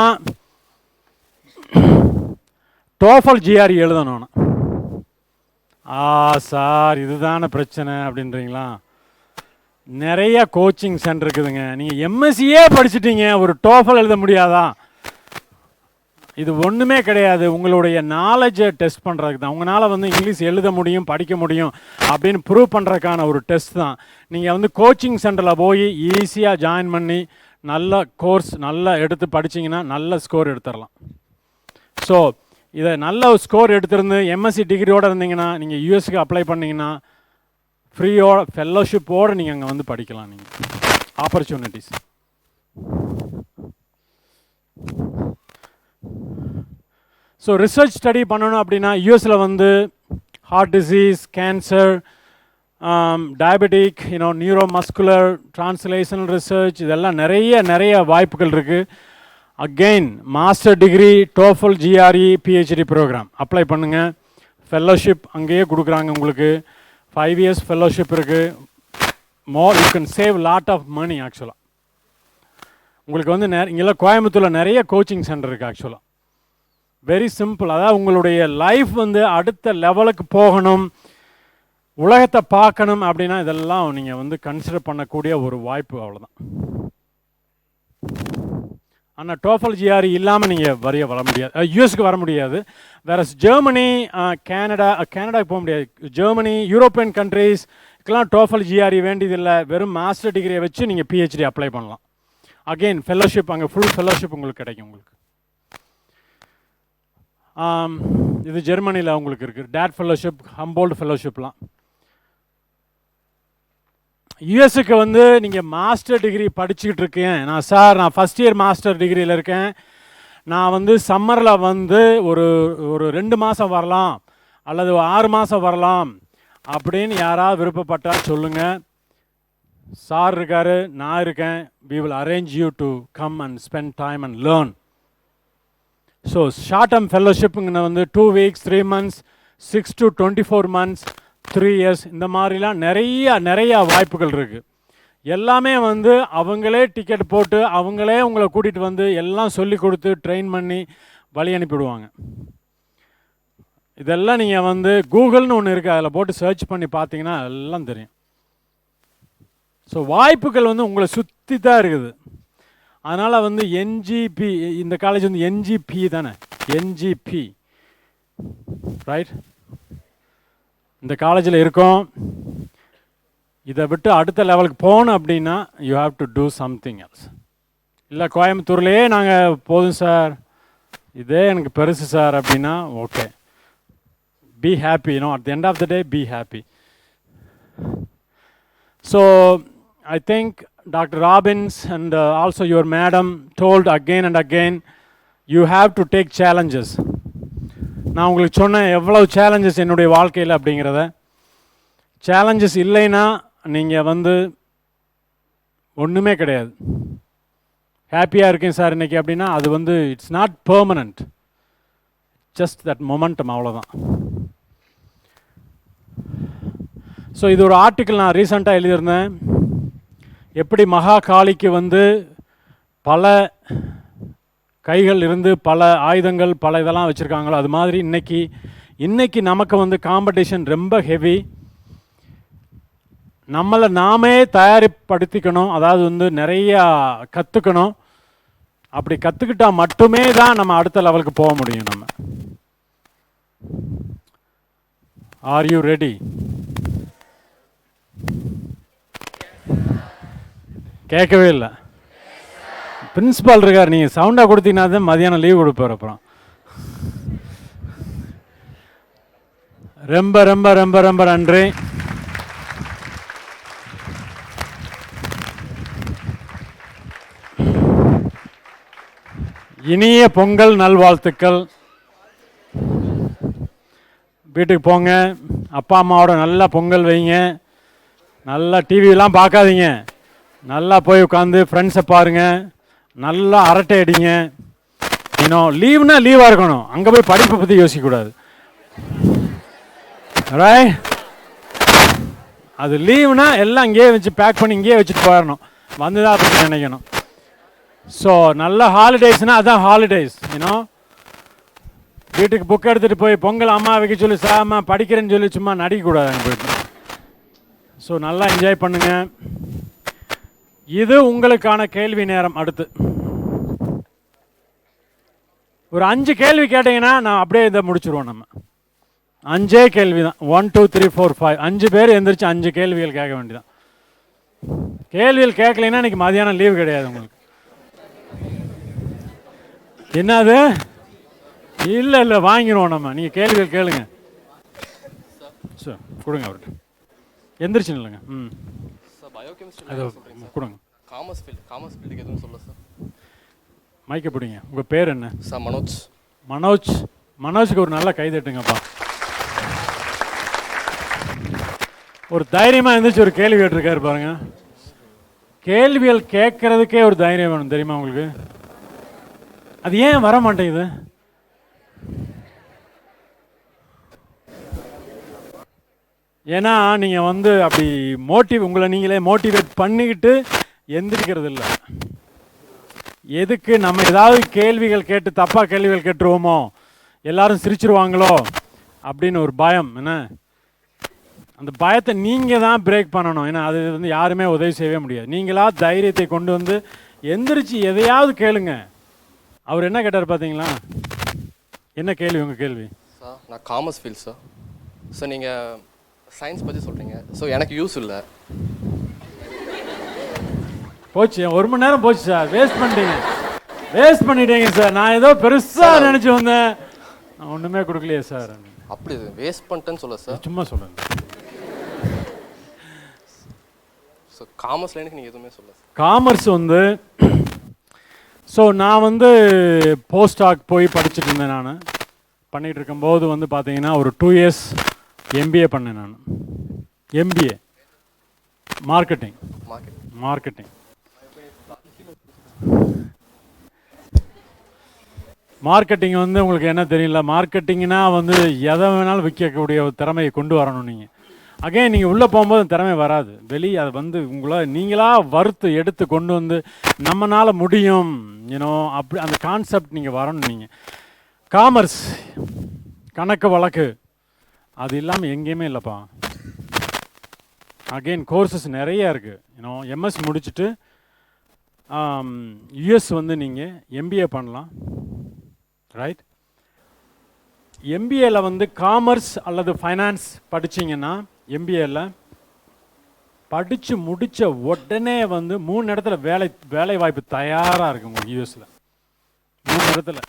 டோஃபல் ஜிஆர்இ எழுதணும். சார் இதுதான பிரச்சனை அப்படின்றீங்களா? நிறைய கோச்சிங் சென்டர் இருக்குதுங்க. நீங்கள் எம்எஸ்சியே படிச்சுட்டீங்க, ஒரு டோஃபல் எழுத முடியாதா? இது ஒன்றுமே கிடையாது. உங்களுடைய நாலேஜை டெஸ்ட் பண்ணுறதுக்கு தான். உங்களால் இங்கிலீஷ் எழுத முடியும், படிக்க முடியும் அப்படின்னு ப்ரூவ் பண்ணுறதுக்கான ஒரு டெஸ்ட் தான். நீங்கள் கோச்சிங் சென்டரில் போய் ஈஸியாக ஜாயின் பண்ணி நல்ல கோர்ஸ் நல்லா எடுத்து படிச்சிங்கன்னா நல்ல ஸ்கோர் எடுத்துடலாம். ஸோ இதை நல்ல ஸ்கோர் எடுத்திருந்து எம்எஸ்சி டிகிரியோடு இருந்தீங்கன்னா நீங்கள் யூஎஸ்க்கு அப்ளை பண்ணிங்கன்னா ஃப்ரீயோட ஃபெல்லோஷிப்போடு நீங்கள் அங்கே படிக்கலாம். நீங்கள் ஆப்பர்ச்சுனிட்டிஸ். ஸோ ரிசர்ச் ஸ்டடி பண்ணணும் அப்படின்னா யூஎஸில் heart disease, cancer, diabetic, neuromuscular, translational research இதெல்லாம் நிறைய வாய்ப்புகள் இருக்குது. Again master degree, TOEFL, GRE, PhD program apply பண்ணுங்கள். ஃபெல்லோஷிப் அங்கேயே கொடுக்குறாங்க உங்களுக்கு. 5 years ஃபெல்லோஷிப் இருக்குது. You can save lot of money ஆக்சுவலாக. உங்களுக்கு இங்கெல்லாம் கோயம்புத்தூரில் நிறைய கோச்சிங் சென்டர் இருக்குது ஆக்சுவலாக. Very simple. அதாவது உங்களுடைய லைஃப் அடுத்த லெவலுக்கு போகணும், உலகத்தை பார்க்கணும் அப்படின்னா இதெல்லாம் நீங்கள் கன்சிடர் பண்ணக்கூடிய ஒரு வாய்ப்பு, அவ்வளோதான். ஆனால் டோஃபல் ஜிஆர்இ இல்லாமல் நீங்கள் வர முடியாது, யூஎஸ்க்கு வர முடியாது. வேற ஜெர்மனி, கனடாக்கு போக முடியாது. ஜெர்மனி, யூரோப்பியன் கண்ட்ரீஸ்க்கெலாம் டோஃபல் ஜிஆர்இ வேண்டியதில்லை. வெறும் மாஸ்டர் டிகிரியை வச்சு நீங்கள் பிஹெச்டி அப்ளை பண்ணலாம். அகெயின் ஃபெல்லோஷிப், அங்கே ஃபுல் ஃபெல்லோஷிப் உங்களுக்கு கிடைக்கும். உங்களுக்கு இது ஜெர்மனியில் உங்களுக்கு இருக்குது. டேட் ஃபெல்லோஷிப், ஹம்போல்ட் ஃபெல்லோஷிப்லாம். யூஎஸ்க்கு நீங்கள் மாஸ்டர் டிகிரி படிச்சுக்கிட்டு இருக்கேன் நான் ஃபஸ்ட் இயர் மாஸ்டர் டிகிரியில் இருக்கேன், நான் சம்மரில் ஒரு 2 மாதம் வரலாம் அல்லது 6 மாதம் வரலாம் அப்படின்னு யாராவது விருப்பப்பட்டால் சொல்லுங்கள். சார் இருக்கார், நான் இருக்கேன். we will arrange you to come and spend time and learn. So short term ஃபெல்லோஷிப்புங்க 2 weeks, 3 months, 6 to 24 months, 3 years இந்த மாதிரிலாம் நிறைய வாய்ப்புகள் இருக்குது. எல்லாமே அவங்களே டிக்கெட் போட்டு அவங்களே உங்களை கூட்டிகிட்டு எல்லாம் சொல்லி கொடுத்து ட்ரெயின் பண்ணி வழி அனுப்பிவிடுவாங்க. இதெல்லாம் நீங்கள் வந்து கூகுள்னு ஒன்று இருக்குது, அதில் போட்டு சர்ச் பண்ணி பார்த்தீங்கன்னா எல்லாம் தெரியும். ஸோ வாய்ப்புகள் வந்து உங்களை சுற்றி தான் இருக்குது. அதனால் வந்து என்ஜிபி, இந்த காலேஜ் வந்து என்ஜிபி தானே, என்ஜிபி, ரைட்? இந்த காலேஜில் இருக்கோம். இதை விட்டு அடுத்த லெவலுக்கு போகணும் அப்படின்னா you have to do something else. இல்லை கோயம்புத்தூர்லேயே நாங்கள் போதும் சார், இதே எனக்கு பெருசு சார் அப்படின்னா okay, be happy, at the end of the day, be happy. So I think Dr. Robbins and also your madam told again and again, you have to take challenges. நான் உங்களுக்கு சொன்னேன் எவ்வளவு challenges என்னுடைய வாழ்க்கையில் அப்படிங்கிறத. Challenges இல்லைன்னா நீங்கள் வந்து ஒன்றுமே கிடையாது. ஹாப்பியாக இருக்கேன் சார் இன்றைக்கி அப்படின்னா அது வந்து it's not permanent, just that momentum, அவ்வளோதான். ஸோ இது ஒரு ஆர்டிக்கிள் நான் ரீசெண்டாக எழுதியிருந்தேன். எப்படி மகா காளிக்கு வந்து பல கைகள் இருந்து பல ஆயுதங்கள் பல இதெல்லாம் வச்சுருக்காங்களோ அது மாதிரி இன்னைக்கு நமக்கு வந்து காம்படிஷன் ரொம்ப ஹெவி. நம்மளை நாமே தயாரிப்படுத்திக்கணும், அதாவது வந்து நிறையா கற்றுக்கணும். அப்படி கற்றுக்கிட்டால் மட்டுமே தான் நம்ம அடுத்த லெவலுக்கு போக முடியும். நம்ம ஆர் யூ ரெடி? கேட்கவே இல்லை. பிரின்ஸிபால் இருக்கார், நீங்கள் சவுண்டாக கொடுத்தீங்கன்னா தான் மதியானம் லீவ் கொடுப்பார். அப்புறம் ரொம்ப ரொம்ப ரொம்ப ரொம்ப நன்றி. இனிய பொங்கல் நல்வாழ்த்துக்கள். வீட்டுக்கு போங்க, அப்பா அம்மாவோட நல்லா பொங்கல் வைங்க, நல்லா டிவியெலாம் பார்க்காதீங்க, நல்லா போய் உட்காந்து ஃப்ரெண்ட்ஸை பாருங்கள், நல்லா அரட்டை அடிங்க. லீவ்னா லீவாக இருக்கணும், அங்கே போய் படிப்பை பற்றி யோசிக்கக்கூடாது. ரைட்? அது லீவுனா எல்லாம் இங்கேயே வச்சு பேக் பண்ணி இங்கேயே வச்சுட்டு போயிடணும், வந்து தான் பற்றி நினைக்கணும். ஸோ நல்ல ஹாலிடேஸ்னால் அதுதான் ஹாலிடேஸ். வீட்டுக்கு புக் எடுத்துகிட்டு போய் பொங்கல் அம்மா வைக்க சொல்லி சாமா படிக்கிறேன்னு சொல்லி சும்மா நடிக்கக்கூடாது அங்கே போயிட்டு. ஸோ நல்லா என்ஜாய் பண்ணுங்கள். இது உங்களுக்கான கேள்வி நேரம். அடுத்து ஒரு 5 கேள்வி கேட்டீங்கன்னா நான் அப்படியே இதை முடிச்சுருவோம். நம்ம 5 கேள்வி தான், 1 2 3 4 5, 5 பேர் எந்திரிச்சு 5 கேள்விகள் கேட்க வேண்டியதான். கேள்விகள் கேட்கலைன்னா இன்னைக்கு மதியானம் லீவு கிடையாது உங்களுக்கு. என்னது? இல்லை இல்லை வாங்கிடுவோம் நம்ம. நீங்கள் கேள்விகள் கேளுங்க. சார் கொடுங்க அவர்கிட்ட, எந்திரிச்சு இல்லைங்க. அது கொடுங்க. காமர்ஸ் ஃபீல்டுக்கு எதுவும் சொல்ல சார். மைக்க பிடிங்க. உங்கள் பேர் என்ன சார்? மனோஜ். மனோஜுக்கு ஒரு நல்ல கைதட்டுங்கப்பா. ஒரு தைரியமாக இருந்துச்சு ஒரு கேள்வி கேட்டிருக்காரு பாருங்க. கேள்விகள் கேட்கறதுக்கே ஒரு தைரியம் வேணும் தெரியுமா உங்களுக்கு? அது ஏன் வர மாட்டேங்குது? ஏன்னா நீங்கள் வந்து அப்படி உங்களை நீங்களே மோட்டிவேட் பண்ணிக்கிட்டு எந்திரிக்கிறது இல்லை. எதுக்கு நம்ம ஏதாவது கேள்விகள் கேட்டு தப்பாக கேள்விகள் கேட்டுருவோமோ, எல்லாரும் சிரிச்சிருவாங்களோ அப்படின்னு ஒரு பயம். என்ன, அந்த பயத்தை நீங்கள் தான் பிரேக் பண்ணணும். ஏன்னா அது வந்து யாருமே உதவி செய்யவே முடியாது. நீங்களா தைரியத்தை கொண்டு வந்து எந்திரிச்சு எதையாவது கேளுங்க. அவர் என்ன கேட்டார் பார்த்தீங்களா? என்ன கேள்வி உங்கள் கேள்வி? சார் நான் காமர்ஸ் ஃபீல்ட் சார். ஸோ நீங்கள் சயின்ஸ் பற்றி சொல்கிறீங்க, ஸோ எனக்கு யூஸ் இல்லை. போச்சு, 1 மணி நேரம் போச்சு சார், வேஸ்ட் பண்ணிட்டீங்க சார். நான் ஏதோ பெருசாக நினச்சி வந்தேன், நான் ஒன்றுமே கொடுக்கலையே சார். அப்படி வேஸ்ட் பண்ணிட்டேன்னு சொல்ல சார், சும்மா சொல்லுங்க. ஸோ காமர்ஸ் லைனுக்கு நீங்கள் எதுவுமே சொல்ல சார். காமர்ஸ் வந்து ஸோ நான் வந்து போஸ்டாக் போய் படிச்சுட்டு இருந்தேன். நான் பண்ணிகிட்டு இருக்கும்போது வந்து பார்த்தீங்கன்னா ஒரு 2 years MBA பண்ணேன். நான் MBA மார்க்கெட்டிங். மார்க்கெட்டிங் வந்து உங்களுக்கு என்ன தெரியல, மார்க்கெட்டிங்னா வந்து எதை வேணாலும் விற்கக்கூடிய ஒரு திறமையை கொண்டு வரணும். நீங்கள் அகைன் நீங்கள் உள்ளே போகும்போது திறமை வராது, வெளியே அது வந்து நீங்களாக வறுத்து எடுத்து கொண்டு வந்து நம்மளால் முடியும் அப்படி அந்த கான்செப்ட் நீங்கள் வரணும். நீங்கள் கணக்கு வழக்கு அது இல்லாமல் எங்கேயுமே இல்லைப்பா. அகெயின் கோர்சஸ் நிறையா இருக்குது. எம்எஸ் முடிச்சுட்டு யூஎஸ் வந்து நீங்கள் எம்பிஏ பண்ணலாம், ரைட்? எம்பிஏல வந்து காமர்ஸ் அல்லது ஃபைனான்ஸ் படிச்சிங்கன்னா எம்பிஏல படித்து முடித்த உடனே வந்து 3 இடத்துல வேலை வாய்ப்பு தயாராக இருக்குது உங்களுக்கு யூஎஸில். 3 இடத்துல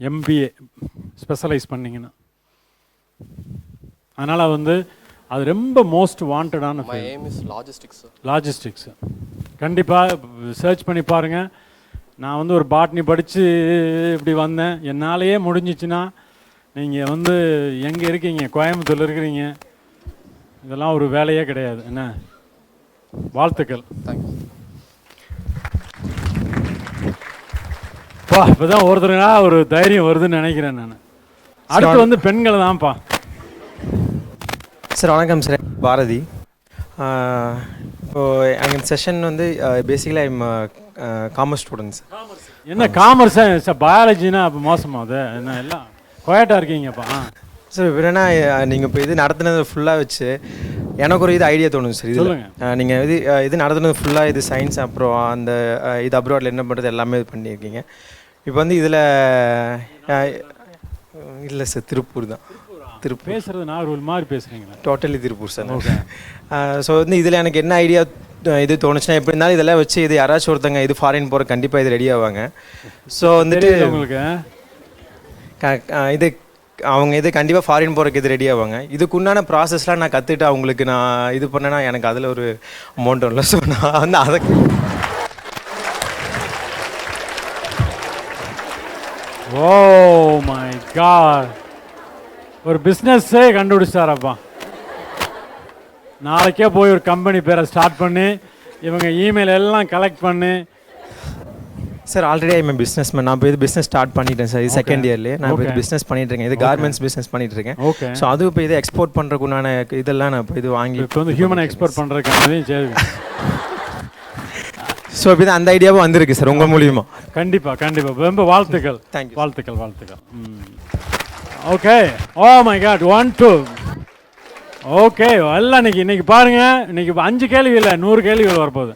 எம்பிஏ ஸ்பெஷலைஸ் பண்ணிங்கன்னா. அதனால் வந்து அது ரொம்ப மோஸ்ட் வாண்டடான லாஜிஸ்டிக்ஸ். கண்டிப்பாக சர்ச் பண்ணி பாருங்கள். நான் வந்து ஒரு பாட்னி படித்து இப்படி வந்தேன், என்னாலேயே முடிஞ்சிச்சுன்னா நீங்கள் வந்து எங்கே இருக்கீங்க? கோயம்புத்தூரில் இருக்கிறீங்க. இதெல்லாம் ஒரு வேலையே கிடையாது. என்ன, வாழ்த்துக்கள். இப்போ தான் ஒருத்தருனா ஒரு தைரியம் வருதுன்னு நினைக்கிறேன் நான். அடுத்து வந்து பெண்கள் தான்ப்பா. சார் வணக்கம் சார், பாரதி. இப்போது எங்கள் செஷன் வந்து பேசிக்கலாக ஐம் காமர்ஸ் ஸ்டூடெண்ட்ஸ். என்ன காமர்ஸ் சார்? பயாலஜினா அப்போ மோசமாக என்ன எல்லாம் குவாய்ட்டாக இருக்கீங்கப்பா. சார் இப்போ என்னென்னா, நீங்கள் இப்போ இது நடத்துனது ஃபுல்லாக வச்சு எனக்கு ஒரு இது ஐடியா தோணுது சார். இது நீங்கள் இது நடத்துனது ஃபுல்லாக இது சயின்ஸ், அப்புறம் அந்த இது அப்ராடில் என்ன பண்ணுறது எல்லாமே இது பண்ணியிருக்கீங்க. இப்போ வந்து இதில் இல்லை சார், திருப்பூர் தான். திருப்பூர் பேசுகிறது நாகர்கோவில் மாதிரி பேசுகிறீங்களா? Totally Tiruppur sir. Okay. So வந்து இதில் எனக்கு என்ன ஐடியா இது தோணுச்சுன்னா, எப்படி இருந்தாலும் இதெல்லாம் வச்சு இது யாராச்சும் ஒருத்தங்க இது ஃபாரின் போகிற கண்டிப்பாக இது ரெடி ஆவாங்க. ஸோ வந்துட்டு உங்களுக்கு இது அவங்க இது கண்டிப்பாக ஃபாரின் போகிறதுக்கு இது ரெடி ஆவாங்க. இதுக்குண்டான ப்ராசஸ்லாம் நான் கற்றுட்டு அவங்களுக்கு நான் இது பண்ணேன்னா எனக்கு அதில் ஒரு அமௌண்ட் இல்லை. ஸோ நான் வந்து அதை ஓ மை காட், ஒரு பிஸ்னஸ்ஸே கண்டுபிடிச்சாரப்பா. நாளைக்கே போய் ஒரு கம்பெனி பேரை ஸ்டார்ட் பண்ணி இவங்க இமெயில் எல்லாம் கலெக்ட் பண்ணி. Sir already I'm business man. நான் இப்போ இது பிஸ்னஸ் ஸ்டார்ட் பண்ணிட்டேன் சார். இது செகண்ட் இயர்லேயே நான் இப்போ இது பிஸ்னஸ் பண்ணிட்டு இருக்கேன். இது கார்மெண்ட்ஸ் பிஸ்னஸ் பண்ணிட்டு இருக்கேன். ஓகே. ஸோ அது இப்போ இதை எக்ஸ்போர்ட் பண்ணுறதுக்குண்டான இதெல்லாம் நான் இப்போ இது வாங்கி இப்போ வந்து ஹியூமன் எக்ஸ்போர்ட் பண்ணுறதுக்கு சரி. ஸோ இப்போ அந்த ஐடியாவும் வந்திருக்கு சார் உங்கள் மூலியமா. கண்டிப்பாக கண்டிப்பாக ரொம்ப வாழ்த்துக்கள். தேங்க்யூ. வாழ்த்துக்கள் வாழ்த்துக்கள். Okay. Oh my God, 1 2. Okay, எல்லாம் இன்னைக்கு பாருங்க, இன்னைக்கு 5 கேள்வி இல்லை 100 கேள்விகள் வரப்போகுது.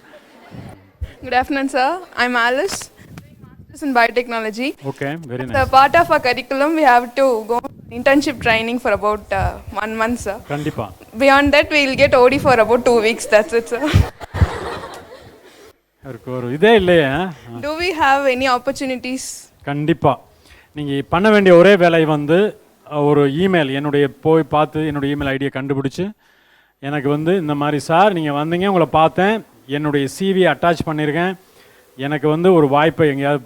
Good afternoon, sir. I'm Alice, Masters in Biotechnology. Okay, very nice. The part of our curriculum, we have to go internship training for about 1 month, sir. Kandipa. Beyond that, we will get OD for about 2 weeks. That's it, sir. இதே இல்லையா? Do we have any opportunities? கண்டிப்பா. நீங்கள் பண்ண வேண்டிய ஒரே வேலை வந்து ஒரு இமெயில், என்னுடைய போய் பார்த்து என்னுடைய இமெயில் ஐடியை கண்டுபிடிச்சி எனக்கு வந்து இந்த மாதிரி சார் நீங்கள் வந்தீங்க, உங்களை பார்த்தேன், என்னுடைய சிவி அட்டாச் பண்ணியிருக்கேன், எனக்கு வந்து ஒரு வாய்ப்பை எங்கேயாவது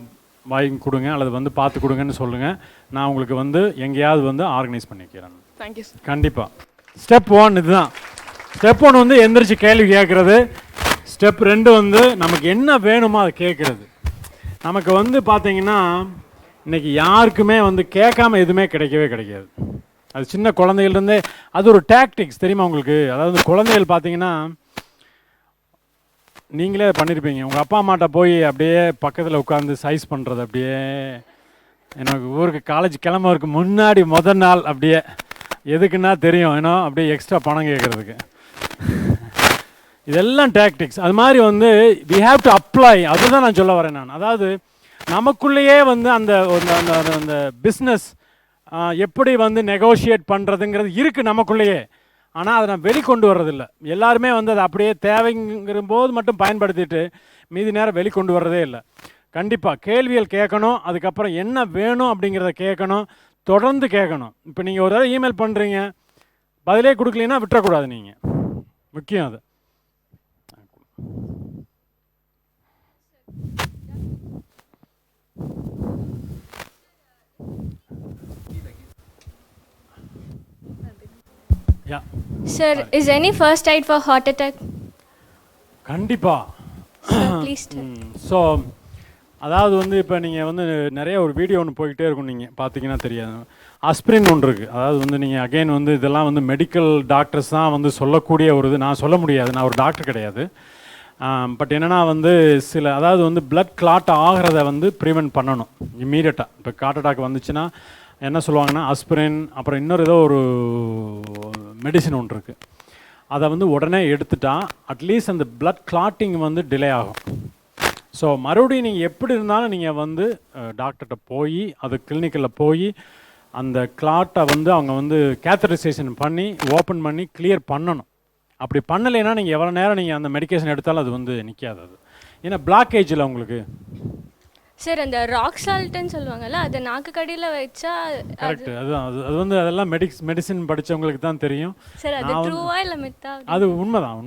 வாங்கி கொடுங்க அல்லது வந்து பார்த்து கொடுங்கன்னு சொல்லுங்கள். நான் உங்களுக்கு வந்து எங்கேயாவது வந்து ஆர்கனைஸ் பண்ணிக்கிறேன். Thank you sir. கண்டிப்பாக. ஸ்டெப் 1 இதுதான். ஸ்டெப் 1 வந்து எந்திரிச்சு கேள்வி கேட்குறது. ஸ்டெப் 2 வந்து நமக்கு என்ன வேணுமோ அதை கேட்குறது. நமக்கு வந்து பார்த்தீங்கன்னா இன்றைக்கி யாருக்குமே வந்து கேட்காம எதுவுமே கிடைக்காது. அது சின்ன குழந்தைகள்லேருந்தே அது ஒரு டாக்டிக்ஸ் தெரியுமா உங்களுக்கு? அதாவது குழந்தைகள் பார்த்தீங்கன்னா நீங்களே பண்ணியிருப்பீங்க. உங்கள் அப்பா அம்மாட்ட போய் அப்படியே பக்கத்தில் உட்காந்து சைஸ் பண்ணுறது, அப்படியே எனக்கு ஊருக்கு காலேஜ் கிளம்புறதுக்கு முன்னாடி முதல் நாள் அப்படியே எதுக்குன்னா தெரியும் ஏன்னா அப்படியே எக்ஸ்ட்ரா பணம் கேட்குறதுக்கு. இதெல்லாம் டாக்டிக்ஸ். அது மாதிரி வந்து வி ஹாவ் டு அப்ளை. அதுதான் நான் சொல்ல வரேன் நான். அதாவது நமக்குள்ளேயே வந்து அந்த அந்த பிஸ்னஸ் எப்படி வந்து நெகோஷியேட் பண்ணுறதுங்கிறது இருக்குது நமக்குள்ளேயே. ஆனால் அதை நான் வெளிக்கொண்டு வர்றதில்லை. எல்லாருமே வந்து அதை அப்படியே தேவைங்கிற போது மட்டும் பயன்படுத்திட்டு மீதி நேரம் வெளிக்கொண்டு வர்றதே இல்லை. கண்டிப்பாக கேள்விகள் கேட்கணும். அதுக்கப்புறம் என்ன வேணும் அப்படிங்கிறத கேட்கணும், தொடர்ந்து கேட்கணும். இப்போ நீங்கள் ஒரு தடவை இமெயில் பண்ணுறீங்க, பதிலே கொடுக்கலன்னா விட்டுறக்கூடாது. நீங்கள் முக்கியம் அது. Yeah. Sir, is any first aid for heart attack? கண்டிப்பா. Sir, please tell. ஸோ அதாவது வந்து இப்போ நீங்கள் வந்து நிறைய ஒரு வீடியோ ஒன்று போய்கிட்டே இருக்கும், நீங்கள் பார்த்தீங்கன்னா தெரியாது. அஸ்பிரின் ஒன்று இருக்குது. அதாவது வந்து நீங்கள் அகெயின் வந்து இதெல்லாம் வந்து மெடிக்கல் டாக்டர்ஸ் தான் வந்து சொல்லக்கூடிய ஒரு இது. நான் சொல்ல முடியாது, நான் ஒரு டாக்டர் கிடையாது. பட் என்னென்னா வந்து அதாவது வந்து பிளட் கிளாட் ஆகிறத வந்து ப்ரிவென்ட் பண்ணணும் இம்மீடியட்டாக. இப்போ ஹார்ட் அட்டாக் வந்துச்சுன்னா என்ன சொல்லுவாங்கன்னா அஸ்பிரின், அப்புறம் இன்னொரு ஏதோ ஒரு மெடிசின் ஒன்று இருக்குது. அதை வந்து உடனே எடுத்துட்டா அட்லீஸ்ட் அந்த பிளட் கிளாட்டிங் வந்து டிலே ஆகும். ஸோ மறுபடியும் நீங்கள் எப்படி இருந்தாலும் நீங்கள் வந்து டாக்டர்கிட்ட போய் அது கிளினிக்கில் போய் அந்த கிளாட்டை வந்து அவங்க வந்து கேத்தரைசேஷன் பண்ணி ஓப்பன் பண்ணி கிளியர் பண்ணணும். அப்படி பண்ணலைன்னா நீங்கள் எவ்வளோ நேரம் நீங்கள் அந்த மெடிக்கேஷன் எடுத்தாலும் அது வந்து நிற்காது. அது ஏன்னா பிளாக்கேஜில் உங்களுக்கு சார் அந்த ராக் சால்ட்னு சொல்லுவாங்கல்ல, அது நாக்கு கடியில் வச்சா கரெக்ட். அதுதான் அது வந்து அதெல்லாம் மெடிசின் படித்தவங்களுக்கு தான் தெரியும் சார். அது ட்ரூவா இல்லை மித்தா? அது உண்மைதான்.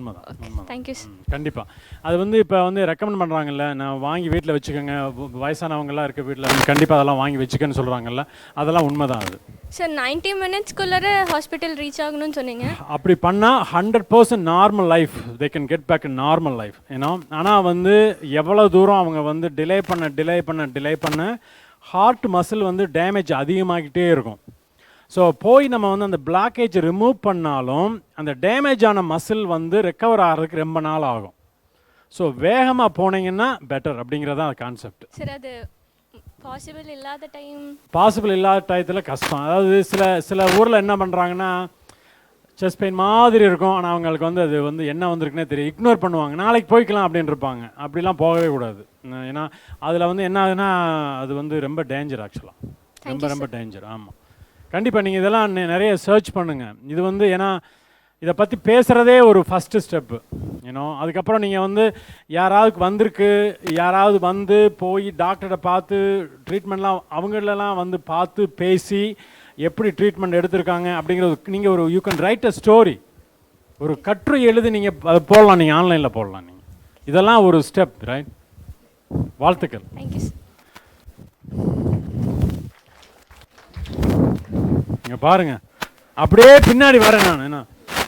தேங்க்யூ. கண்டிப்பாக அது வந்து இப்போ வந்து ரெக்கமெண்ட் பண்ணுறாங்கல்ல, நான் வாங்கி வீட்டில் வச்சுக்கோங்க, வயசானவங்கலாம் இருக்க வீட்டில் கண்டிப்பாக அதெல்லாம் வாங்கி வச்சுக்கன்னு சொல்கிறாங்கல்ல, அதெல்லாம் உண்மைதான். அது சார் 90 மினிட்ஸ்க்குள்ளே ஹாஸ்பிட்டல் ரீச் ஆகணும்னு சொன்னீங்க. அப்படி பண்ணால் 100% normal life they can get back in normal life ஏன்னா. ஆனால் வந்து எவ்வளோ தூரம் அவங்க வந்து டிலே பண்ண ஹார்ட் மசில் வந்து டேமேஜ் அதிகமாகிட்டே இருக்கும். ஸோ போய் நம்ம வந்து அந்த பிளாக்கேஜ் ரிமூவ் பண்ணாலும் அந்த டேமேஜ் ஆன மசில் வந்து ரெக்கவர் ஆகிறதுக்கு ரொம்ப நாள் ஆகும். ஸோ வேகமாக போனீங்கன்னா பெட்டர் அப்படிங்கிறதான் கான்செப்ட். சார் அது பாசிபிள் இல்லாத டயத்தில் கஷ்டம். அதாவது சில ஊரில் என்ன பண்ணுறாங்கன்னா செஸ்ட் பெயின் மாதிரி இருக்கும், ஆனால் அவங்களுக்கு வந்து அது வந்து என்ன வந்திருக்குன்னே தெரியும், இக்னோர் பண்ணுவாங்க, நாளைக்கு போய்க்கலாம் அப்படின்னு இருப்பாங்க. அப்படிலாம் போகவே கூடாது. ஏன்னா அதில் வந்து என்ன ஆகுதுன்னா அது வந்து ரொம்ப டேஞ்சர் ஆக்சுவலாக, ரொம்ப டேஞ்சர். ஆமாம், கண்டிப்பாக நீங்கள் இதெல்லாம் நிறைய சர்ச் பண்ணுங்கள். இது வந்து ஏன்னா இதை பற்றி பேசுகிறதே ஒரு ஃபஸ்ட்டு ஸ்டெப்பு ஏன்னோ. அதுக்கப்புறம் நீங்கள் வந்து யாராவது வந்து போய் டாக்டரை பார்த்து ட்ரீட்மெண்ட்லாம் அவங்களெல்லாம் வந்து பார்த்து பேசி எப்படி ட்ரீட்மெண்ட் எடுத்திருக்காங்க அப்படிங்கிறது நீங்கள் you can write a story, ஒரு கட்டுரை எழுதி நீங்கள் அதை போடலாம், நீங்கள் ஆன்லைனில் போடலாம். நீங்கள் இதெல்லாம் ஒரு ஸ்டெப், ரைட்? வாழ்த்துக்கள். நீங்கள் பாருங்கள், அப்படியே பின்னாடி வரேன் நான். என்ன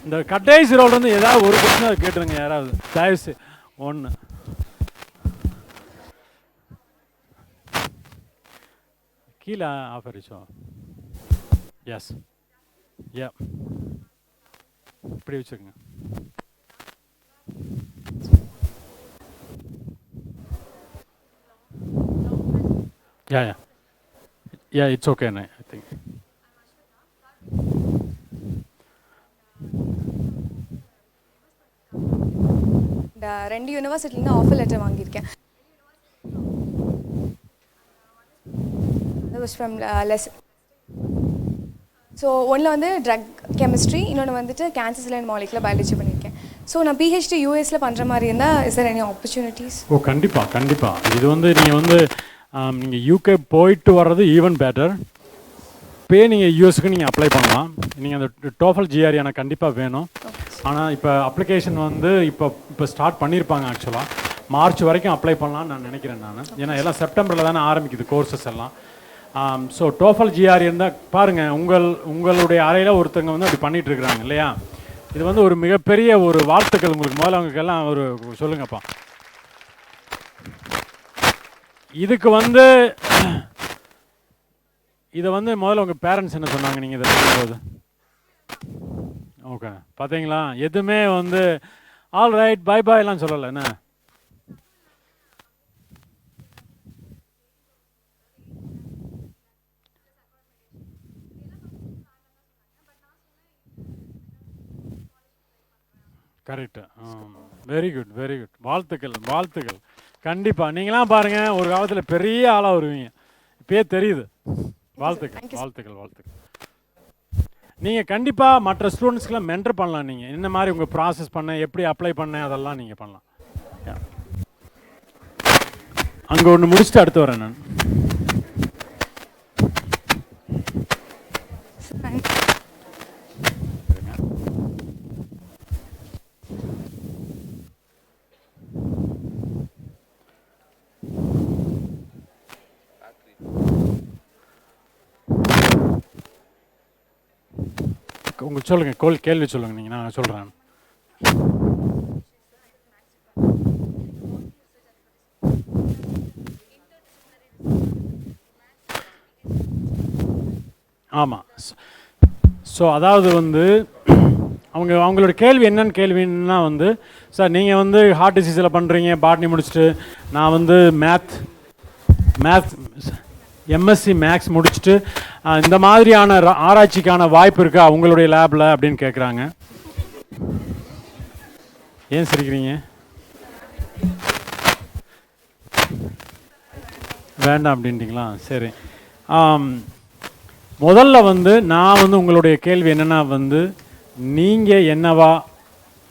இந்த கடைசி ரோல் வந்து ஏதாவது ஒரு கொஸ்டின் அதை கேட்டுருங்க யாராவது தயவுசு. ஒன்று கீழே ஆஃப் ஆயிடுச்சோ? எஸ், யா, இப்படி வச்சுருங்க. Yeah it's okay. I think இந்த 2 யூனிவர்சிட்டிலேருந்து ஆஃபர் லெட்டர் வாங்கியிருக்கேன். அது வாஸ் ஃப்ரம் லெஸ். ஸோ ஒன்றில் வந்து ட்ரக் கெமிஸ்ட்ரி, இன்னொன்று வந்துட்டு cancer cell and molecular biology பண்ணியிருக்கேன். ஸோ நான் பிஹெச்டி யூஎஸில் பண்ணுற மாதிரி இருந்தால் இஸ் தேர் எனி ஆப்பர்ச்சுனிட்டிஸ்? ஓ கண்டிப்பாக. இது வந்து நீங்கள் யூகே போயிட்டு வர்றது ஈவன் பெட்டர். இப்போயே நீங்கள் யூஎஸ்க்கு நீங்கள் அப்ளை பண்ணலாம். நீங்கள் அந்த டோஃபல் ஜிஆர் எனக்கு கண்டிப்பாக வேணும். ஆனால் இப்போ அப்ளிகேஷன் வந்து இப்போ ஸ்டார்ட் பண்ணியிருப்பாங்க. ஆக்சுவலாக மார்ச் வரைக்கும் அப்ளை பண்ணலான்னு நான் நினைக்கிறேன் நான். ஏன்னா எல்லாம் செப்டம்பரில் தானே ஆரம்பிக்குது கோர்சஸ் எல்லாம். ஸோ டோஃபல் ஜிஆர் இருந்தால் பாருங்கள், உங்களுடைய அறையில் ஒருத்தங்க வந்து அப்படி பண்ணிகிட்டு இருக்கிறாங்க இல்லையா? இது வந்து ஒரு மிகப்பெரிய ஒரு வாழ்த்துக்கள் உங்களுக்கு. முதல்ல அவங்களுக்கெல்லாம் ஒரு சொல்லுங்கப்பா. இதுக்கு வந்து இதை வந்து முதல்ல உங்கள் பேரண்ட்ஸ் என்ன சொன்னாங்க நீங்கள் இதை சொல்லும்போது? ஓகே, பார்த்தீங்களா, எதுவுமே வந்து ஆல் ரைட் பை பாய்லாம் சொல்லலை. என்ன கரெக்டு. Very good. வாழ்த்துக்கள். கண்டிப்பாக நீங்களாம் பாருங்கள், ஒரு காலத்தில் பெரிய ஆளாக வருவீங்க, இப்பயே தெரியுது. வாழ்த்துக்கள். நீங்கள் கண்டிப்பாக மற்ற ஸ்டூடெண்ட்ஸ்க்கெலாம் மென்டர் பண்ணலாம். நீங்கள் என்ன மாதிரி உங்கள் ப்ராசஸ் பண்ண, எப்படி அப்ளை பண்ண, அதெல்லாம் நீங்கள் பண்ணலாம். அங்கே ஒன்று முடிச்சுட்டு அடுத்து வரேன் நான். உங்களுக்கு சொல்லுங்கள், கேள்வி சொல்லுங்கள் நீங்கள், நான் சொல்கிறேன். ஆமாம். ஸோ அதாவது வந்து அவங்களோட கேள்வி என்னன்னு கேள்வின்னா வந்து, சார் நீங்கள் வந்து ஹார்ட் டிசீஸில் பண்ணுறீங்க, பாட்னி முடிச்சுட்டு, நான் வந்து மேத் எம்எஸ்சி மேக்ஸ் முடிச்சுட்டு இந்த மாதிரியான ஆராய்ச்சிக்கான வாய்ப்பு இருக்கா உங்களுடைய லேபில் அப்படின்னு கேட்குறாங்க. ஏன் சிரிக்கிறீங்க? வேண்டாம் அப்படின்ட்டிங்களா? சரி. முதல்ல வந்து நான் வந்து உங்களுடைய கேள்வி என்னென்னா வந்து நீங்கள் என்னவா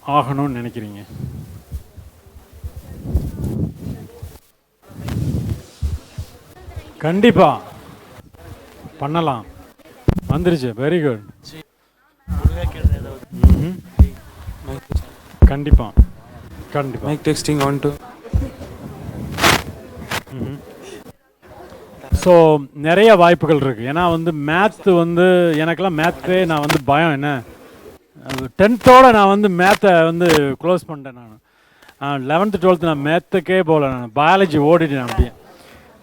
ஆகணும்னு நினைக்கிறீங்க? கண்டிப்பா பண்ணலாம். வந்துருச்சு. Very good. கண்டிப்பா கண்டிப்பா. Mic testing one two. So நிறைய வாய்ப்புகள் இருக்குது. ஏன்னா வந்து மேத்ஸு வந்து எனக்கெல்லாம் மேத்ஸே நான் வந்து பயம். என்ன 10th நான் வந்து மேத்தை வந்து க்ளோஸ் பண்ணிட்டேன். நான் 11th 12th நான் மேத்துக்கே போகல. நான் பயாலஜி ஓடிட்டேன் அப்படியே.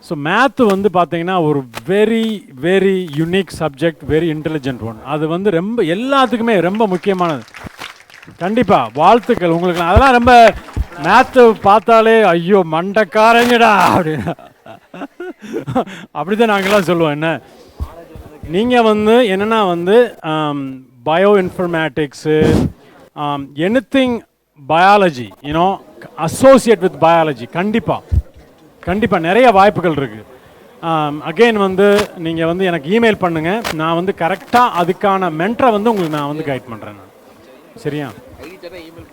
ஸோ மேத்து வந்து பார்த்தீங்கன்னா ஒரு very very unique subject, very intelligent one. அது வந்து ரொம்ப எல்லாத்துக்குமே ரொம்ப முக்கியமானது. கண்டிப்பாக வாழ்த்துக்கள் உங்களுக்கு. அதெல்லாம் ரொம்ப மேத்து பார்த்தாலே ஐயோ மண்டக்காரங்கடா அப்படின்னு அப்படி தான் நாங்கள்லாம் சொல்லுவோம். என்ன நீங்கள் வந்து என்னென்னா வந்து bioinformatics anything biology you know associate with biology கண்டிப்பாக நிறைய வாய்ப்புகள் இருக்குது. அகெயின் வந்து நீங்கள் வந்து எனக்கு இமெயில் பண்ணுங்கள். நான் வந்து கரெக்டாக அதுக்கான மென்டரை வந்து உங்களுக்கு நான் வந்து கைட் பண்ணுறேன். நான் சரியா?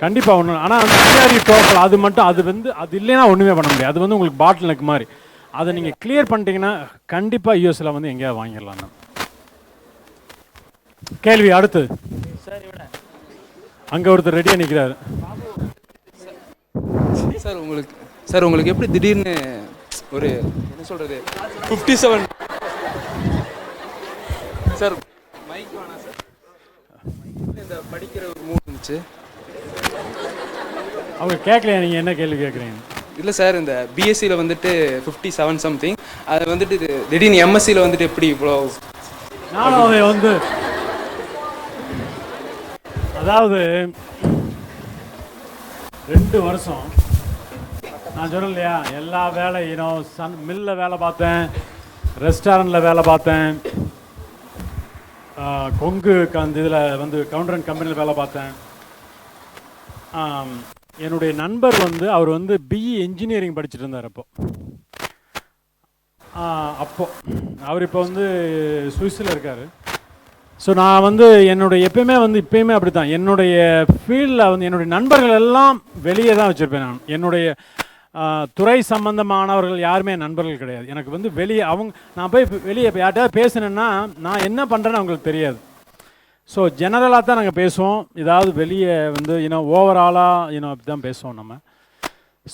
கண்டிப்பாக ஒன்று. ஆனால் அந்த தியரி டோக்கல் அது மட்டும் அது வந்து அது இல்லைன்னா ஒன்றுமே பண்ண முடியாது. அது வந்து உங்களுக்கு பாட்டில் நெக் மாதிரி. அதை நீங்கள் கிளியர் பண்ணிட்டீங்கன்னா கண்டிப்பாக யூஎஸில் வந்து எங்கேயாவது வாங்கிடலாம். நான் கேள்வி அடுத்து. அங்கே ஒருத்தர் ரெடியாக நிற்கிறாரு. சார் உங்களுக்கு எப்படி திடீர்னு ஒரு என்ன சொல்கிறது 57 சார் மைக் வேணா சார் இந்த படிக்கிற ஒரு மூட் இருந்துச்சு. அவங்க கேட்கலையா நீங்கள் என்ன கேள்வி கேட்குறீங்க? இல்லை சார் இந்த பிஎஸ்சியில் வந்துட்டு 57 சம்திங், அது வந்துட்டு திடீர்னு எம்எஸ்சியில் வந்துட்டு எப்படி இவ்வளோ? நானும் அதை வந்து அதாவது 2 வருஷம் நான் சொன்னேன் இல்லையா, எல்லா வேலையும் மில்லில் வேலை பார்த்தேன், ரெஸ்டாரண்ட்டில் வேலை பார்த்தேன், கொங்கு அந்த இதில் வந்து கவுண்டர் அண்ட் கம்பெனியில் வேலை பார்த்தேன். என்னுடைய நண்பர் வந்து அவர் வந்து பிஇ இன்ஜினியரிங் படிச்சுட்டு இருந்தார். அப்போது அவர் இப்போ வந்து சுவிஸில் இருக்கார். ஸோ நான் வந்து இப்போயுமே அப்படி தான் இப்பயுமே ஃபீல்டில் வந்து என்னுடைய நண்பர்கள் எல்லாம் வெளியே தான் வச்சுருப்பேன். என்னுடைய துறை சம்பந்தமானவர்கள் யாருமே நண்பர்கள் கிடையாது. எனக்கு வந்து வெளியே நான் போய் வெளியே யார்கிட்டயாவது பேசினேன்னா நான் என்ன பண்ணுறேன்னு அவங்களுக்கு தெரியாது. ஸோ ஜெனரலாக தான் நாங்கள் பேசுவோம். ஏதாவது வெளியே வந்து ஓவராலாக அப்படி தான் பேசுவோம் நம்ம.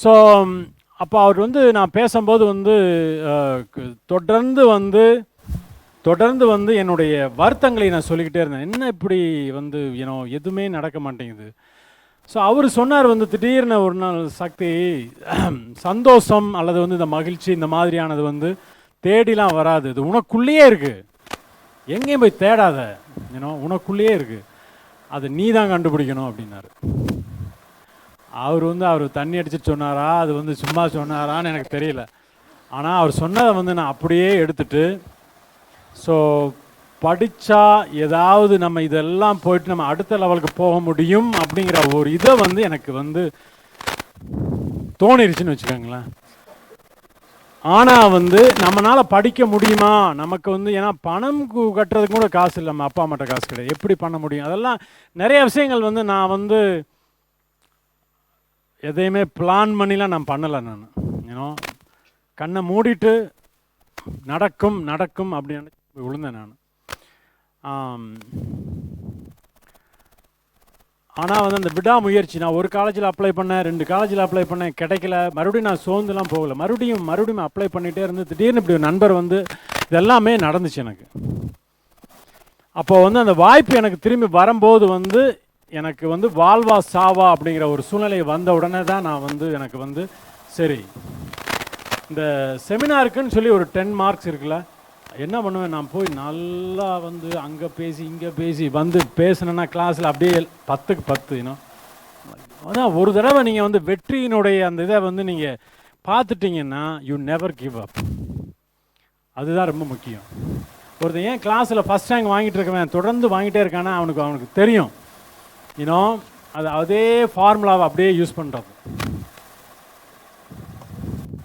ஸோ அப்போ அவர் வந்து நான் பேசும்போது வந்து தொடர்ந்து வந்து என்னுடைய வருத்தங்களை நான் சொல்லிக்கிட்டே இருந்தேன். என்ன இப்படி வந்து எதுவுமே நடக்க மாட்டேங்குது. ஸோ அவர் சொன்னார் வந்து திடீர்னு ஒரு நாள், சக்தி, சந்தோஷம் அல்லது வந்து இந்த மகிழ்ச்சி இந்த மாதிரியானது வந்து தேடிலாம் வராது, இது உனக்குள்ளேயே இருக்குது, எங்கேயும் போய் தேடாத, உனக்குள்ளேயே இருக்குது, அது நீ தான் கண்டுபிடிக்கணும் அப்படின்னாரு. அவர் தண்ணி அடிச்சுட்டு சொன்னாரா, அது வந்து சும்மா சொன்னாரான்னு எனக்கு தெரியல. ஆனால் அவர் சொன்னதை வந்து நான் அப்படியே எடுத்துட்டு, ஸோ படித்தா ஏதாவது நம்ம இதெல்லாம் போயிட்டு நம்ம அடுத்த லெவலுக்கு போக முடியும் அப்படிங்கிற ஒரு இதை வந்து எனக்கு வந்து தோணிருச்சுன்னு வச்சுக்கோங்களேன். ஆனால் வந்து நம்மளால் படிக்க முடியுமா, நமக்கு வந்து ஏன்னா பணம் கட்டுறதுக்கு கூட காசு இல்லை, நம்ம அப்பா அம்மாட்ட காசு கிடையாது, எப்படி பண்ண முடியும்? அதெல்லாம் நிறைய விஷயங்கள் வந்து நான் வந்து எதையுமே பிளான் பண்ணிலாம் நான் பண்ணலை. நான் கண்ணை மூடிட்டு நடக்கும் அப்படின்னு விழுந்தேன் நான். ஆனால் வந்து அந்த விடாமுயற்சி, நான் ஒரு காலேஜில் அப்ளை பண்ணேன், 2 காலேஜில் அப்ளை பண்ணேன், கிடைக்கல. மறுபடியும் நான் சோர்ந்துலாம் போகலை, மறுபடியும் அப்ளை பண்ணிகிட்டே இருந்து திடீர்னு இப்படி ஒரு நண்பர் வந்து இதெல்லாமே நடந்துச்சு எனக்கு. அப்போது வந்து அந்த வாய்ப்பு எனக்கு திரும்பி வரும்போது வந்து எனக்கு வந்து வாழ்வா சாவா அப்படிங்கிற ஒரு சூழ்நிலை வந்த உடனே தான் நான் வந்து எனக்கு வந்து சரி இந்த செமினாருக்குன்னு சொல்லி ஒரு 10 மார்க்ஸ் இருக்குல்ல, என்ன பண்ணுவேன், நான் போய் நல்லா வந்து அங்கே பேசி இங்கே பேசி வந்து பேசினேன்னா கிளாஸில் அப்படியே 10க்கு 10 அதான் ஒரு தடவை நீங்கள் வந்து வெற்றியினுடைய அந்த இதை வந்து நீங்கள் பார்த்துட்டிங்கன்னா யூ நெவர் கிவ் அப். அதுதான் ரொம்ப முக்கியம். ஒருத்தன் ஏன் கிளாஸில் ஃபஸ்ட் ரேங்க் வாங்கிட்டு இருக்கவன் தொடர்ந்து வாங்கிட்டே இருக்கானா அவனுக்கு தெரியும். யூனோ அது அதே ஃபார்முலாவை அப்படியே யூஸ் பண்ணுறது.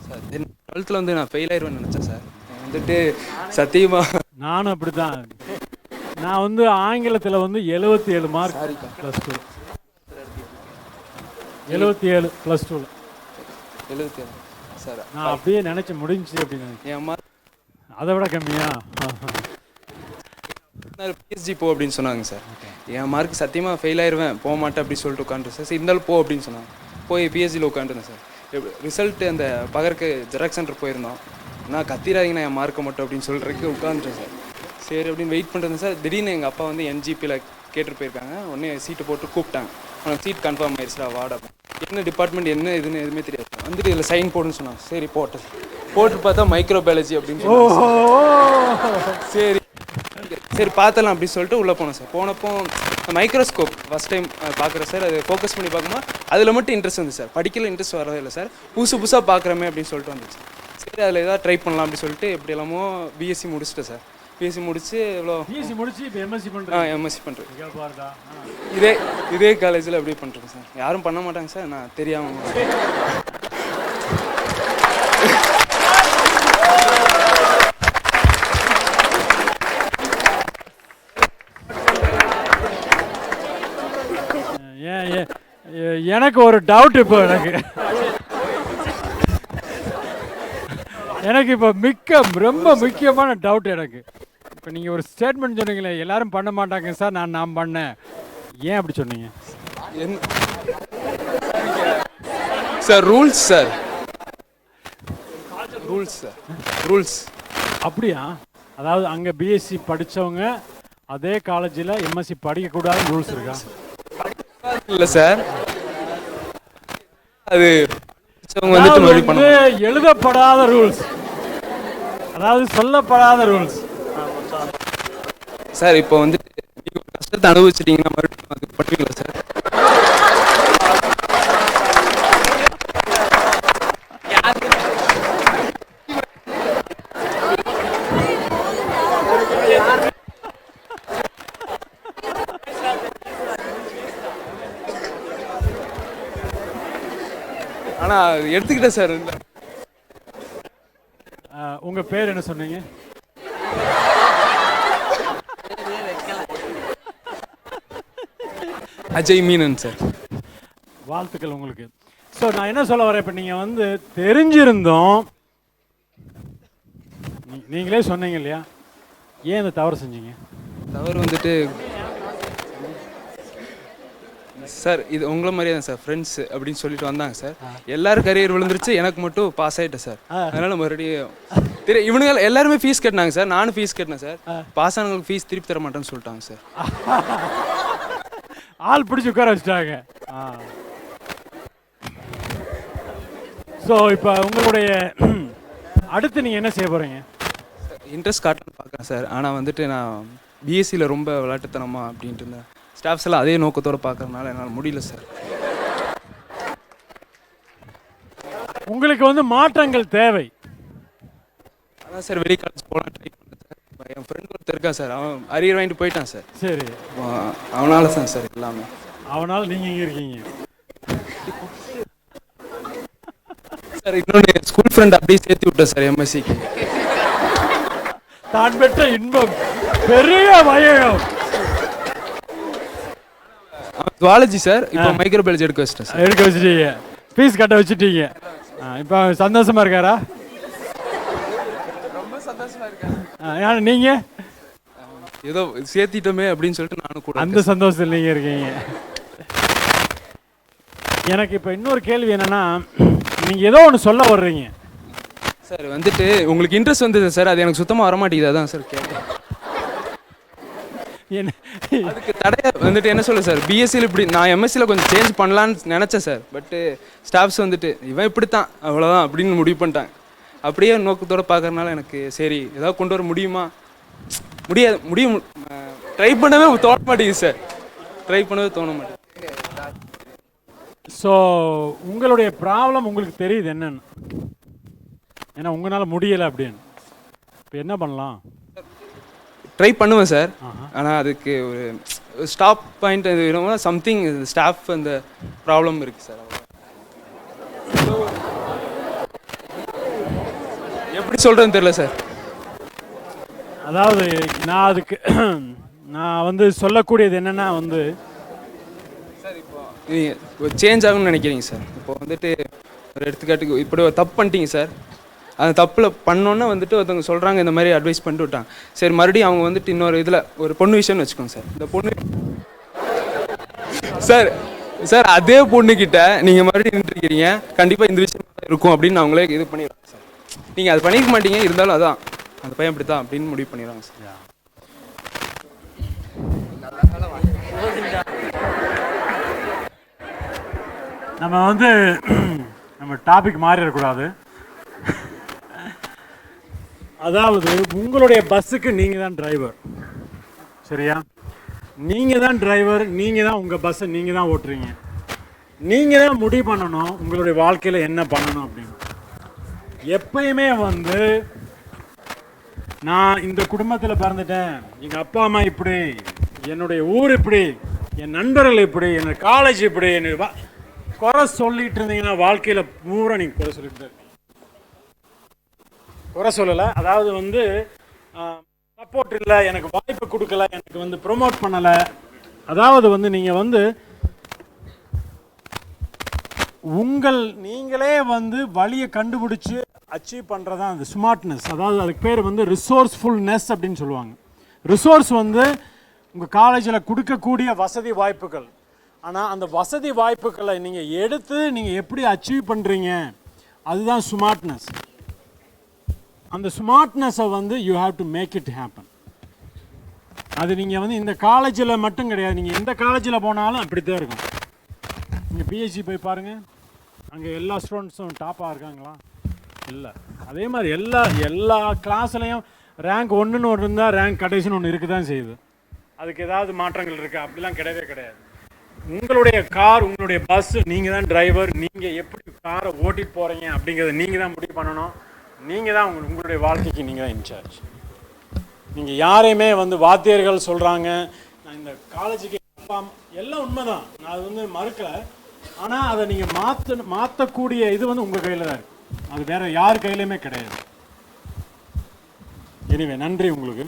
சார் 12th வந்து நான் ஃபெயில் ஆயிடுவேன்னு நினச்சேன் சார். வந்துட்டு சத்தியமாக நானும் அப்படி தான். நான் வந்து ஆங்கிலத்தில் வந்து 77 மார்க் +2. 77 +2. 77 சார். நான் அப்படியே நினச்சி முடிஞ்சு அப்படின்னு நினைச்சேன். என் மார்க் அதை விட கம்மியா? பிஎஸ்ஜி போ அப்படின்னு சொன்னாங்க சார். என் மார்க் சத்தியமாக ஃபெயில் ஆயிடுவேன், போக மாட்டேன் அப்படின்னு சொல்லிட்டு உட்காந்துரு சார். இருந்தாலும் போ அப்படின்னு சொன்னாங்க. போய் பிஎஸ்ஜியில் உட்காந்துருந்தேன் சார். ரிசல்ட்டு அந்த பகருக்கு ஜெராக்ஸ் சென்டர் போயிருந்தோம். நான் கத்திராதீங்கண்ணா என் மார்க்கை மட்டும் அப்படின்னு சொல்கிறதுக்கு உட்காந்துட்டேன் சார். சரி அப்படின்னு வெயிட் பண்ணுறேன் சார். திடீர்னு எங்கள் அப்பா வந்து N.G.P.யில் கேட்டு போயிருக்காங்க. உடனே சீட்டு போட்டு கூப்பிட்டாங்க. உனக்கு சீட் கன்ஃபார்ம் ஆயிடுச்சுடா வாடா. என்ன டிபார்ட்மெண்ட் என்ன இதுன்னு எதுவுமே தெரியாது. வந்துட்டு இதில் சைன் போடுன்னு சொன்னாங்க. சரி போட்டேன். போட்டு பார்த்தா மைக்ரோபயாலஜி அப்படின்னு சொன்னாங்க. சரி சரி பார்த்தலாம் அப்படின்னு சொல்லிட்டு உள்ளே போனோம் சார். போனப்போ மைக்ரோஸ்கோப் ஃபஸ்ட் டைம் பார்க்குறேன் சார். அது ஃபோக்கஸ் பண்ணி பார்க்கும்போது அதில் மட்டும் இன்ட்ரெஸ்ட் வந்து சார். படிக்கல இன்ட்ரெஸ்ட் வரவே இல்லை சார். புதுசாக பார்க்குறமே அப்படின்னு சொல்லிட்டு வந்துச்சு. சரி அதில் ஏதாவது ட்ரை பண்ணலாம் அப்படின்னு சொல்லிட்டு எப்படி எல்லாமோ பிஎஸ்சி முடிச்சிட்டேன் சார். பிஎஸ்சி முடிச்சு எவ்வளோ பிஎஸ்சி முடிச்சு இப்போ எம்எஸ்சி பண்ணுறேன். எம்எஸ்சி பண்ணுறேன். இதே காலேஜில் அப்படியே பண்ணுறேன் சார். யாரும் பண்ண மாட்டாங்க சார், நான் தெரியாமல். எனக்கு ஒரு டவுட் இப்போ எனக்கு இப்போ ரொம்ப முக்கியமான டவுட் எனக்கு. இப்போ நீங்கள் ஒரு ஸ்டேட்மெண்ட் சொன்னீங்களே, எல்லாரும் பண்ண மாட்டாங்க சார், நான் பண்ணேன். ஏன் அப்படி சொன்னீங்க sir? Rules sir, rules sir, rules. அப்படியா? அதாவது அங்கே பிஎஸ்சி படித்தவங்க அதே காலேஜில் எம்எஸ்சி படிக்கக்கூடாதுன்னு ரூல்ஸ் இருக்கா? இல்லை சார், அது வந்துட்டு எழுதப்படாத ரூல்ஸ், அதாவது சொல்லப்படாத ரூல்ஸ் சார். இப்போ வந்து நீங்கள் கஷ்டத்தை அனுபவிச்சிட்டீங்கன்னா மறுபடியும் அது பண்ணுவீங்களா சார்? ஆனால் எடுத்துக்கிட்டேன் சார். உங்கள் பேர் என்ன சொன்னீங்க? அஜய் மீனன் சார். வாழ்த்துக்கள் உங்களுக்கு. ஸோ நான் என்ன சொல்ல வரேன், இப்போ நீங்கள் வந்து தெரிஞ்சிருந்தோம், நீங்களே சொன்னீங்க இல்லையா, ஏன் இந்த தவறு செஞ்சீங்க? தவறு வந்துட்டு சார், இது உங்களை மாதிரியே தான் சார். ஃப்ரெண்ட்ஸ் அப்படின்னு சொல்லிட்டு வந்தாங்க சார். எல்லாரும் கரியர் விழுந்துருச்சு, எனக்கு மட்டும் பாஸ் ஆகிட்டேன் சார். அதனால மறுபடியும் இவனுங்க எல்லாருமே ஃபீஸ் கட்டினாங்க சார். நானும் ஃபீஸ் கட்டினேன் சார். பாஸ் ஆனவங்களுக்கு ஃபீஸ் திருப்பி தர மாட்டேன்னு சொல்லிட்டாங்க சார். ஆள் பிடிச்சி உட்கார வச்சுட்டாங்க. ஸோ இப்போ உங்களுடைய அடுத்து நீங்கள் என்ன செய்ய போகிறீங்க? இன்ட்ரெஸ்ட் காட்டணும்னு பார்க்குறேன் சார். ஆனால் வந்துட்டு நான் பிஎஸ்சியில் ரொம்ப விளையாட்டுத்தனமா அப்படின்ட்டு இருந்தேன். ஸ்டாஃப்ஸ் எல்லாம் அதே நோக்கத்தோடு பார்க்கறதுனால என்னால் முடியல சார். உங்களுக்கு வந்து மாற்றங்கள் தேவை. அதான் சார் வெளி காலேஜ் போகலாம் ட்ரை பண்ணேன் சார். என் ஃப்ரெண்ட் ஒருத்தர் இருக்கா சார், அவன் அரியர் வாங்கிட்டு போயிட்டான் சார். சரி, அவனால தான் சார் எல்லாமே. அவனால் நீங்கள் இங்கே இருக்கீங்க சார். இன்னொன்று ஸ்கூல் ஃப்ரெண்ட் அப்படியே சேர்த்து விட்டேன் சார் எம்எஸ்சிக்கு. தான் பெற்ற இன்பம் பெரிய வயகம். Zoology sir. இப்போ மைக்ரோபயாலஜி எடுக்க வச்சிட்டேன் சார். எடுக்க வச்சுட்டீங்க, ஃபீஸ் கட்ட வச்சுட்டீங்க. இப்போ சந்தோஷமா இருக்காரா? ரொம்ப சந்தோஷமா இருக்கேன். நீங்கள் ஏதோ சேர்த்திட்டோமே அப்படின்னு சொல்லிட்டு நானும் கூட அந்த சந்தோஷத்தில் நீங்கள் இருக்கீங்க. எனக்கு இப்போ இன்னொரு கேள்வி என்னன்னா, நீங்கள் ஏதோ ஒன்று சொல்ல வர்றீங்க சார். வந்துட்டு உங்களுக்கு இன்ட்ரெஸ்ட் வந்தது சார், அது எனக்கு சுத்தமாக வரமாட்டேங்குது. அதான் சார் கேட்டேன். அதுக்கு தடைய வந்துட்டு என்ன சொல்ல சார், பிஎஸ்சியில் இப்படி நான் எம்எஸ்சியில் கொஞ்சம் சேஞ்ச் பண்ணலான்னு நினச்சேன் சார். பட்டு ஸ்டாஃப்ஸ் வந்துட்டு இவன் இப்படித்தான் அவ்வளோதான் அப்படின்னு முடிவு பண்ணிட்டாங்க. அப்படியே நோக்கத்தோடு பார்க்கறதுனால எனக்கு சரி ஏதாவது கொண்டு வர முடியுமா, முடியும் ட்ரை பண்ணவே தோண மாட்டேங்குது சார். ட்ரை பண்ணவே தோண மாட்டேங்குது. ஸோ உங்களுடைய ப்ராப்ளம் உங்களுக்கு தெரியுது என்னன்னு, ஏன்னா உங்களால் முடியலை அப்படின்னு. இப்போ என்ன பண்ணலாம்? ட்ரை பண்ணுவேன் சார். ஆனால் அதுக்கு ஒரு ஸ்டாப் பாயிண்ட் இது வேணும்னா சம்திங் ஸ்டாஃப் அந்த ப்ராப்ளம் இருக்குது சார். எப்படி சொல்கிறேன்னு தெரியல சார். அதாவது நான் அதுக்கு நான் வந்து சொல்லக்கூடியது என்னென்னா வந்து சார் இப்போ நீங்கள் சேஞ்ச் ஆகும்னு நினைக்கிறீங்க சார். இப்போ வந்துட்டு ஒரு எடுத்துக்காட்டுக்கு இப்படி ஒரு தப்பு பண்ணிட்டீங்க சார். அந்த தப்பில் பண்ணோன்னே வந்துட்டு ஒருத்தவங்க சொல்கிறாங்க இந்த மாதிரி அட்வைஸ் பண்ணிட்டு விட்டாங்க. சரி மறுபடியும் அவங்க வந்துட்டு இன்னொரு இதில் ஒரு பொண்ணு விஷயம்னு வச்சுக்கோங்க சார். இந்த பொண்ணு சார் சார் அதே பொண்ணுக்கிட்ட நீங்கள் மறுபடியும் நின்றுருக்கிறீங்க, கண்டிப்பாக இந்த விஷயம் இருக்கும் அப்படின்னு அவங்களே இது பண்ணிடுறாங்க சார். நீங்கள் அது பண்ணிக்க மாட்டீங்க, இருந்தாலும் அதான் அந்த பையன் அப்படி தான் அப்படின்னு முடிவு பண்ணிடுறாங்க சார். நம்ம வந்து நம்ம டாபிக் மாறிடக்கூடாது. அதாவது உங்களுடைய பஸ்ஸுக்கு நீங்கள் தான் டிரைவர், சரியா? நீங்கள் தான் டிரைவர், நீங்கள் தான் உங்கள் பஸ்ஸை நீங்கள் தான் ஓட்டுறீங்க. நீங்கள் தான் முடிவு பண்ணணும் உங்களுடைய வாழ்க்கையில் என்ன பண்ணணும் அப்படின்னு. எப்பயுமே வந்து நான் இந்த குடும்பத்தில் பிறந்துட்டேன், எங்கள் அப்பா அம்மா இப்படி, என்னுடைய ஊர் இப்படி, என் நண்பர்கள் இப்படி, என்னோட காலேஜ் இப்படி, என்ன குறை சொல்லிட்டு இருந்தீங்கன்னா வாழ்க்கையில் பூரா நீங்கள் குறை சொல்லிட்டு இருக்கீங்க. குறை சொல்லலை, அதாவது வந்து சப்போர்ட் இல்லை, எனக்கு வாய்ப்பு கொடுக்கல, எனக்கு வந்து ப்ரொமோட் பண்ணலை. அதாவது வந்து நீங்கள் வந்து நீங்களே வந்து வழியை கண்டுபிடிச்சி அச்சீவ் பண்ணுறது தான் அந்த ஸ்மார்ட்னஸ். அதாவது அதுக்கு பேர் வந்து ரிசோர்ஸ்ஃபுல்னஸ் அப்படின்னு சொல்லுவாங்க. ரிசோர்ஸ் வந்து உங்கள் காலேஜில் கொடுக்கக்கூடிய வசதி வாய்ப்புகள். ஆனால் அந்த வசதி வாய்ப்புகளை நீங்கள் எடுத்து நீங்கள் எப்படி அச்சீவ் பண்ணுறீங்க, அதுதான் ஸ்மார்ட்னஸ். அந்த ஸ்மார்ட்னஸை வந்து you have to make it happen. அது நீங்கள் வந்து இந்த காலேஜில் மட்டும் கிடையாது, நீங்கள் எந்த காலேஜில் போனாலும் அப்படி தான் இருக்கும். நீங்கள் பிஹெச்டி போய் பாருங்கள், அங்கே எல்லா ஸ்டூடெண்ட்ஸும் டாப்பாக இருக்காங்களா? இல்லை. அதே மாதிரி எல்லா கிளாஸ்லேயும் ரேங்க் 1ன்னு ஒன்று இருந்தால் ரேங்க் கடைசின்னு ஒன்று இருக்க தான் செய்யுது. அதுக்கு ஏதாவது மாற்றங்கள் இருக்குது? அப்படிலாம் கிடையவே கிடையாது. உங்களுடைய கார், உங்களுடைய பஸ், நீங்கள் தான் டிரைவர். நீங்கள் எப்படி காரை ஓட்டிட்டு போகிறீங்க அப்படிங்கிறத நீங்கள் தான் முடிவு பண்ணணும். நீங்கள் தான் உங்களுடைய வாழ்க்கைக்கு நீங்கள் தான் இன்சார்ஜ். நீங்கள் யாரையுமே வந்து வாத்தியர்கள் சொல்கிறாங்க, நான் இந்த காலேஜுக்கு அப்பா எல்லாம் உண்மை தான், நான் அது வந்து மறுக்கலை. ஆனால் அதை நீங்கள் மாற்றக்கூடிய இது வந்து உங்கள் கையில் தான் இருக்குது. அது வேறு யார் கையிலையுமே கிடையாது. எனிவே நன்றி உங்களுக்கு.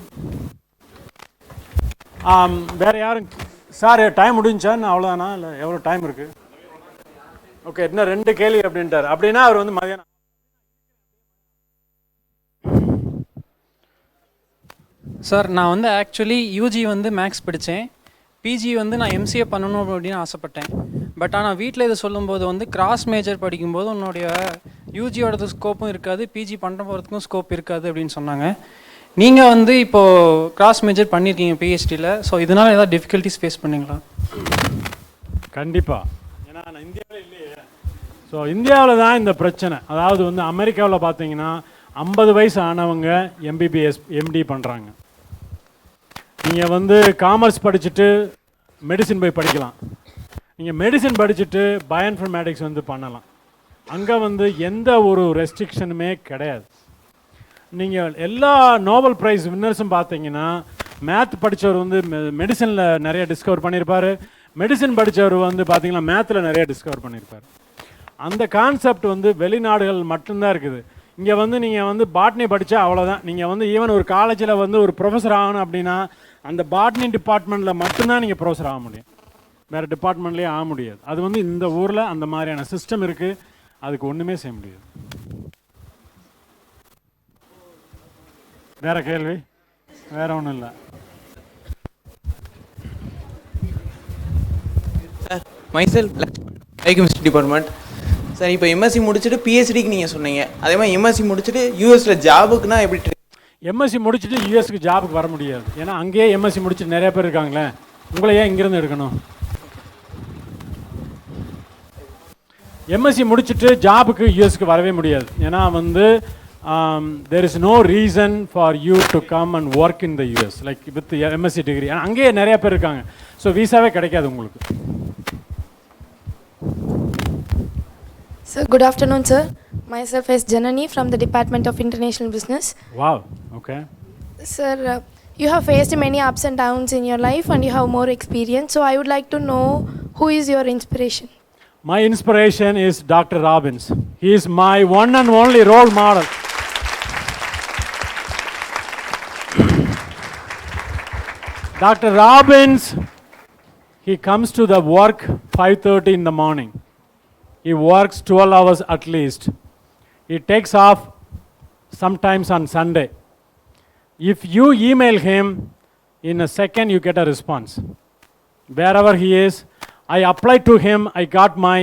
வேறு யாரும் சார் டைம் முடிஞ்சான்னு அவ்வளோதானா, இல்லை எவ்வளோ டைம் இருக்குது? ஓகே, இன்னும் 2 கேள்வி அப்படின்ட்டார். அப்படின்னா அவர் வந்து மதியானம் சார் நான் வந்து ஆக்சுவலி யூஜி வந்து மேக்ஸ் படித்தேன், பிஜி வந்து நான் எம்சிஏ பண்ணணும் அப்படின்னு ஆசைப்பட்டேன். பட் ஆனால் வீட்டில் இதை சொல்லும்போது வந்து கிராஸ் மேஜர் படிக்கும்போது உன்னுடைய யூஜியோட ஸ்கோப்பும் இருக்காது, பிஜி பண்ணுற போகிறதுக்கும் ஸ்கோப் இருக்காது அப்படின்னு சொன்னாங்க. நீங்கள் வந்து இப்போது கிராஸ் மேஜர் பண்ணியிருக்கீங்க பிஹெச்டியில், ஸோ இதனால் ஏதாவது டிஃபிகல்ட்டிஸ் ஃபேஸ் பண்ணிங்களா? கண்டிப்பாக. ஏன்னா நான் இந்தியாவில் இல்லையே. ஸோ இந்தியாவில் தான் இந்த பிரச்சனை. அதாவது வந்து அமெரிக்காவில் பார்த்தீங்கன்னா 50 வயசு ஆனவங்க எம்பிபிஎஸ் எம்டி பண்ணுறாங்க. நீங்கள் வந்து காமர்ஸ் படிச்சுட்டு மெடிசின் போய் படிக்கலாம். நீங்கள் மெடிசின் படிச்சுட்டு பயோஇன்ஃபர்மேட்டிக்ஸ் வந்து பண்ணலாம். அங்கே வந்து எந்த ஒரு ரெஸ்ட்ரிக்ஷனுமே கிடையாது. நீங்கள் எல்லா நோபல் ப்ரைஸ் வின்னர்ஸும் பார்த்தீங்கன்னா மேத் படித்தவர் வந்து மெடிசனில் நிறைய டிஸ்கவர் பண்ணியிருப்பார், மெடிசன் படித்தவர் வந்து பார்த்தீங்கன்னா மேத்தில் நிறைய டிஸ்கவர் பண்ணியிருப்பார். அந்த கான்செப்ட் வந்து வெளிநாடுகள் மட்டும்தான் இருக்குது. இங்கே வந்து நீங்கள் வந்து பாட்னி படித்தா அவ்வளோதான். நீங்கள் வந்து ஈவன் ஒரு காலேஜில் வந்து ஒரு ப்ரொஃபஸர் ஆகணும் அப்படின்னா அந்த பாட்னி டிபார்ட்மெண்ட்டில் மட்டும்தான் நீங்கள் ப்ரொஃபஸர் ஆக முடியும், வேறு டிபார்ட்மெண்ட்லேயே ஆக முடியாது. அது வந்து இந்த ஊரில் அந்த மாதிரியான சிஸ்டம் இருக்குது, அதுக்கு ஒன்றுமே செய்ய முடியாது. வேறு கேள்வி? வேறு ஒன்றும் இல்லை sir. Myself biochemistry department sir. இப்போ எம்எஸ்சி முடிச்சுட்டு பிஹெச்டிக்கு நீங்கள் சொன்னீங்க, அதே மாதிரி எம்எஸ்சி முடிச்சுட்டு யூஎஸில் ஜாபுக்குன்னா எப்படி? எம்எஸ்சி முடிச்சுட்டு யூஎஸ்க்கு ஜாபுக்கு வர முடியாது. ஏன்னா அங்கேயே எம்எஸ்சி முடிச்சுட்டு நிறைய பேர் இருக்காங்களே, உங்களை ஏன் இங்கேருந்து எடுக்கணும்? எம்எஸ்சி முடிச்சுட்டு ஜாபுக்கு யூஎஸ்க்கு வரவே முடியாது. ஏன்னா வந்து there is no reason for you to come and work in the US like with the MSc degree. அங்கேயே நிறைய பேர் இருக்காங்க, ஸோ விசாவே கிடைக்காது உங்களுக்கு. Sir, good afternoon, sir. Myself is Janani from the Department of International Business. Wow, Okay. Sir, you have faced many ups and downs in your life and you have more experience. So I would like to know who is your inspiration? My inspiration is Dr. Robbins. He is my one and only role model. Dr. Robbins, he comes to the work 5:30 in the morning. He works 12 hours at least. He takes off sometimes on Sunday. If you email him, in a second you get a response. Wherever he is, I applied to him, I got my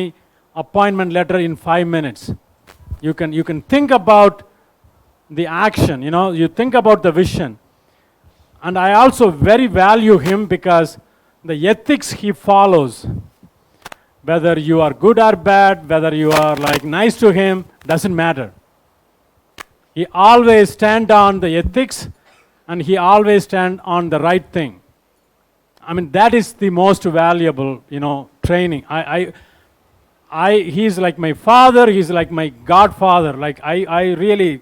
appointment letter in 5 minutes. You can think about the action, you think about the vision. And I also very value him because the ethics he follows, whether you are good or bad, whether you are like nice to him, doesn't matter. He always stand on the ethics and he always stand on the right thing. I mean, that is the most valuable, training. He's like my father, he's like my godfather. Like I really,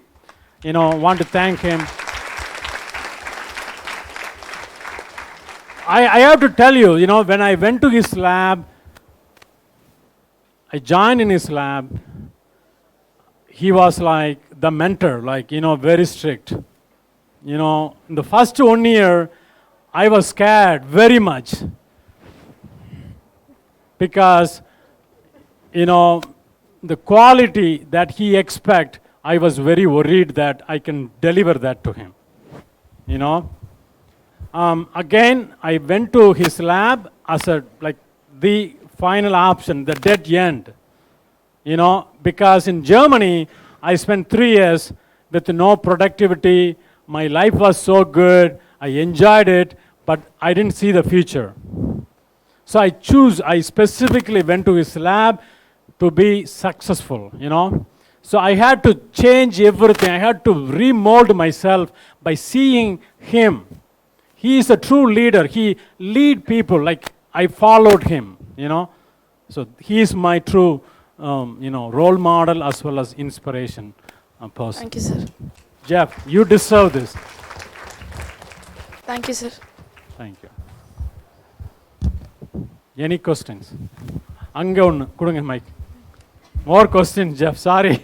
want to thank him. I have to tell you, when I went to his lab, I joined in his lab, he was like the mentor, like, very strict. In the first 1 year, I was scared very much. Because, the quality that he expect, I was very worried that I can deliver that to him. Again, I went to his lab as the final option, the dead end. Because in Germany, I spent 3 years with no productivity. My life was so good. I enjoyed it, but I didn't see the future. So I specifically went to his lab to be successful, So I had to change everything. I had to remold myself by seeing him. He is a true leader. He lead people like I followed him, So he is my true, role model as well as inspiration person. Thank you, sir. Jeff, you deserve this. Thank you, sir. Thank you. Any questions? Anga onnu kudunga mic. More questions, Jeff. Sorry.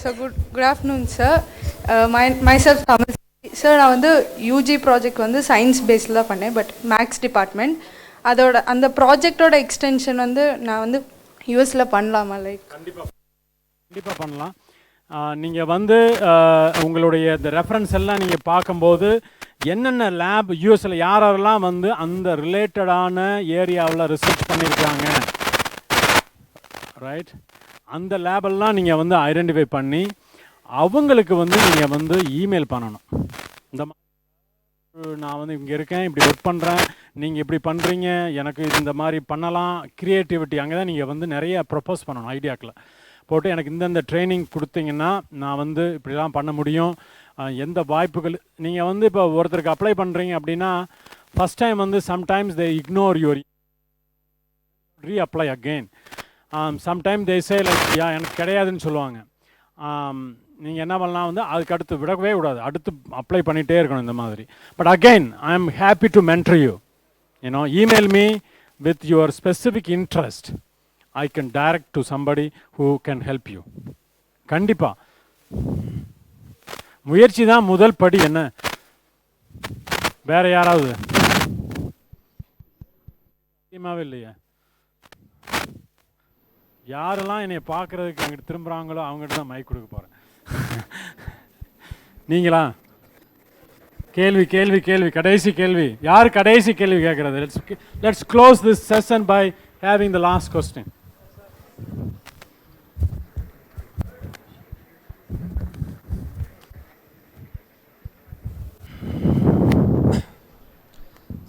So good afternoon, sir. Myself Tamil. Sir, நான் வந்து UG project வந்து science பேஸில் தான் பண்ணேன், but maths department. அந்த ப்ராஜெக்டோட extension வந்து நான் வந்து யூஎஸில் பண்ணலாமா? லைக் கண்டிப்பாக பண்ணலாம். நீங்கள் வந்து உங்களுடைய இந்த ரெஃபரன்ஸ் எல்லாம் நீங்கள் பார்க்கும்போது என்னென்ன லேப் யூஎஸில் யாரெல்லாம் வந்து அந்த ரிலேட்டடான ஏரியாவில் ரிசர்ச் பண்ணியிருக்காங்க, ரைட், அந்த லேபெல்லாம் நீங்கள் வந்து ஐடென்டிஃபை பண்ணி அவங்களுக்கு வந்து நீங்கள் வந்து இமெயில் பண்ணணும். இந்த மாதிரி நான் வந்து இங்கே இருக்கேன், இப்படி ஒர்க் பண்ணுறேன், நீங்கள் இப்படி பண்ணுறீங்க, எனக்கு இந்த மாதிரி பண்ணலாம், க்ரியேட்டிவிட்டி அங்கே தான் நீங்கள் வந்து நிறைய ப்ரப்போஸ் பண்ணணும். ஐடியாக்களை போட்டு எனக்கு இந்தந்த ட்ரைனிங் கொடுத்தீங்கன்னா நான் வந்து இப்படிலாம் பண்ண முடியும், எந்த வாய்ப்புகள். நீங்கள் வந்து இப்போ ஒருத்தருக்கு அப்ளை பண்ணுறீங்க அப்படின்னா ஃபஸ்ட் டைம் வந்து sometimes they ignore your reapply again. Sometime they say like எனக்கு கிடையாதுன்னு சொல்லுவாங்க. நீங்கள் என்ன பண்ணலாம் வந்து அதுக்கு அடுத்து விடவே கூடாது, அடுத்து அப்ளை பண்ணிகிட்டே இருக்கணும் இந்த மாதிரி. But again I am happy to mentor you. Email me with your specific interest. I can direct to somebody who can help you. கண்டிப்பாக முயற்சி தான் முதல் படி. என்ன வேற யாராவது இல்லையா? யாரெல்லாம் என்னை பார்க்கறதுக்கு அங்கிட்டு திரும்புகிறாங்களோ அவங்ககிட்ட தான் மைக் கொடுக்க போகிறேன். நீங்களா? கேள்வி கேள்வி கேள்வி கடைசி கேள்வி. யார் கடைசி கேள்வி கேட்குறது? Let's close this session by having the last question.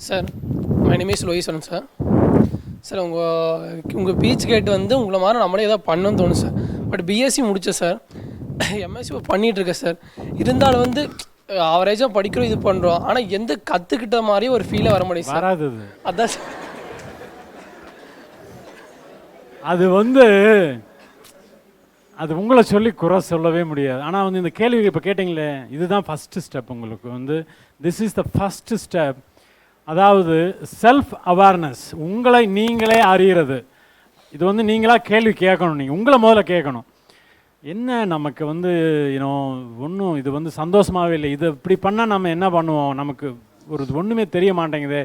Sir, my name is Loyson sir. Sir, உங்கள் பீச் கேட் வந்து உங்களை மாதிரி நம்மளே ஏதாவது பண்ணணும்னு தோணும் சார். பட் பிஎஸ்சி முடித்தேன் சார். எம்எஸ்சி பண்ணிகிட்டு இருக்கேன் சார். இருந்தாலும் வந்து ஆவரேஜாக படிக்கிறோம், இது பண்ணுறோம். ஆனால் எந்த கற்றுக்கிட்ட மாதிரி ஒரு ஃபீலே வர முடியும் சார். வராது. அதான் சார். அது வந்து அது உங்களை சொல்லி குறை சொல்லவே முடியாது. ஆனால் வந்து இந்த கேள்வி இப்போ கேட்டிங்களே, இதுதான் ஃபஸ்ட்டு ஸ்டெப். உங்களுக்கு வந்து this is the first step. அதாவது செல்ஃப் அவேர்னஸ், உங்களை நீங்களே அறிகிறது. இது வந்து நீங்களாக கேள்வி கேட்கணும். நீங்கள் உங்களை முதல்ல கேட்கணும், என்ன நமக்கு வந்து ஒன்றும் இது வந்து சந்தோஷமாகவே இல்லை, இது இப்படி பண்ணால் நம்ம என்ன பண்ணுவோம், நமக்கு ஒரு ஒன்றுமே தெரிய மாட்டேங்குது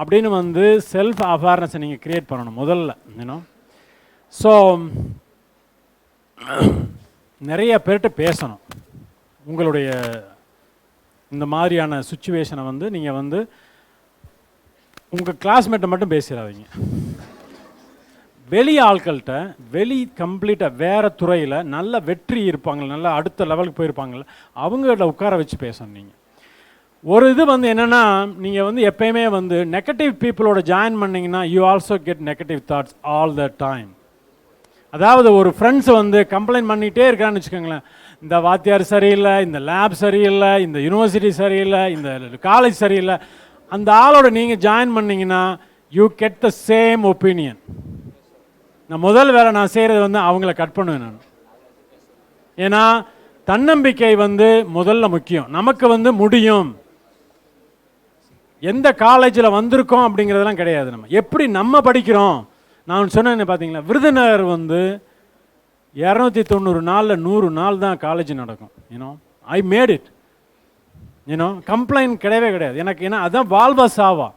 அப்படின்னு வந்து செல்ஃப் அவேர்னஸை நீங்கள் க்ரியேட் பண்ணணும் முதல்ல. ஸோ நிறைய பேர்கிட்ட பேசணும். உங்களுடைய இந்த மாதிரியான சுச்சுவேஷனை வந்து நீங்கள் வந்து உங்கள் கிளாஸ்மேட்டை மட்டும் பேசிடாதீங்க. வெளி ஆட்கள்கிட்ட, கம்ப்ளீட்டாக வேறு துறையில் நல்ல வெற்றி இருப்பாங்க, நல்லா அடுத்த லெவலுக்கு போயிருப்பாங்கள்ல, அவங்கள்ட்ட உட்கார வச்சு பேசணும். நீங்கள் ஒரு இது வந்து என்னென்னா, நீங்கள் வந்து எப்பயுமே வந்து நெகட்டிவ் பீப்புளோட ஜாயின் பண்ணிங்கன்னா you also get negative thoughts all the time. அதாவது ஒரு ஃப்ரெண்ட்ஸ் வந்து கம்ப்ளைண்ட் பண்ணிகிட்டே இருக்கான்னு வச்சுக்கோங்களேன், இந்த வாத்தியார் சரியில்லை, இந்த லேப் சரியில்லை, இந்த யூனிவர்சிட்டி சரியில்லை, இந்த காலேஜ் சரியில்லை, அந்த ஆளோட நீங்கள் ஜாயின் பண்ணிங்கன்னா you get the same opinion. நான் முதல் வேலை நான் செய்கிறது வந்து அவங்கள கட் பண்ணுவேன் நான். ஏன்னா தன்னம்பிக்கை வந்து முதல்ல முக்கியம். நமக்கு வந்து முடியும், எந்த காலேஜில் வந்திருக்கோம் அப்படிங்கிறதெல்லாம் கிடையாது. நம்ம எப்படி நம்ம படிக்கிறோம். நான் சொன்னேன்னு பார்த்தீங்களா, விருதுநகர் வந்து 290 நாளில் 100 நாள் தான் காலேஜ் நடக்கும். I made it. கம்ப்ளைண்ட் கிடையவே கிடையாது எனக்கு. ஏன்னா அதுதான் வாழ்வா சாவா.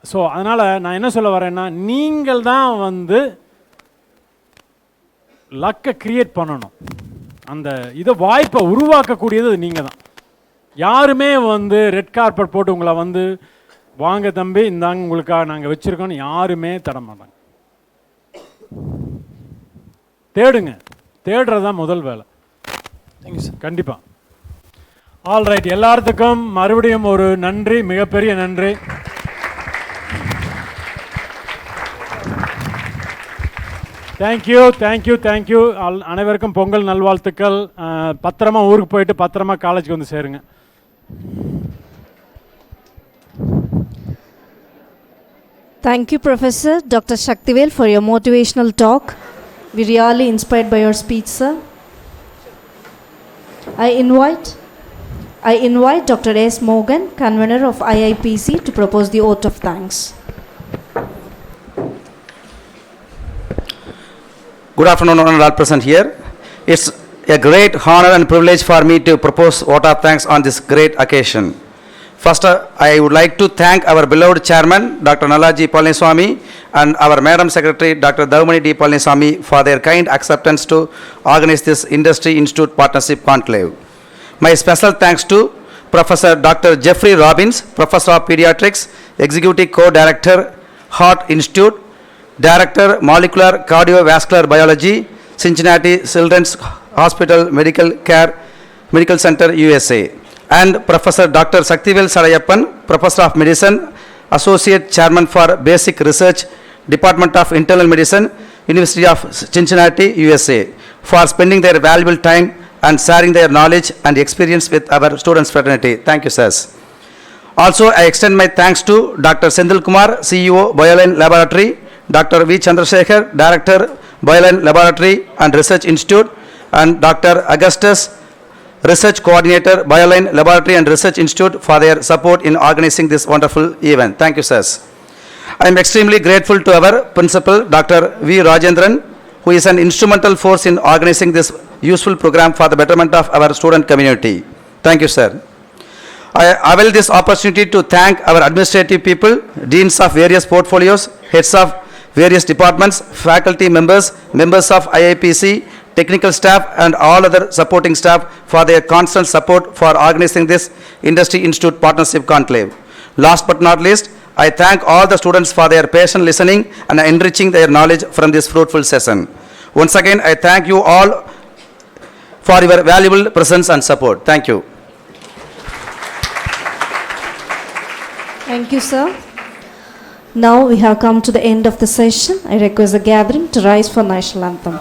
ஸோ அதனால் நான் என்ன சொல்ல வரேன்னா, நீங்கள் தான் வந்து லக்கை கிரியேட் பண்ணணும். அந்த இதை வாய்ப்பை உருவாக்கக்கூடியது நீங்கள் தான். யாருமே வந்து ரெட் கார்பெட் போட்டு உங்களை வந்து வாங்க தம்பி இந்தாங்க உங்களுக்காக நாங்கள் வச்சுருக்கோன்னு யாருமே தர மாட்டாங்க. தேடுங்க, தேடுறது தான் முதல் வேலை. Thank you sir. கண்டிப்பாக. ஆல் ரைட், எல்லாத்துக்கும் மறுபடியும் ஒரு நன்றி, மிகப்பெரிய நன்றி. Thank you thank you thank you. அனைவருக்கும் பொங்கல் நல்வாழ்த்துக்கள். பத்திரமா ஊருக்கு போயிட்டு பத்திரமா காலேஜுக்கு வந்து சேருங்க. Thank you, Professor Dr. Shaktivel, for your motivational talk. We really inspired by your speech, sir. I invite Dr. S. Morgan, convener of IIPC, to propose the oath of thanks. Good afternoon, all present here. It's a great honor and privilege for me to propose vote of thanks on this great occasion. First, I would like to thank our beloved chairman, Dr. N.G.P.Arts, and our Madam Secretary, Dr. Dr.N.G.P.Arts, for their kind acceptance to organize this Industry Institute Partnership Conclave. My special thanks to Professor Dr. Jeffrey Robbins, Professor of Pediatrics, Executive Co-Director, Heart Institute, Director, Molecular Cardiovascular Biology, Cincinnati Children's Hospital Medical Center, USA. And Professor Dr. Shaktivel Sadayappan, Professor of Medicine, Associate Chairman for Basic Research, Department of Internal Medicine, University of Cincinnati, USA, for spending their valuable time and sharing their knowledge and experience with our students fraternity. Thank you, sirs. Also, I extend my thanks to Dr. Sendil Kumar, CEO, Bioline Laboratory, Dr. V. Chandrasekhar, Director, Bioline Laboratory and Research Institute, and Dr. Augustus, Research Coordinator, Bioline Laboratory and Research Institute, for their support in organizing this wonderful event. Thank you, sirs. I am extremely grateful to our principal, Dr. V. Rajendran, who is an instrumental force in organizing this useful program for the betterment of our student community. Thank you, sir. I avail this opportunity to thank our administrative people, deans of various portfolios, heads of various departments, faculty members, members of IIPC, technical staff, and all other supporting staff for their constant support for organizing this Industry Institute Partnership Conclave. Last but not least, I thank all the students for their patient listening and enriching their knowledge from this fruitful session. Once again, I thank you all for your valuable presence and support. Thank you. Thank you, sir. Now we have come to the end of the session. I request the gathering to rise for national anthem.